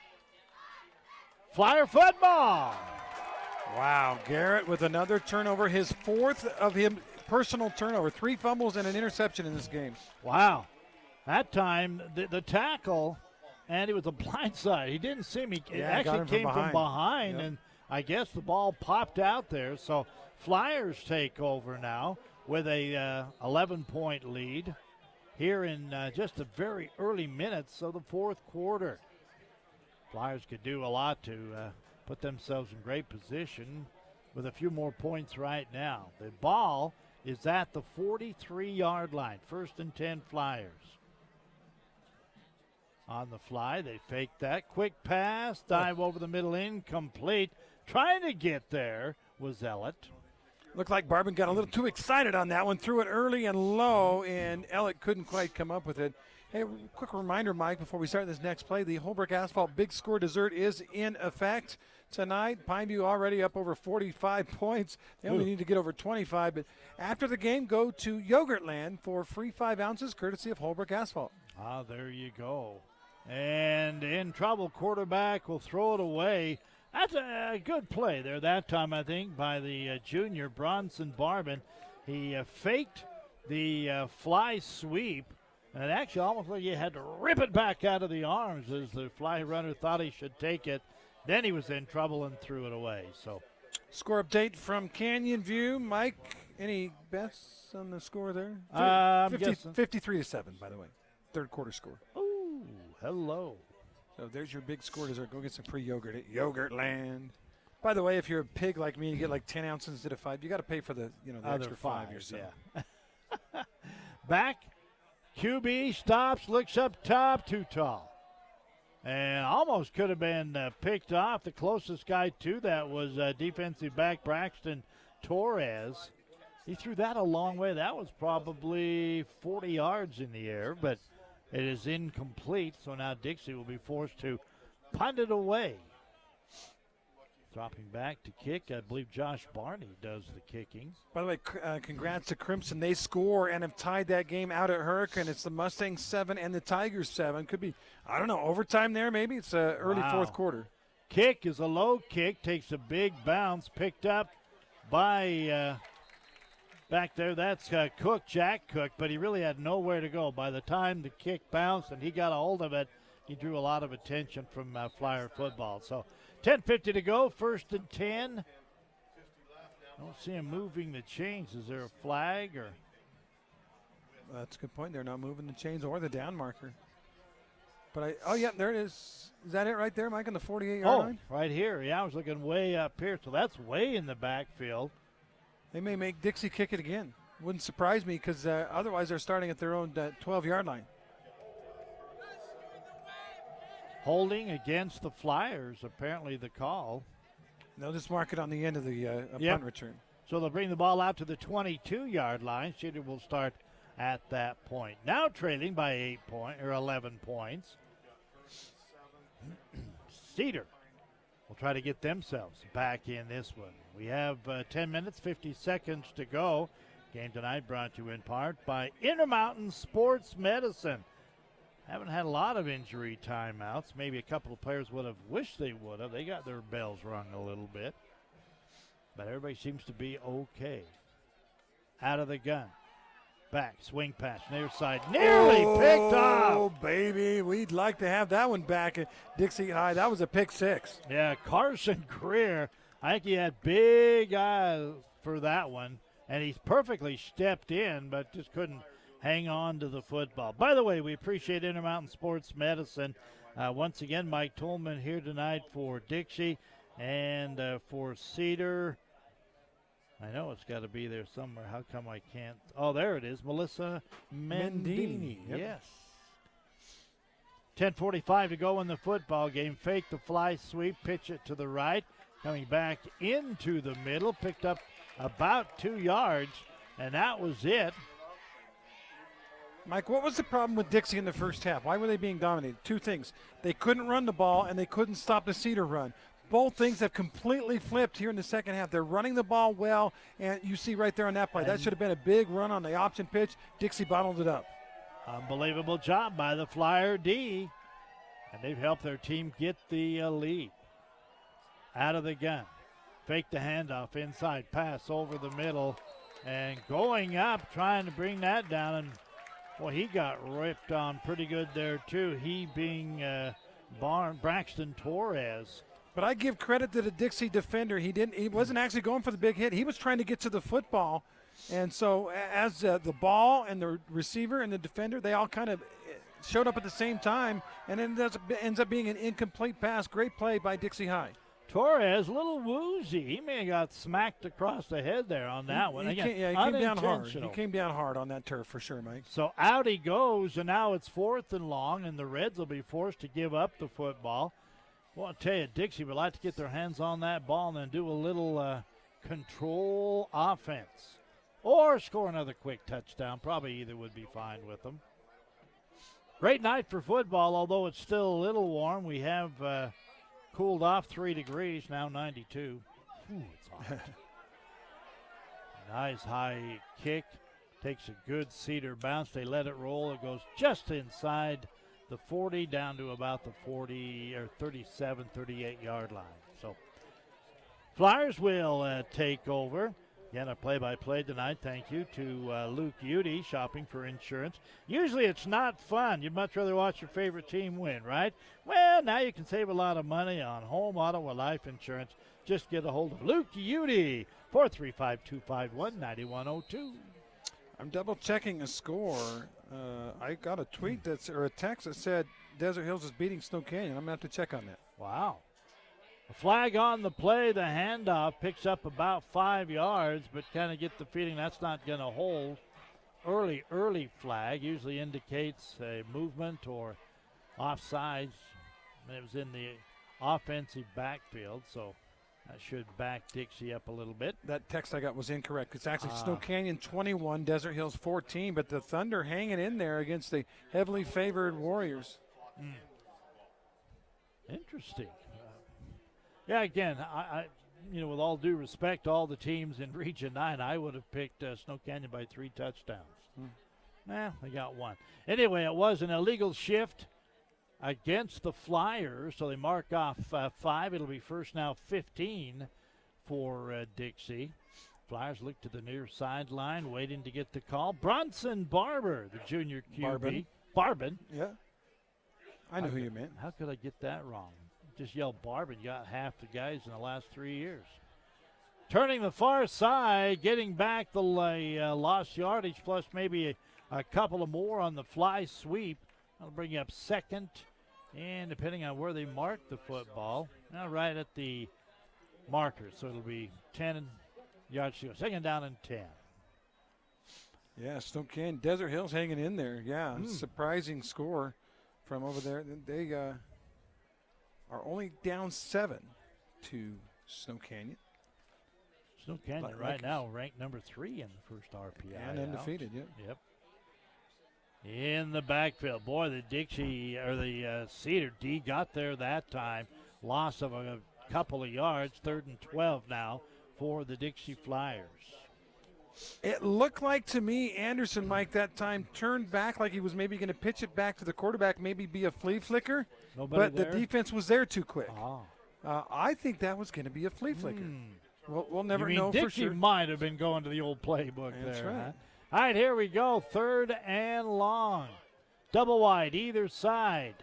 Flyer football. Wow, Garrett with another turnover, his fourth of him personal turnover, 3 fumbles and an interception in this game. Wow. That time, the tackle, and it was a blind side. He didn't see me. It actually came from behind, yep. And I guess the ball popped out there. So Flyers take over now with a 11-point lead here in just the very early minutes of the fourth quarter. Flyers could do a lot to put themselves in great position with a few more points right now. The ball is at the 43-yard line. First and 10 Flyers. On the fly, they fake that. Quick pass, dive over the middle, incomplete. Trying to get there was Ellett. Looked like Barban got a little too excited on that one, threw it early and low, and Ellett couldn't quite come up with it. Hey, quick reminder, Mike, before we start this next play, the Holbrook Asphalt Big Score dessert is in effect tonight. Pineview already up over 45 points. They only need to get over 25. But after the game, go to Yogurtland for free 5 ounces, courtesy of Holbrook Asphalt. Ah, there you go. And in trouble, quarterback will throw it away. That's a good play there that time, I think, by the junior, Bronson Barban. He faked the fly sweep. And it actually almost like you had to rip it back out of the arms as the fly runner thought he should take it. Then he was in trouble and threw it away. So, score update from Canyon View. Mike, any bets on the score there? 53-7, by the way. Third quarter score. Ooh, hello. So there's your big score dessert. Go get some free yogurt at Yogurtland. By the way, if you're a pig like me, you get like 10 ounces instead of 5. You got to pay for the the extra 5 yourself. Yeah. Back. QB stops, looks up top, too tall. And almost could have been picked off. The closest guy to that was defensive back Braxton Torres. He threw that a long way. That was probably 40 yards in the air, but it is incomplete. So now Dixie will be forced to punt it away. Dropping back to kick, I believe Josh Barney does the kicking. By the way, congrats to Crimson. They score and have tied that game out at Hurricane. It's the Mustangs 7 and the Tigers 7. Could be, I don't know, overtime there maybe? It's early fourth quarter. Kick is a low kick, takes a big bounce, picked up by back there. That's Cook, Jack Cook, but he really had nowhere to go. By the time the kick bounced and he got a hold of it, he drew a lot of attention from Flyer football. So 10:50 to go, first and 10. I don't see him moving the chains. Is there a flag or? That's a good point. They're not moving the chains or the down marker. But yeah, there it is. Is that it right there, Mike, on the 48-yard line? Right here. Yeah, I was looking way up here. So that's way in the backfield. They may make Dixie kick it again. Wouldn't surprise me because otherwise they're starting at their own 12-yard line. Holding against the Flyers, apparently the call. They'll just mark it on the end of the punt return. So they'll bring the ball out to the 22-yard line. Cedar will start at that point. Now trailing by 11 points. Cedar will try to get themselves back in this one. We have 10 minutes, 50 seconds to go. Game tonight brought to you in part by Intermountain Sports Medicine. Haven't had a lot of injury timeouts. Maybe a couple of players would have wished they would have. They got their bells rung a little bit. But everybody seems to be okay. Out of the gun. Back, swing pass, near side. Nearly picked off. Oh, baby. We'd like to have that one back at Dixie High. That was a pick 6. Yeah, Carson Greer. I think he had big eyes for that one, and he's perfectly stepped in, but just couldn't hang on to the football. By the way, we appreciate Intermountain Sports Medicine. Once again, Mike Tolman here tonight for Dixie and for Cedar. I know it's got to be there somewhere. How come I can't? Oh, there it is. Melissa Mendini. Yep. Yes. 10:45 to go in the football game. Fake the fly sweep, pitch it to the right. Coming back into the middle, picked up about 2 yards, and that was it. Mike, what was the problem with Dixie in the first half? Why were they being dominated? Two things. They couldn't run the ball, and they couldn't stop the Cedar run. Both things have completely flipped here in the second half. They're running the ball well, and you see right there on that play. That should have been a big run on the option pitch. Dixie bottled it up. Unbelievable job by the Flyer D, and they've helped their team get the lead. Out of the gun. Fake the handoff, inside pass over the middle, and going up, trying to bring that down, and well, he got ripped on pretty good there too. He being Braxton Torres. But I give credit to the Dixie defender. He wasn't actually going for the big hit. He was trying to get to the football, and so as the ball and the receiver and the defender, they all kind of showed up at the same time, and it ends up being an incomplete pass. Great play by Dixie High. Torres, a little woozy. He may have got smacked across the head there on that one. He came down hard. He came down hard on that turf for sure, Mike. So out he goes, and now it's 4th and long, and the Reds will be forced to give up the football. Well, I'll tell you, Dixie would like to get their hands on that ball and then do a little control offense or score another quick touchdown. Probably either would be fine with them. Great night for football, although it's still a little warm. We have cooled off 3 degrees, now 92. Ooh, it's hot. Nice high kick. Takes a good Cedar bounce. They let it roll. It goes just inside the 40 down to about the 40 or 37, 38-yard line. So Flyers will take over. Again, a play-by-play tonight. Thank you to Luke Udy, shopping for insurance. Usually it's not fun. You'd much rather watch your favorite team win, right? Well, now you can save a lot of money on home, auto, or life insurance. Just get a hold of Luke Udy, 435-251-9102. I'm double-checking a score. I got a tweet or a text that said Desert Hills is beating Snow Canyon. I'm going to have to check on that. Wow. A flag on the play. The handoff picks up about 5 yards, but kind of get the feeling that's not going to hold. Early flag usually indicates a movement or offsides. It was in the offensive backfield, so that should back Dixie up a little bit. That text I got was incorrect. It's actually Snow Canyon 21, Desert Hills 14, but the Thunder hanging in there against the heavily favored Warriors. Interesting. Yeah, again, I with all due respect to all the teams in Region 9, I would have picked Snow Canyon by 3 touchdowns. They got 1. Anyway, it was an illegal shift against the Flyers, so they mark off 5. It'll be first now 15 for Dixie. Flyers look to the near sideline, waiting to get the call. Bronson Barber, the junior QB. Barbin. Yeah. I know who you meant. How could I get that wrong? Just yell Barbin. You got half the guys in the last 3 years. Turning the far side, getting back the lost yardage plus maybe a couple of more on the fly sweep. That'll bring you up 2nd, and depending on where they mark the football, now right at the marker. So it'll be 10 yards to go. 2nd down and 10. Yeah, Snow Canyon, Desert Hills hanging in there. Yeah, surprising score from over there. They are only down 7 to Snow Canyon. Snow Canyon now ranked number 3 in the first RPI. And undefeated, Yep. In the backfield. Boy, the Dixie or the Cedar D got there that time. Loss of a couple of yards. 3rd and 12 now for the Dixie Flyers. It looked like to me Anderson, Mike, that time turned back like he was maybe going to pitch it back to the quarterback, maybe be a flea flicker. But the defense was there too quick. I think that was going to be a flea flicker. We'll never know Dixie for sure. Might have been going to the old playbook That's there. right. Huh? All right, here we go. 3rd and long. Double wide either side.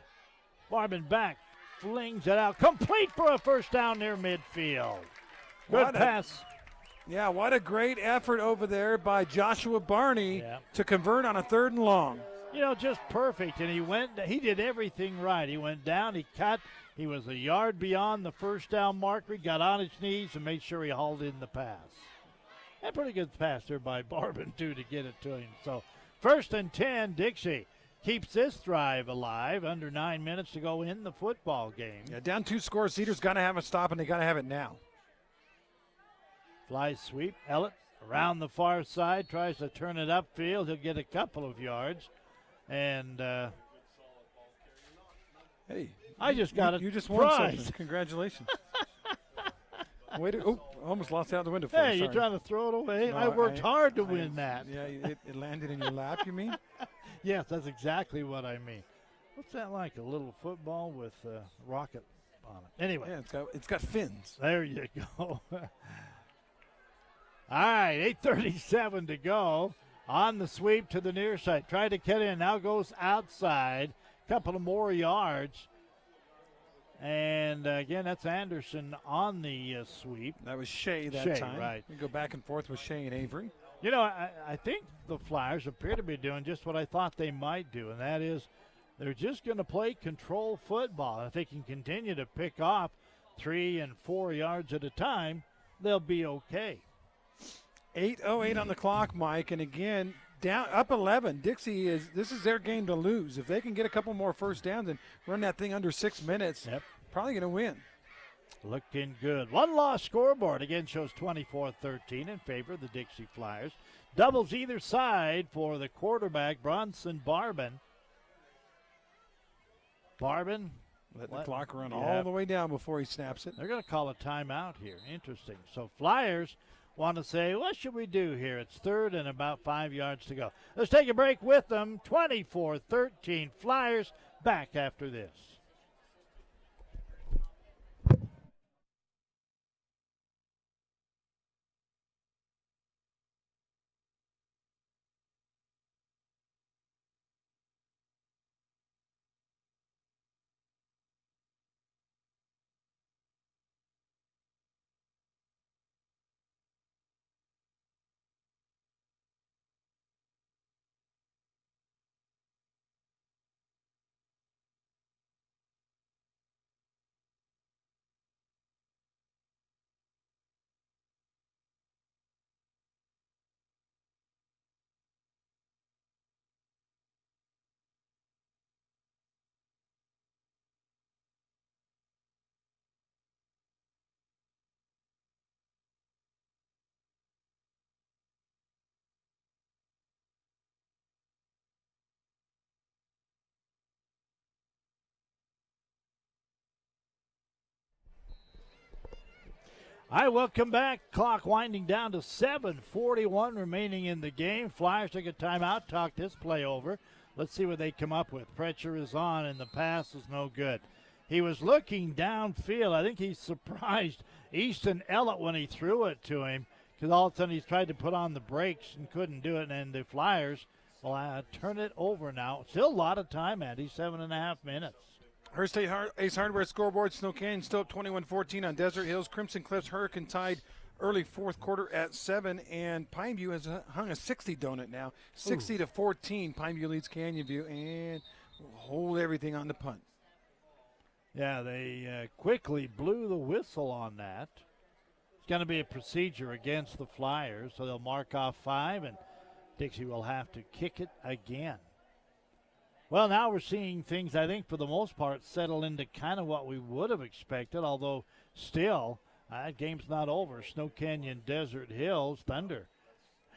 Barbin back, flings it out. Complete for a first down near midfield. Good pass. Yeah, what a great effort over there by Joshua Barney to convert on a 3rd and long. You know, just perfect. And he did everything right. He went down, he cut, he was a yard beyond the first down marker. He got on his knees and made sure he hauled in the pass. And pretty good pass there by Barban, too, to get it to him. So 1st and 10, Dixie keeps this drive alive. Under 9 minutes to go in the football game. Yeah, down 2 scores. Cedar's got to have a stop, and they got to have it now. Fly sweep. Ellett around the far side, tries to turn it upfield. He'll get a couple of yards. And hey, I just got it. You just won something. Congratulations. Wait, almost lost out the window. Hey, you're trying to throw it away? No, I worked hard to win that. Yeah, it landed in your lap, you mean? Yes, that's exactly what I mean. What's that like? A little football with a rocket on it. Anyway. Yeah, it's got fins. There you go. All right, 8:37 to go. On the sweep to the near side. Tried to get in. Now goes outside. Couple of more yards. And, again, that's Anderson on the sweep. That was Shay that time. Right. We go back and forth with Shay and Avery. You know, I think the Flyers appear to be doing just what I thought they might do, and that is they're just going to play control football. If they can continue to pick off 3 and 4 yards at a time, they'll be okay. 8:08 on the clock, Mike, and again, down up 11. Dixie this is their game to lose. If they can get a couple more first downs and run that thing under 6 minutes, probably going to win. Looking good. One loss scoreboard again shows 24-13 in favor of the Dixie Flyers. Doubles either side for the quarterback, Bronson Barban. Let the clock run all the way down before he snaps it. They're going to call a timeout here. Interesting. So Flyers want to say, what should we do here? It's 3rd and about 5 yards to go. Let's take a break with them. 24-13 Flyers. Back after this. All right, welcome back. Clock winding down to 7:41 remaining in the game. Flyers took a timeout, talked this play over. Let's see what they come up with. Pressure is on, and the pass is no good. He was looking downfield. I think he surprised Easton Ellett when he threw it to him, because all of a sudden he's tried to put on the brakes and couldn't do it, and the Flyers will turn it over now. Still a lot of time, Andy, 7.5 minutes. Hearst Ace Hardware scoreboard. Snow Canyon still up 21-14 on Desert Hills. Crimson Cliffs Hurricane Tide early 4th quarter at 7. And Pineview has hung a 60 donut now. 60-14. Pineview leads Canyon View and hold everything on the punt. Yeah, they quickly blew the whistle on that. It's going to be a procedure against the Flyers, so they'll mark off 5, and Dixie will have to kick it again. Well, now we're seeing things, I think, for the most part, settle into kind of what we would have expected, although still, that game's not over. Snow Canyon, Desert Hills, Thunder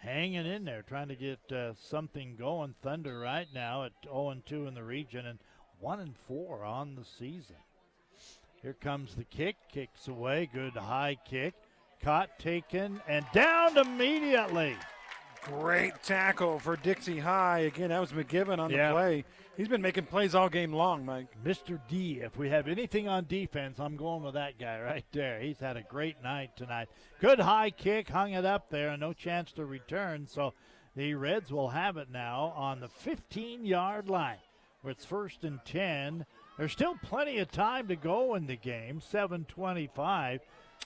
hanging in there, trying to get something going. Thunder right now at 0-2 in the region and 1-4 on the season. Here comes the kick, kicks away, good high kick. Caught, taken, and down immediately. Great tackle for Dixie High. Again, that was McGiven on the play. He's been making plays all game long, Mike. Mr. D, if we have anything on defense, I'm going with that guy right there. He's had a great night tonight. Good high kick, hung it up there, and no chance to return. So the Reds will have it now on the 15-yard line, where it's 1st and 10. There's still plenty of time to go in the game, 7:25.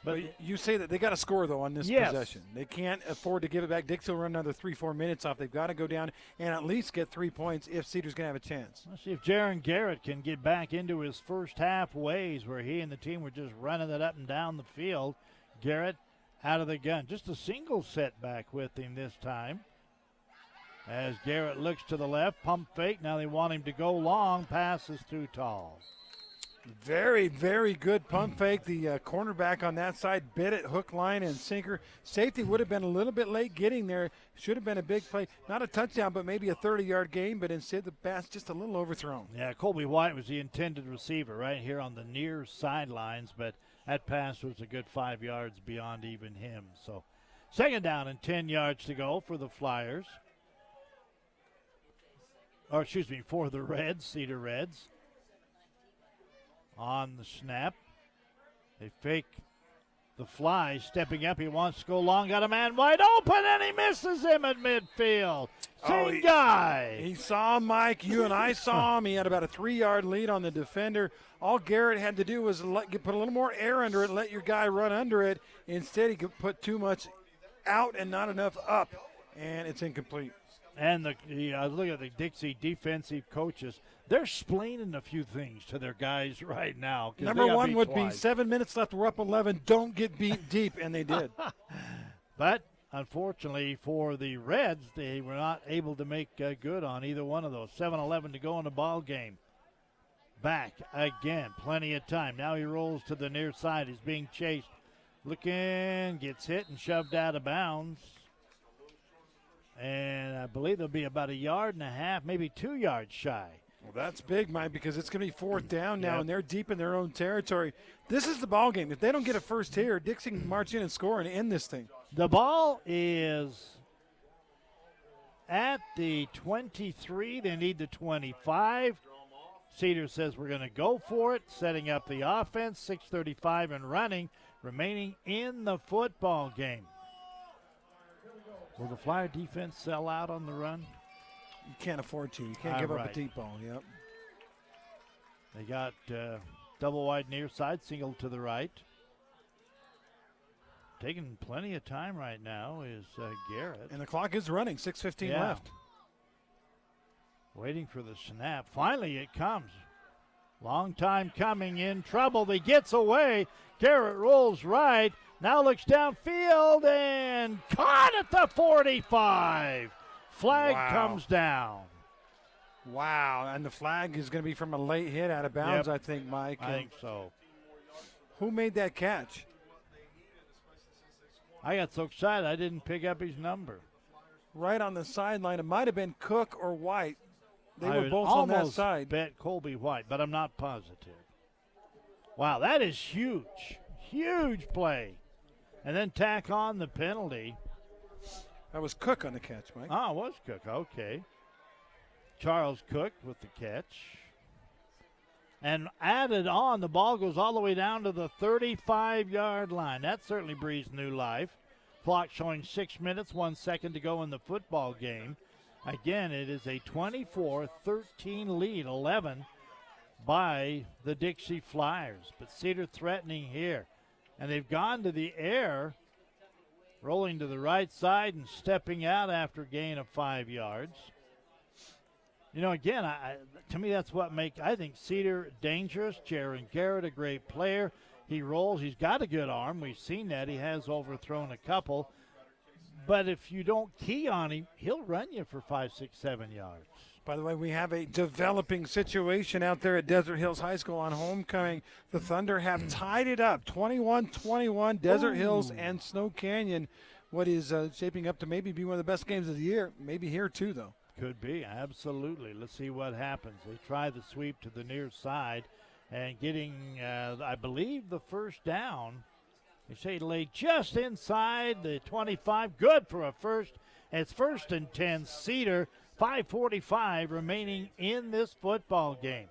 But you say that they got to score, though, on this possession. They can't afford to give it back. Dixie will run another 3-4 minutes off. They've got to go down and at least get 3 points if Cedar's going to have a chance. Let's see if Jaron Garrett can get back into his first half ways where he and the team were just running it up and down the field. Garrett out of the gun. Just a single setback with him this time. As Garrett looks to the left, pump fake. Now they want him to go long. Pass is too tall. Very, very good pump fake. The cornerback on that side bit it, hook, line, and sinker. Safety would have been a little bit late getting there. Should have been a big play. Not a touchdown, but maybe a 30-yard gain, but instead the pass just a little overthrown. Yeah, Colby White was the intended receiver right here on the near sidelines, but that pass was a good 5 yards beyond even him. So 2nd down and 10 yards to go for the Flyers. Or, excuse me, for the Reds, Cedar Reds. On the snap. They fake the fly, stepping up. He wants to go long. Got a man wide open, and he misses him at midfield. Same guy. He saw Mike. You and I saw him. He had about a 3-yard lead on the defender. All Garrett had to do was put a little more air under it, let your guy run under it. Instead, he could put too much out and not enough up, and it's incomplete. And look at the Dixie defensive coaches. They're explaining a few things to their guys right now. Number one would be 7 minutes left. We're up 11. Don't get beat deep, and they did. But unfortunately for the Reds, they were not able to make good on either one of those. 7-11 to go in the ball game. Back again, plenty of time. Now he rolls to the near side. He's being chased. Looking, gets hit and shoved out of bounds. And I believe they'll be about 1.5 yards, maybe 2 yards shy. Well, that's big, Mike, because it's going to be 4th down now, and they're deep in their own territory. This is the ball game. If they don't get a first here, Dixie can march in and score and end this thing. The ball is at the 23. They need the 25. Cedar says we're going to go for it, setting up the offense. 6:35 and running, remaining in the football game. Will the Flyer defense sell out on the run? You can't afford to. You can't give up a deep ball. Yep. They got double wide near side, single to the right. Taking plenty of time right now is Garrett. And the clock is running, 6:15 left. Waiting for the snap. Finally it comes. Long time coming, in trouble. He gets away. Garrett rolls right. Now looks downfield and caught at the 45. Flag comes down. Wow, and the flag is going to be from a late hit out of bounds, I think, Mike. I think so. Who made that catch? I got so excited I didn't pick up his number. Right on the sideline. It might have been Cook or White. They I were both on that side. almost bet Colby White, but I'm not positive. Wow, that is huge. Huge play. And then tack on the penalty. That was Cook on the catch, Mike. Ah, it was Cook. Okay. Charles Cook with the catch. And added on, the ball goes all the way down to the 35-yard line. That certainly breathes new life. Clock showing 6 minutes, 1 second to go in the football game. Again, it is a 24-13 lead, 11 by the Dixie Flyers. But Cedar threatening here. And they've gone to the air, rolling to the right side and stepping out after a gain of 5 yards. You know, again, to me that's what makes, I think, Cedar dangerous. Jaron Garrett, a great player. He rolls. He's got a good arm. We've seen that. He has overthrown a couple. But if you don't key on him, he'll run you for 5, 6, 7 yards. By the way, we have a developing situation out there at Desert Hills High School on homecoming. The Thunder have tied it up, 21-21, Desert Hills and Snow Canyon. What is shaping up to maybe be one of the best games of the year. Maybe here too, though. Could be, absolutely. Let's see what happens. They try the sweep to the near side and getting, I believe, the first down. They say lay just inside the 25. Good for a first. It's 1st and 10, Cedar. 5:45 remaining in this football game.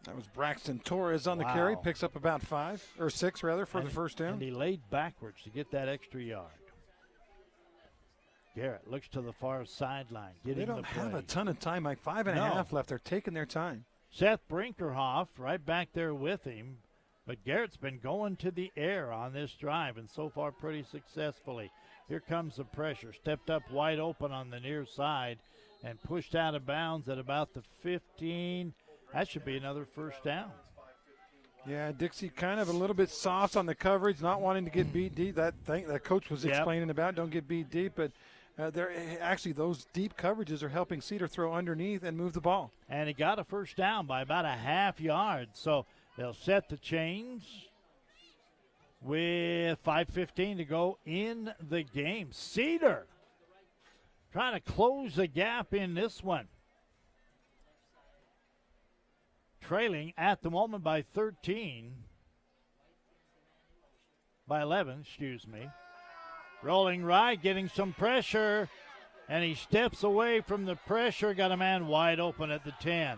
That was Braxton Torres on the carry. Picks up about 6 for the first down. And he laid backwards to get that extra yard. Garrett looks to the far sideline. They don't have a ton of time, like 5.5 left. They're taking their time. Seth Brinkerhoff right back there with him. But Garrett's been going to the air on this drive, and so far pretty successfully. Here comes the pressure. Stepped up wide open on the near side and pushed out of bounds at about the 15. That should be another first down. Yeah, Dixie kind of a little bit soft on the coverage, not wanting to get beat deep. That thing that coach was explaining about, don't get beat deep. But those deep coverages are helping Cedar throw underneath and move the ball. And he got a first down by about a half yard. So they'll set the chains with 5:15 to go in the game. Cedar trying to close the gap in this one. Trailing at the moment by 11, excuse me. Rolling right, getting some pressure, and he steps away from the pressure, got a man wide open at the 10.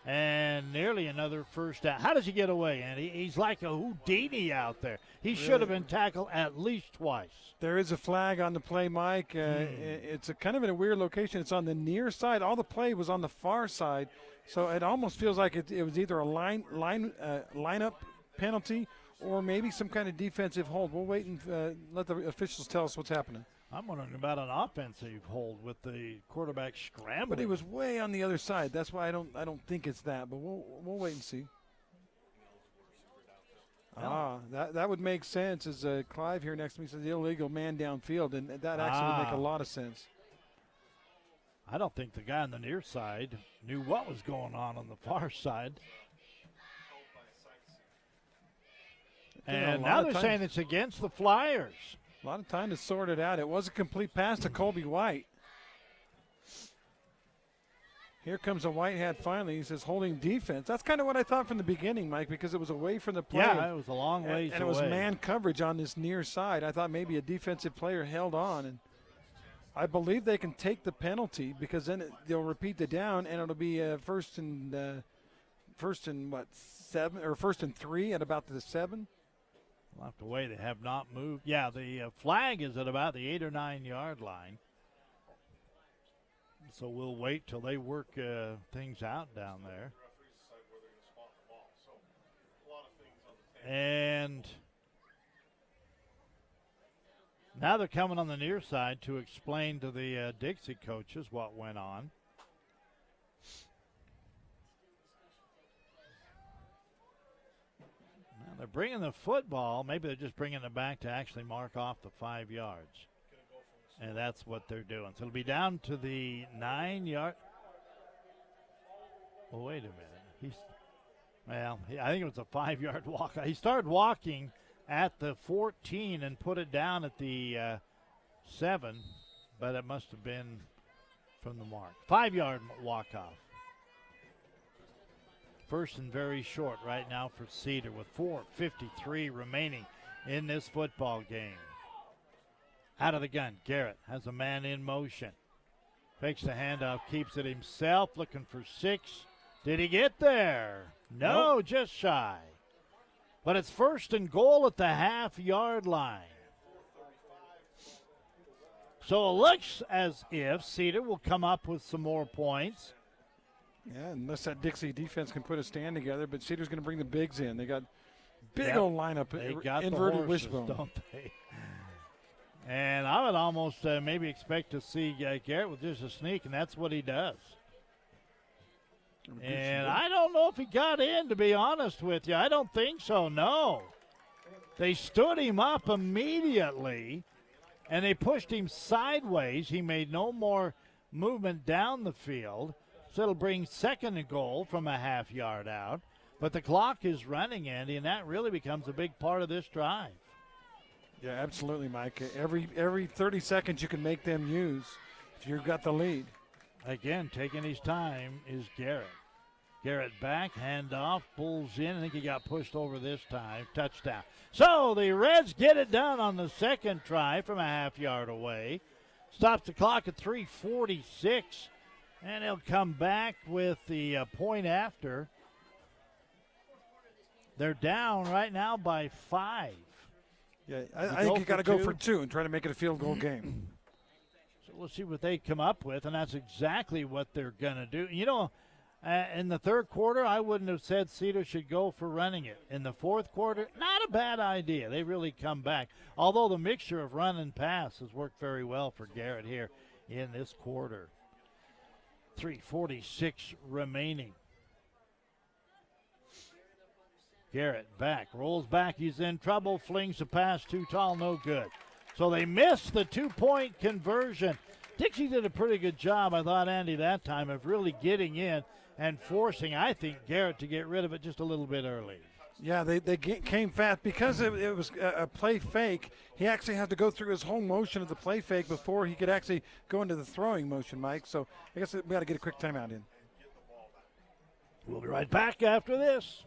And nearly another first down. How does he get away, Andy? He's like a Houdini out there. He should have been tackled at least twice. There is a flag on the play, Mike. It's kind of in a weird location. It's on the near side. All the play was on the far side. So it almost feels like it was either a lineup penalty or maybe some kind of defensive hold. We'll wait and let the officials tell us what's happening. I'm wondering about an offensive hold with the quarterback scrambling. But he was way on the other side. That's why I don't think it's that. But we'll wait and see. That would make sense. As Clive here next to me says, the illegal man downfield, and that actually would make a lot of sense. I don't think the guy on the near side knew what was going on the far side. And now they're saying it's against the Flyers. A lot of time to sort it out. It was a complete pass to Colby White. Here comes a white hat finally. He says holding defense. That's kind of what I thought from the beginning, Mike, because it was away from the play. Yeah, it was a long ways and it was man coverage on this near side. I thought maybe a defensive player held on, and I believe they can take the penalty because then they'll repeat the down, and it'll be first and 3 at about the 7. Well, the way they have not moved. Yeah, the flag is at about the 8 or 9 yard line. So we'll wait till they work things out down there. And now they're coming on the near side to explain to the Dixie coaches what went on. Now they're bringing the football. Maybe they're just bringing it back to actually mark off the 5 yards. And that's what they're doing. So it'll be down to the 9 yard. Well, wait a minute. I think it was a 5 yard walk. He started walking at the 14 and put it down at the 7, but it must have been from the mark. 5 yard walk off. First and very short right now for Cedar with 4:53 remaining in this football game. Out of the gun, Garrett has a man in motion. Fakes the handoff, keeps it himself, looking for 6. Did he get there? No, nope. Just shy. But it's first and goal at the half-yard line. So it looks as if Cedar will come up with some more points. Yeah, unless that Dixie defense can put a stand together, but Cedar's going to bring the bigs in. They got big old lineup, they got inverted the horses, wishbone. Don't they? And I would almost maybe expect to see Garrett with just a sneak, and that's what he does. And I don't know if he got in, to be honest with you. I don't think so, no. They stood him up immediately, and they pushed him sideways. He made no more movement down the field. So it'll bring second and goal from a half yard out. But the clock is running, Andy, and that really becomes a big part of this drive. Yeah, absolutely, Mike. Every 30 seconds you can make them use if you've got the lead. Again, taking his time is Garrett. Garrett back, handoff, pulls in. I think he got pushed over this time. Touchdown. So the Reds get it done on the second try from a half yard away. Stops the clock at 3:46, and he'll come back with the point after. They're down right now by 5. Yeah, I think you got to go for 2 and try to make it a field goal game. So we'll see what they come up with, and that's exactly what they're going to do. You know, In the third quarter, I wouldn't have said Cedar should go for running it. In the fourth quarter, not a bad idea. They really come back. Although the mixture of run and pass has worked very well for Garrett here in this quarter. 3:46 remaining. Garrett back, rolls back, he's in trouble, flings the pass too tall, no good. So they missed the 2-point conversion. Dixie did a pretty good job, I thought, Andy, that time of really getting in and forcing, I think, Garrett to get rid of it just a little bit early. Yeah, they came fast. Because it was a play fake, he actually had to go through his whole motion of the play fake before he could actually go into the throwing motion, Mike. So I guess we got to get a quick timeout in. We'll be right back after this.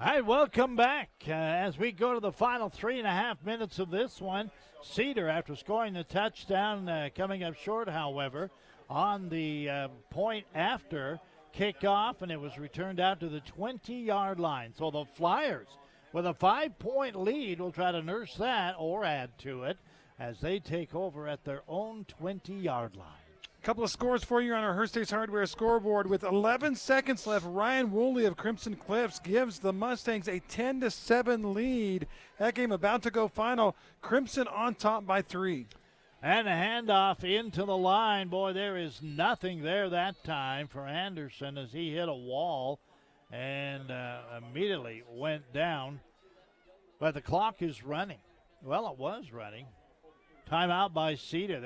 All right, welcome back as we go to the final 3.5 minutes of this one. Cedar, after scoring the touchdown, coming up short, however, on the point after kickoff, and it was returned out to the 20-yard line. So the Flyers, with a 5-point lead, will try to nurse that or add to it as they take over at their own 20-yard line. Couple of scores for you on our Hearst Hardware scoreboard. With 11 seconds left, Ryan Woolley of Crimson Cliffs gives the Mustangs a 10-7 lead. That game about to go final. Crimson on top by 3. And a handoff into the line. Boy, there is nothing there that time for Anderson as he hit a wall and immediately went down. But the clock is running. Well, it was running. Timeout by Cedar.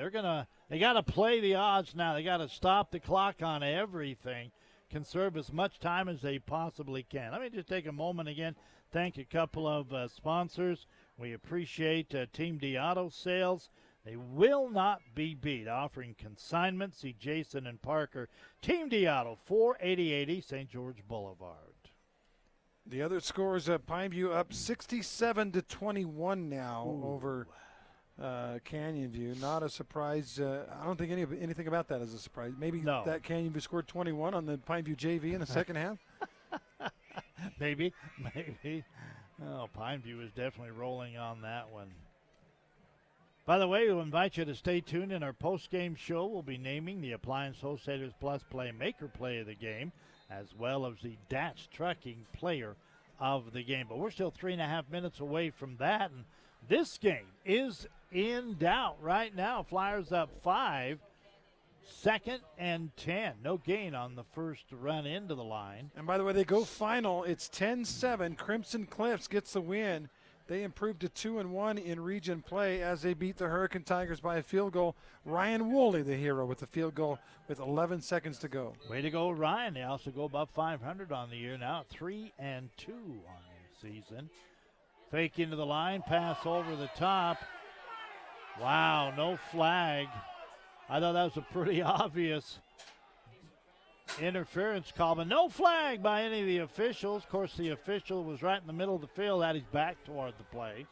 They got to play the odds now. They got to stop the clock on everything, conserve as much time as they possibly can. Let me just take a moment again, thank a couple of sponsors. We appreciate Team D Auto Sales. They will not be beat, offering consignment. See Jason and Parker. Team D Auto, 48080 St. George Boulevard. The other scores, Pineview up 67-21 now over Canyon View. Not a surprise. I don't think anything about that is a surprise. Maybe that Canyon View scored 21 on the Pineview JV in the second half. Maybe. Oh, Pineview is definitely rolling on that one. By the way, we'll invite you to stay tuned in our post-game show. We'll be naming the Appliance Wholesalers Plus Playmaker Play of the Game, as well as the DATS Trucking Player of the Game. But we're still 3.5 minutes away from that, and this game is in doubt right now. Flyers up 5, 2nd and 10. No gain on the first run into the line. And by the way, they go final. It's 10-7. Crimson Cliffs gets the win. They improved to 2-1 in region play as they beat the Hurricane Tigers by a field goal. Ryan Woolley, the hero, with the field goal with 11 seconds to go. Way to go, Ryan. They also go above 500 on the year now, 3-2 on the season. Fake into the line, pass over the top. Wow, no flag. I thought that was a pretty obvious interference call, but no flag by any of the officials. Of course, the official was right in the middle of the field, had his back toward the play.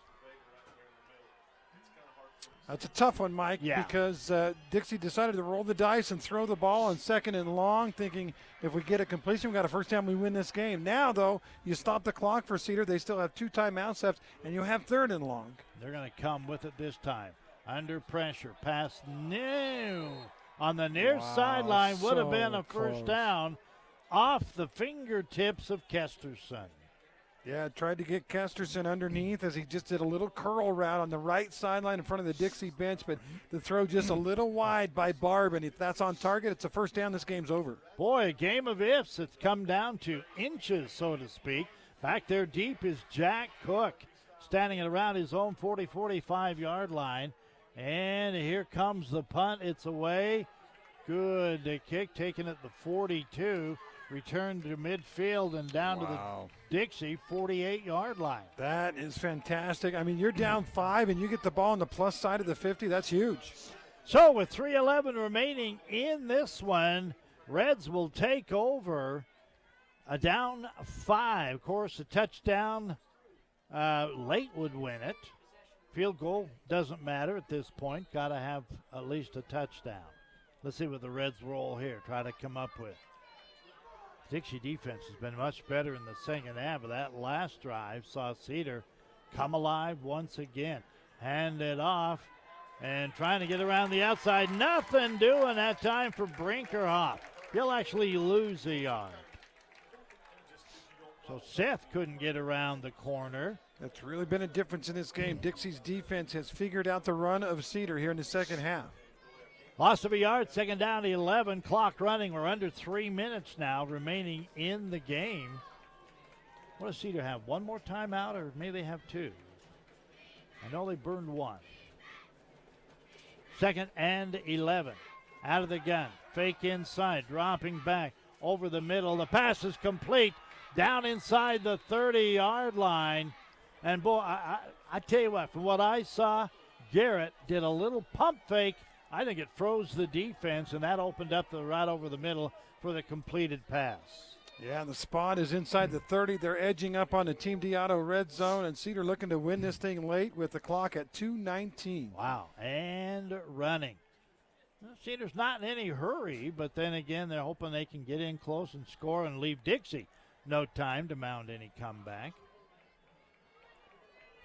That's a tough one, Mike, because Dixie decided to roll the dice and throw the ball on 2nd and long, thinking if we get a completion, we got a first down, we win this game. Now, though, you stop the clock for Cedar. They still have 2 timeouts left, and you have 3rd and long. They're going to come with it this time. Under pressure, pass new. On the near sideline would have been a first down off the fingertips of Kesterson. Yeah, tried to get Kesterson underneath as he just did a little curl route on the right sideline in front of the Dixie bench, but the throw just a little wide by Barb, and if that's on target, it's a first down. This game's over. Boy, a game of ifs. It's come down to inches, so to speak. Back there deep is Jack Cook, standing at around his own 40-45-yard line. And here comes the punt. It's away. Good kick, taken at the 42. Returned to midfield and down to the Dixie 48-yard line. That is fantastic. I mean, you're down 5 and you get the ball on the plus side of the 50. That's huge. So with 3:11 remaining in this one, Reds will take over. A down 5. Of course, a touchdown late would win it. Field goal doesn't matter at this point. Got to have at least a touchdown. Let's see what the Reds roll here. Try to come up with. Dixie defense has been much better in the second half, but that last drive saw Cedar come alive once again. Hand it off and trying to get around the outside. Nothing doing that time for Brinkerhoff. He'll actually lose a yard. So Seth couldn't get around the corner. That's really been a difference in this game. Dixie's defense has figured out the run of Cedar here in the second half. Loss of a yard, second down to 11. Clock running. We're under 3 minutes now remaining in the game. What does Cedar have? One more timeout, or maybe they have 2? I know they burned 1. Second and 11. Out of the gun. Fake inside. Dropping back over the middle. The pass is complete. Down inside the 30-yard line. And, boy, I tell you what, from what I saw, Garrett did a little pump fake. I think it froze the defense, and that opened up the right over the middle for the completed pass. Yeah, the spot is inside the 30. They're edging up on the Team D'Auto red zone, and Cedar looking to win this thing late with the clock at 2:19. Wow, and running. Well, Cedar's not in any hurry, but then again, they're hoping they can get in close and score and leave Dixie no time to mount any comeback.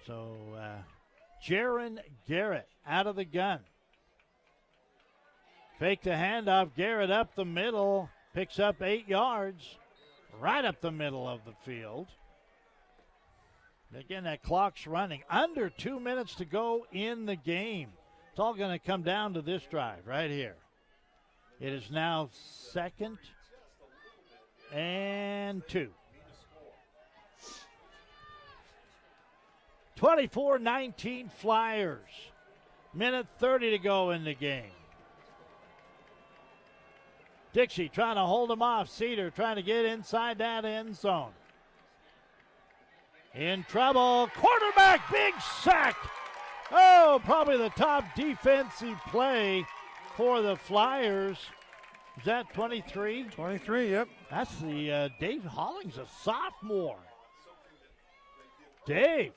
So, Jaron Garrett out of the gun. Fake the handoff. Garrett up the middle. Picks up 8 yards. Right up the middle of the field. Again, that clock's running. Under 2 minutes to go in the game. It's all going to come down to this drive right here. It is now 2nd and 2. 24-19 Flyers. Minute 30 to go in the game. Dixie trying to hold him off. Cedar trying to get inside that end zone. In trouble. Quarterback, big sack. Oh, probably the top defensive play for the Flyers. Is that 23? 23, yep. That's the Dave Hollings, a sophomore. Dave.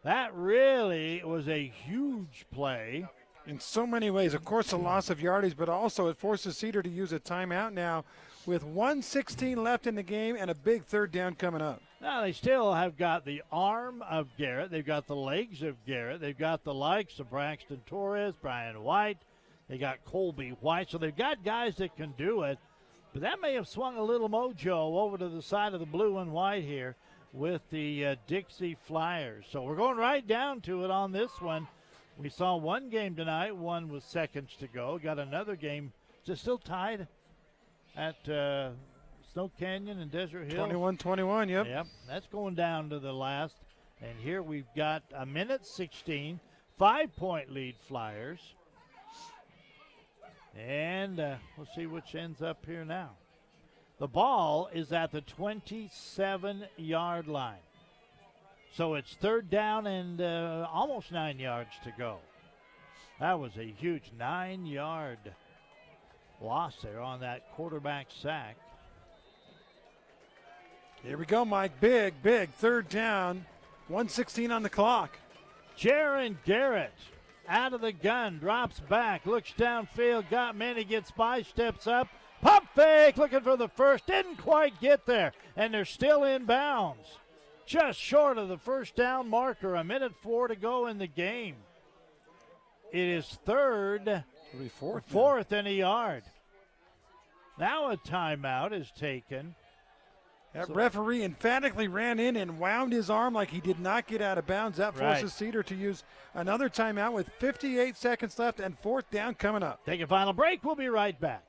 That really was a huge play. In so many ways. Of course, a loss of yardage, but also it forces Cedar to use a timeout now with 1:16 left in the game and a big third down coming up. Now, they still have got the arm of Garrett. They've got the legs of Garrett. They've got the likes of Braxton Torres, Brian White. They got Colby White. So they've got guys that can do it. But that may have swung a little mojo over to the side of the blue and white here with the Dixie Flyers. So we're going right down to it on this one. We saw one game tonight, one with seconds to go. Got another game. Is it still tied at Snow Canyon and Desert Hill? 21-21, yep. Yep, that's going down to the last. And here we've got a minute 16, 5-point lead Flyers. And we'll see which ends up here now. The ball is at the 27-yard line. So it's third down and almost 9 yards to go. That was a huge 9-yard loss there on that quarterback sack. Here we go, Mike. Big third down. 1:16 on the clock. Jaron Garrett out of the gun, drops back, looks downfield, got many, gets by, steps up. Pump fake, looking for the first, didn't quite get there, and they're still in bounds. Just short of the first down marker, a minute 4 to go in the game. It is third, fourth and a yard. Now a timeout is taken. That referee emphatically ran in and wound his arm like he did not get out of bounds. That forces Cedar to use another timeout with 58 seconds left and 4th down coming up. Take a final break. We'll be right back.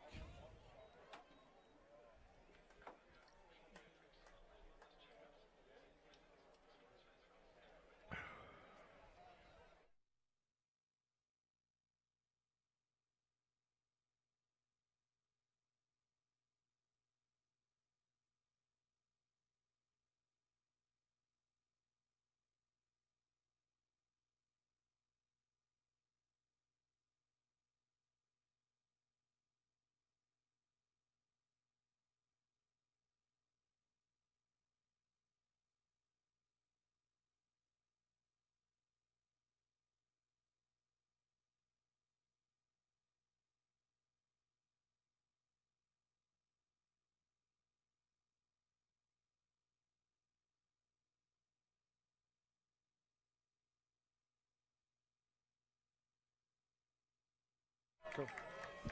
Go.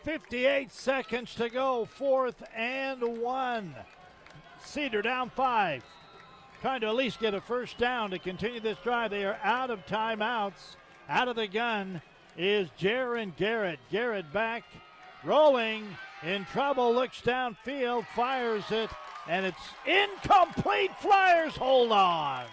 58 seconds to go, 4th and 1. Cedar down 5. Trying to at least get a first down to continue this drive. They are out of timeouts. Out of the gun is Jaron Garrett. Garrett back, rolling, in trouble, looks downfield, fires it, and it's incomplete. Flyers hold on.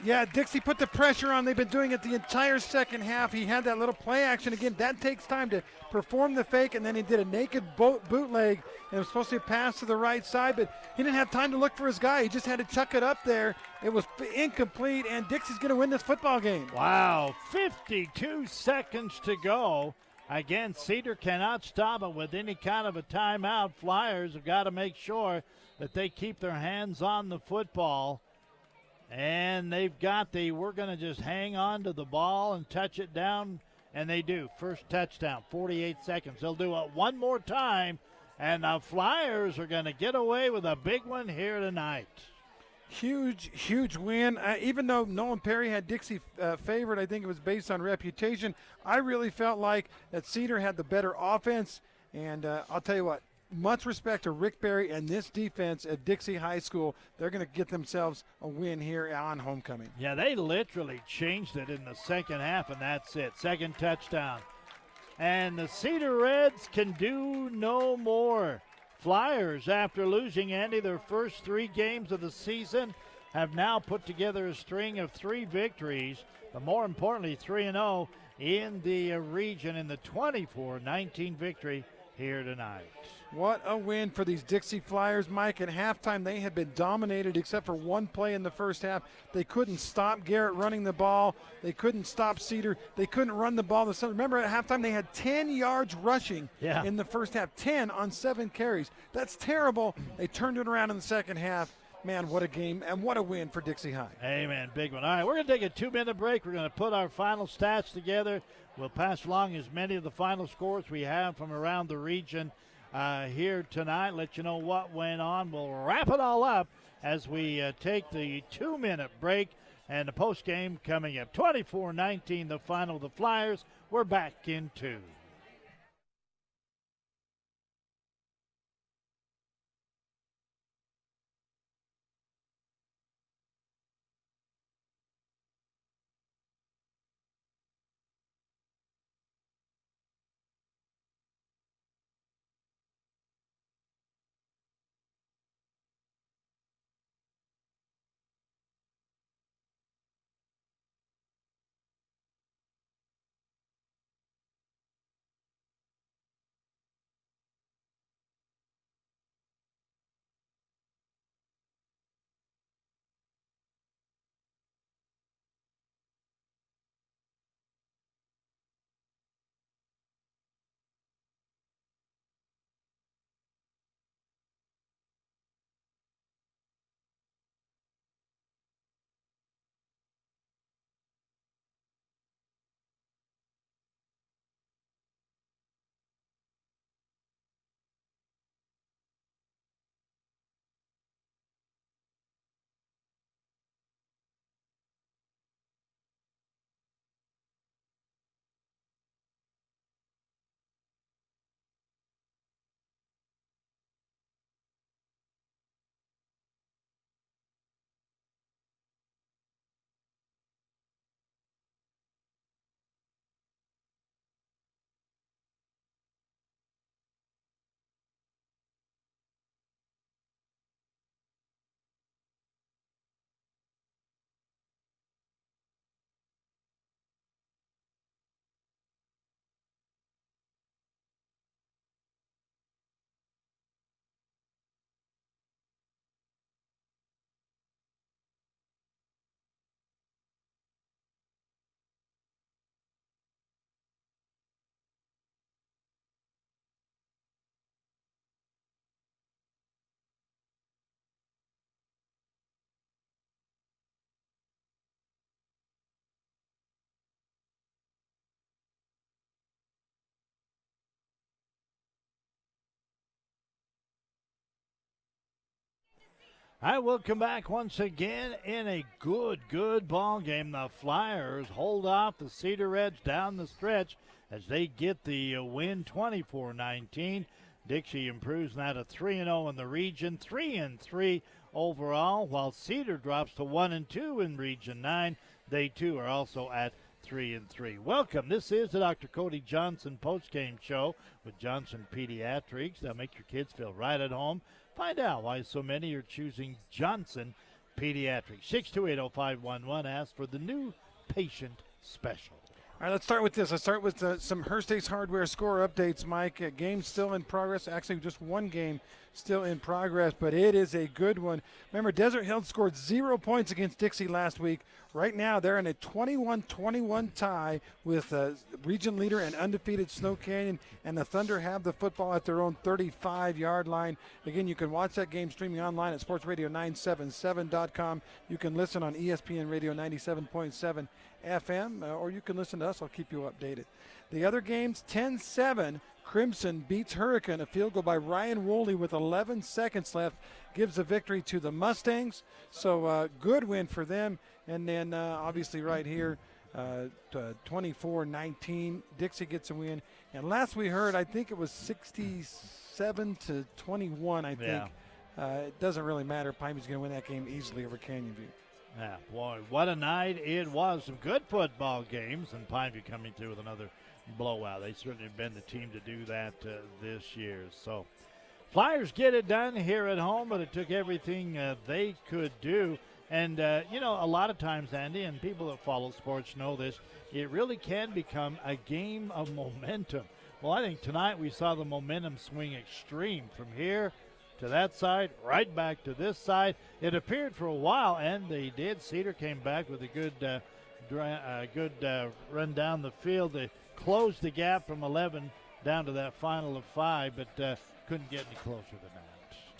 Yeah, Dixie put the pressure on. They've been doing it the entire second half. He had that little play action again. That takes time to perform the fake, and then he did a naked bootleg, and it was supposed to be a pass to the right side, but he didn't have time to look for his guy. He just had to chuck it up there. It was incomplete, and Dixie's going to win this football game. Wow, 52 seconds to go. Again, Cedar cannot stop it with any kind of a timeout. Flyers have got to make sure that they keep their hands on the football. And they've got we're going to just hang on to the ball and touch it down, and they do. First touchdown, 48 seconds. They'll do it one more time, and the Flyers are going to get away with a big one here tonight. Huge win. Even though Nolan Perry had Dixie favored, I think it was based on reputation. I really felt like that Cedar had the better offense, and I'll tell you what, much respect to Rick Berry and this defense at Dixie High School. They're going to get themselves a win here on homecoming. Yeah, they literally changed it in the second half, and that's it. Second touchdown. And the Cedar Reds can do no more. Flyers, after losing, Andy, their first 3 games of the season, have now put together a string of 3 victories, but more importantly, 3-0 in the region in the 24-19 victory here tonight. What a win for these Dixie Flyers, Mike. At halftime, they had been dominated except for one play in the first half. They couldn't stop Garrett running the ball. They couldn't stop Cedar. They couldn't run the ball. Remember, at halftime, they had 10 yards rushing in the first half, 10 on 7 carries. That's terrible. They turned it around in the second half. Man, what a game and what a win for Dixie High. Amen, big one. All right, we're going to take a 2-minute break. We're going to put our final stats together. We'll pass along as many of the final scores we have from around the region here tonight. Let you know what went on. We'll wrap it all up as we take the 2-minute break and the post game coming up. 24-19, the final of the Flyers. We're back in 2. I will come back once again in a good ball game. The Flyers hold off the Cedar Reds down the stretch as they get the win 24-19. Dixie improves now to 3-0 in the region, 3-3 overall, while Cedar drops to 1-2 in Region 9. They too are also at 3-3. Welcome. This is the Dr. Cody Johnson postgame show with Johnson Pediatrics. They'll make your kids feel right at home. Find out why so many are choosing Johnson Pediatrics. 6280511. Ask for the new patient special. All right, let's start with this. Let's start with some Herstate's Hardware score updates, Mike. Game still in progress. Actually, just one game still in progress, but it is a good one. Remember, Desert Hill scored 0 points against Dixie last week. Right now, they're in a 21-21 tie with region leader and undefeated Snow Canyon, and the Thunder have the football at their own 35-yard line. Again, you can watch that game streaming online at sportsradio977.com. You can listen on ESPN Radio 97.7 FM, or you can listen to us. I'll keep you updated. The other games, 10-7. Crimson beats Hurricane. A field goal by Ryan Woolley with 11 seconds left gives the victory to the Mustangs. So good win for them. And then obviously right here, 24-19. Dixie gets a win. And last we heard, I think it was 67-21, I think. Yeah. It doesn't really matter. Pime's going to win that game easily over Canyon View. Yeah, boy, what a night it was. Some good football games, and Pineview coming through with another blowout. They certainly have been the team to do that this year. So Flyers get it done here at home, but it took everything they could do. And, you know, a lot of times, Andy, and people that follow sports know this, it really can become a game of momentum. Well, I think tonight we saw the momentum swing extreme from here to that side, right back to this side. It appeared for a while, and they did. Cedar came back with a good run down the field. They closed the gap from 11 down to that final of 5, but couldn't get any closer than that.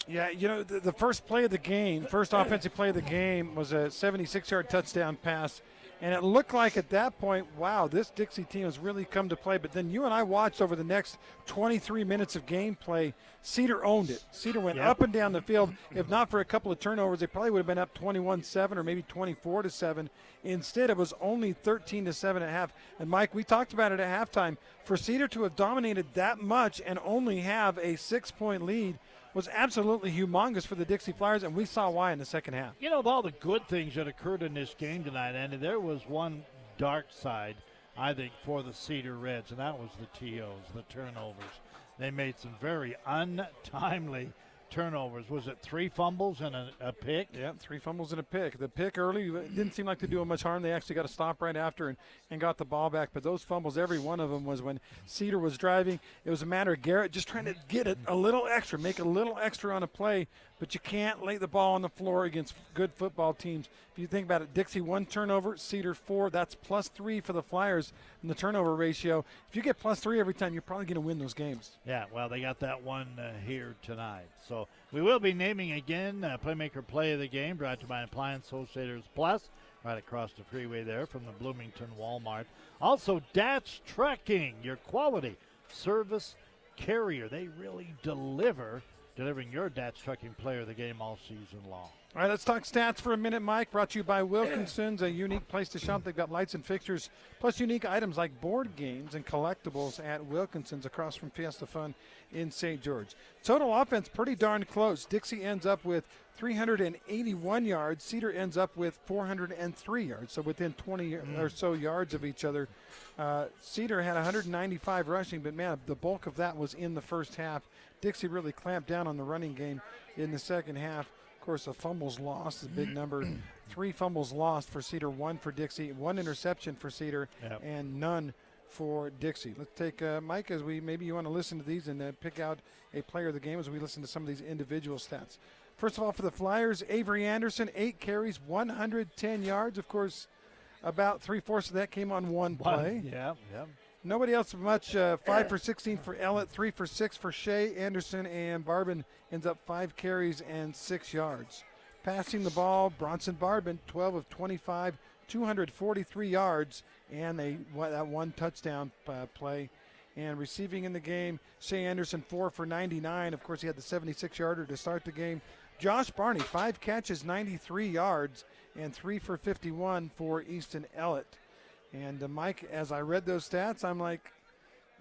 Yeah, you know, the first play of the game, first offensive play of the game was a 76-yard touchdown pass. And it looked like at that point, wow, this Dixie team has really come to play. But then you and I watched over the next 23 minutes of gameplay. Cedar owned it. Cedar went up and down the field. If not for a couple of turnovers, they probably would have been up 21-7 or maybe 24-7. Instead, it was only 13-7 at half. And, Mike, we talked about it at halftime. For Cedar to have dominated that much and only have a 6-point lead was absolutely humongous for the Dixie Flyers, and we saw why in the second half. You know, of all the good things that occurred in this game tonight, Andy, there was one dark side, I think, for the Cedar Reds, and that was the TOs, the turnovers. They made some very untimely turnovers. Was it 3 fumbles and a pick? Yeah, 3 fumbles and a pick. The pick early didn't seem like to do them much harm. They actually got a stop right after and got the ball back. But those fumbles, every one of them was when Cedar was driving. It was a matter of Garrett just trying to get it a little extra, make a little extra on a play. But you can't lay the ball on the floor against good football teams. If you think about it, Dixie 1 turnover, Cedar 4. That's +3 for the Flyers in the turnover ratio. If you get +3 every time, you're probably going to win those games. Yeah, well, they got that one here tonight. So we will be naming again Playmaker Play of the Game, brought to you by Appliance Wholesalers Plus, right across the freeway there from the Bloomington Walmart. Also, Dats Trucking, your quality service carrier. They really delivering your Dats Trucking Player of the Game all season long. All right, let's talk stats for a minute, Mike. Brought to you by Wilkinson's, a unique place to shop. They've got lights and fixtures, plus unique items like board games and collectibles at Wilkinson's across from Fiesta Fun in St. George. Total offense pretty darn close. Dixie ends up with 381 yards. Cedar ends up with 403 yards, so within 20 or so yards of each other. Cedar had 195 rushing, but, man, the bulk of that was in the first half. Dixie really clamped down on the running game in the second half. Of course, the fumbles lost is a big number. 3 fumbles lost for Cedar, 1 for Dixie, 1 interception for Cedar, and none for Dixie. Let's take Mike, as maybe you want to listen to these and pick out a player of the game as we listen to some of these individual stats. First of all, for the Flyers, Avery Anderson, 8 carries, 110 yards. Of course, about 3/4 of that came on one play. Yeah. Nobody else much. 5 for 16 for Ellett, 3 for 6 for Shay Anderson, and Barbin ends up 5 carries and 6 yards. Passing the ball, Bronson Barbin, 12 of 25, 243 yards, and that 1 touchdown play. And receiving in the game, Shay Anderson 4 for 99. Of course, he had the 76-yarder to start the game. Josh Barney, 5 catches, 93 yards, and 3 for 51 for Easton Ellett. And Mike, as I read those stats, I'm like,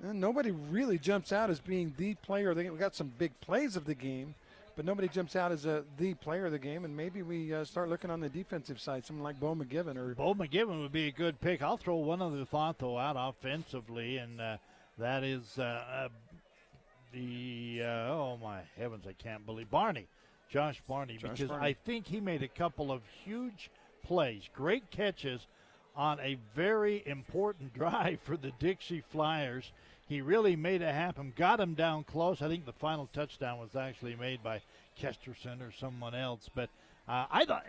nobody really jumps out as being the player of the game. We got some big plays of the game, but nobody jumps out as the player of the game. And maybe we start looking on the defensive side, someone like Bo McGivern. Bo McGivern would be a good pick. I'll throw one other thought, though, out offensively, and that is oh, my heavens, I can't believe, Josh Barney, because I think he made a couple of huge plays, great catches on a very important drive for the Dixie Flyers. He really made it happen, got him down close. I think the final touchdown was actually made by Kesterson or someone else. But I thought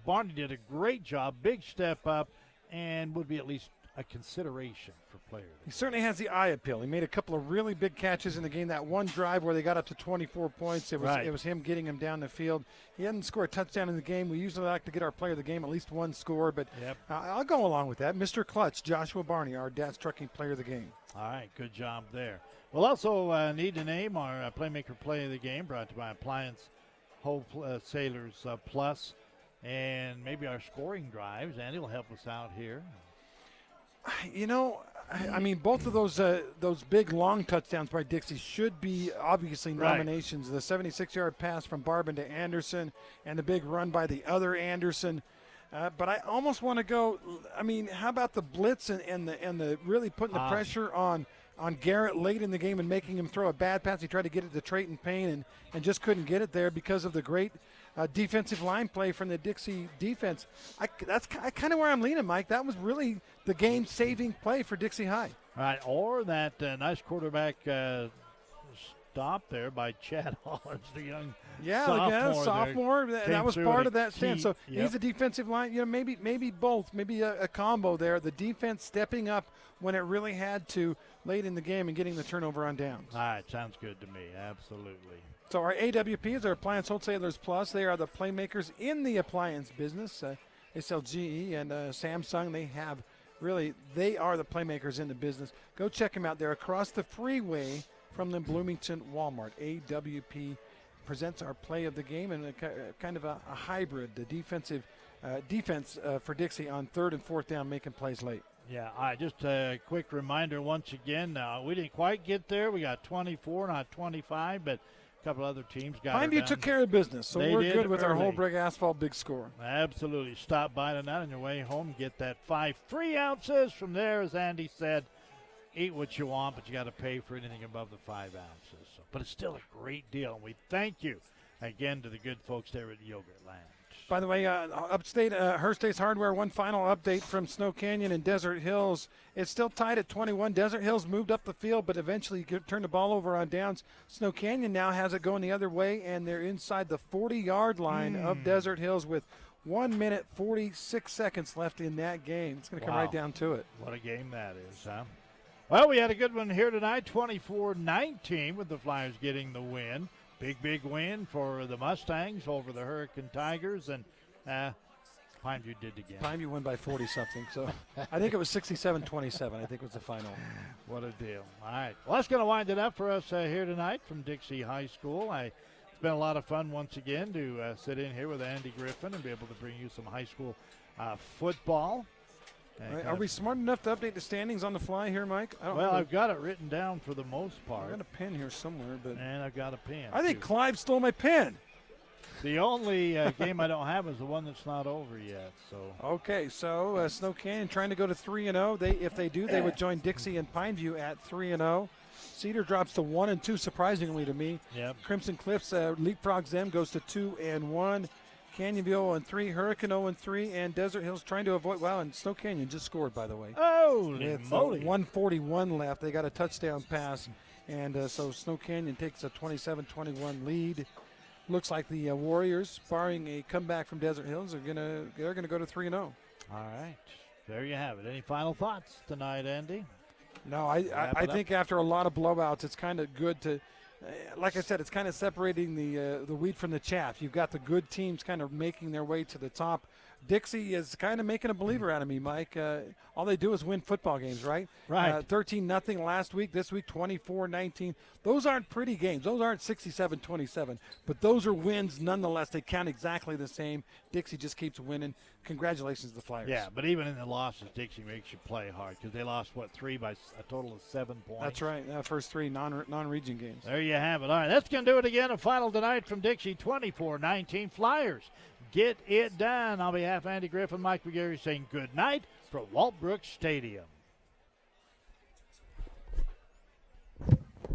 Barney did a great job, big step up, and would be at least a consideration for players. He certainly has the eye appeal. He made a couple of really big catches in the game. That one drive where they got up to 24 points, it was him getting him down the field. He hadn't scored a touchdown in the game. We usually like to get our player of the game at least one score, but I'll go along with that. Mr. Clutch, Joshua Barney, our Dad's Trucking player of the game. All right, good job there. We'll also need to name our Playmaker play of the game, brought to you by Appliance Sailors Plus, and maybe our scoring drives. Andy will help us out here. You know, I mean, both of those big long touchdowns by Dixie should be obviously nominations. The 76-yard pass from Barban to Anderson and the big run by the other Anderson. But I almost want to go. I mean, how about the blitz and the really putting the pressure on Garrett late in the game and making him throw a bad pass? He tried to get it to Treyton Payne and just couldn't get it there because of the great defensive line play from the Dixie defense. That's kind of where I'm leaning, Mike. That was really the game-saving play for Dixie High. All right, or that nice quarterback stop there by Chad Hollins, the young sophomore. That was part of that stand. So he's a defensive line. You know, maybe both, maybe a combo there. The defense stepping up when it really had to late in the game and getting the turnover on downs. All right, sounds good to me. Absolutely. So our AWP is our Appliance Wholesalers Plus. They are the playmakers in the appliance business. They sell GE and Samsung. They are the playmakers in the business. Go check them out. They're across the freeway from the Bloomington Walmart. AWP presents our play of the game and kind of a hybrid, the defense for Dixie on 3rd and 4th down, making plays late. Yeah, just a quick reminder once again. We didn't quite get there. We got 24, not 25, but a couple other teams got it. Pineview took care of business, so we're good with our Holbrook Asphalt big score. Absolutely. Stop by tonight on your way home. Get that 5 free ounces. From there, as Andy said, eat what you want, but you got to pay for anything above the 5 ounces. So, but it's still a great deal, and we thank you again to the good folks there at Yogurt Lounge. By the way, upstate Hearst Ace Hardware, one final update from Snow Canyon and Desert Hills. It's still tied at 21. Desert Hills moved up the field, but eventually turned the ball over on downs. Snow Canyon now has it going the other way, and they're inside the 40-yard line of Desert Hills with 1 minute, 46 seconds left in that game. It's going to come right down to it. What a game that is, huh? Well, we had a good one here tonight, 24-19, with the Flyers getting the win. Big win for the Mustangs over the Hurricane Tigers, and Pineview did again. Pineview won by 40-something, so I think it was 67-27, I think was the final. What a deal. All right. Well, that's going to wind it up for us here tonight from Dixie High School. It's been a lot of fun once again to sit in here with Andy Griffin and be able to bring you some high school football. Right, are we smart enough to update the standings on the fly here, Mike? I've got it written down for the most part. I've got a pen here somewhere, and I've got a pen. I think Clive stole my pen. The only game I don't have is the one that's not over yet. So okay, so Snow Canyon trying to go to 3-0. If they do, they would join Dixie and Pineview at 3-0. Cedar drops to 1-2, surprisingly to me. Yep. Crimson Cliffs leapfrogs them, goes to 2-1. Canyonville 0-3, Hurricane 0-3, and Desert Hills trying to avoid. Wow, and Snow Canyon just scored, by the way. Holy moly. 1:41 left. They got a touchdown pass, and so Snow Canyon takes a 27-21 lead. Looks like the Warriors, barring a comeback from Desert Hills, they're gonna go to 3-0. All right, there you have it. Any final thoughts tonight, Andy? No, I think after a lot of blowouts, it's kind of good to. Like I said, it's kind of separating the wheat from the chaff. You've got the good teams kind of making their way to the top. Dixie is kind of making a believer out of me, Mike. All they do is win football games, right? Right. 13-0 last week. This week, 24-19. Those aren't pretty games. Those aren't 67-27. But those are wins nonetheless. They count exactly the same. Dixie just keeps winning. Congratulations to the Flyers. Yeah, but even in the losses, Dixie makes you play hard because they lost, 3 by a total of 7 points. That's right. First 3 non-region games. There you have it. All right, that's going to do it again. A final tonight from Dixie, 24-19 Flyers. Get it done. On behalf of Andy Griffin, Mike McGarry saying good night from Walbrook Stadium.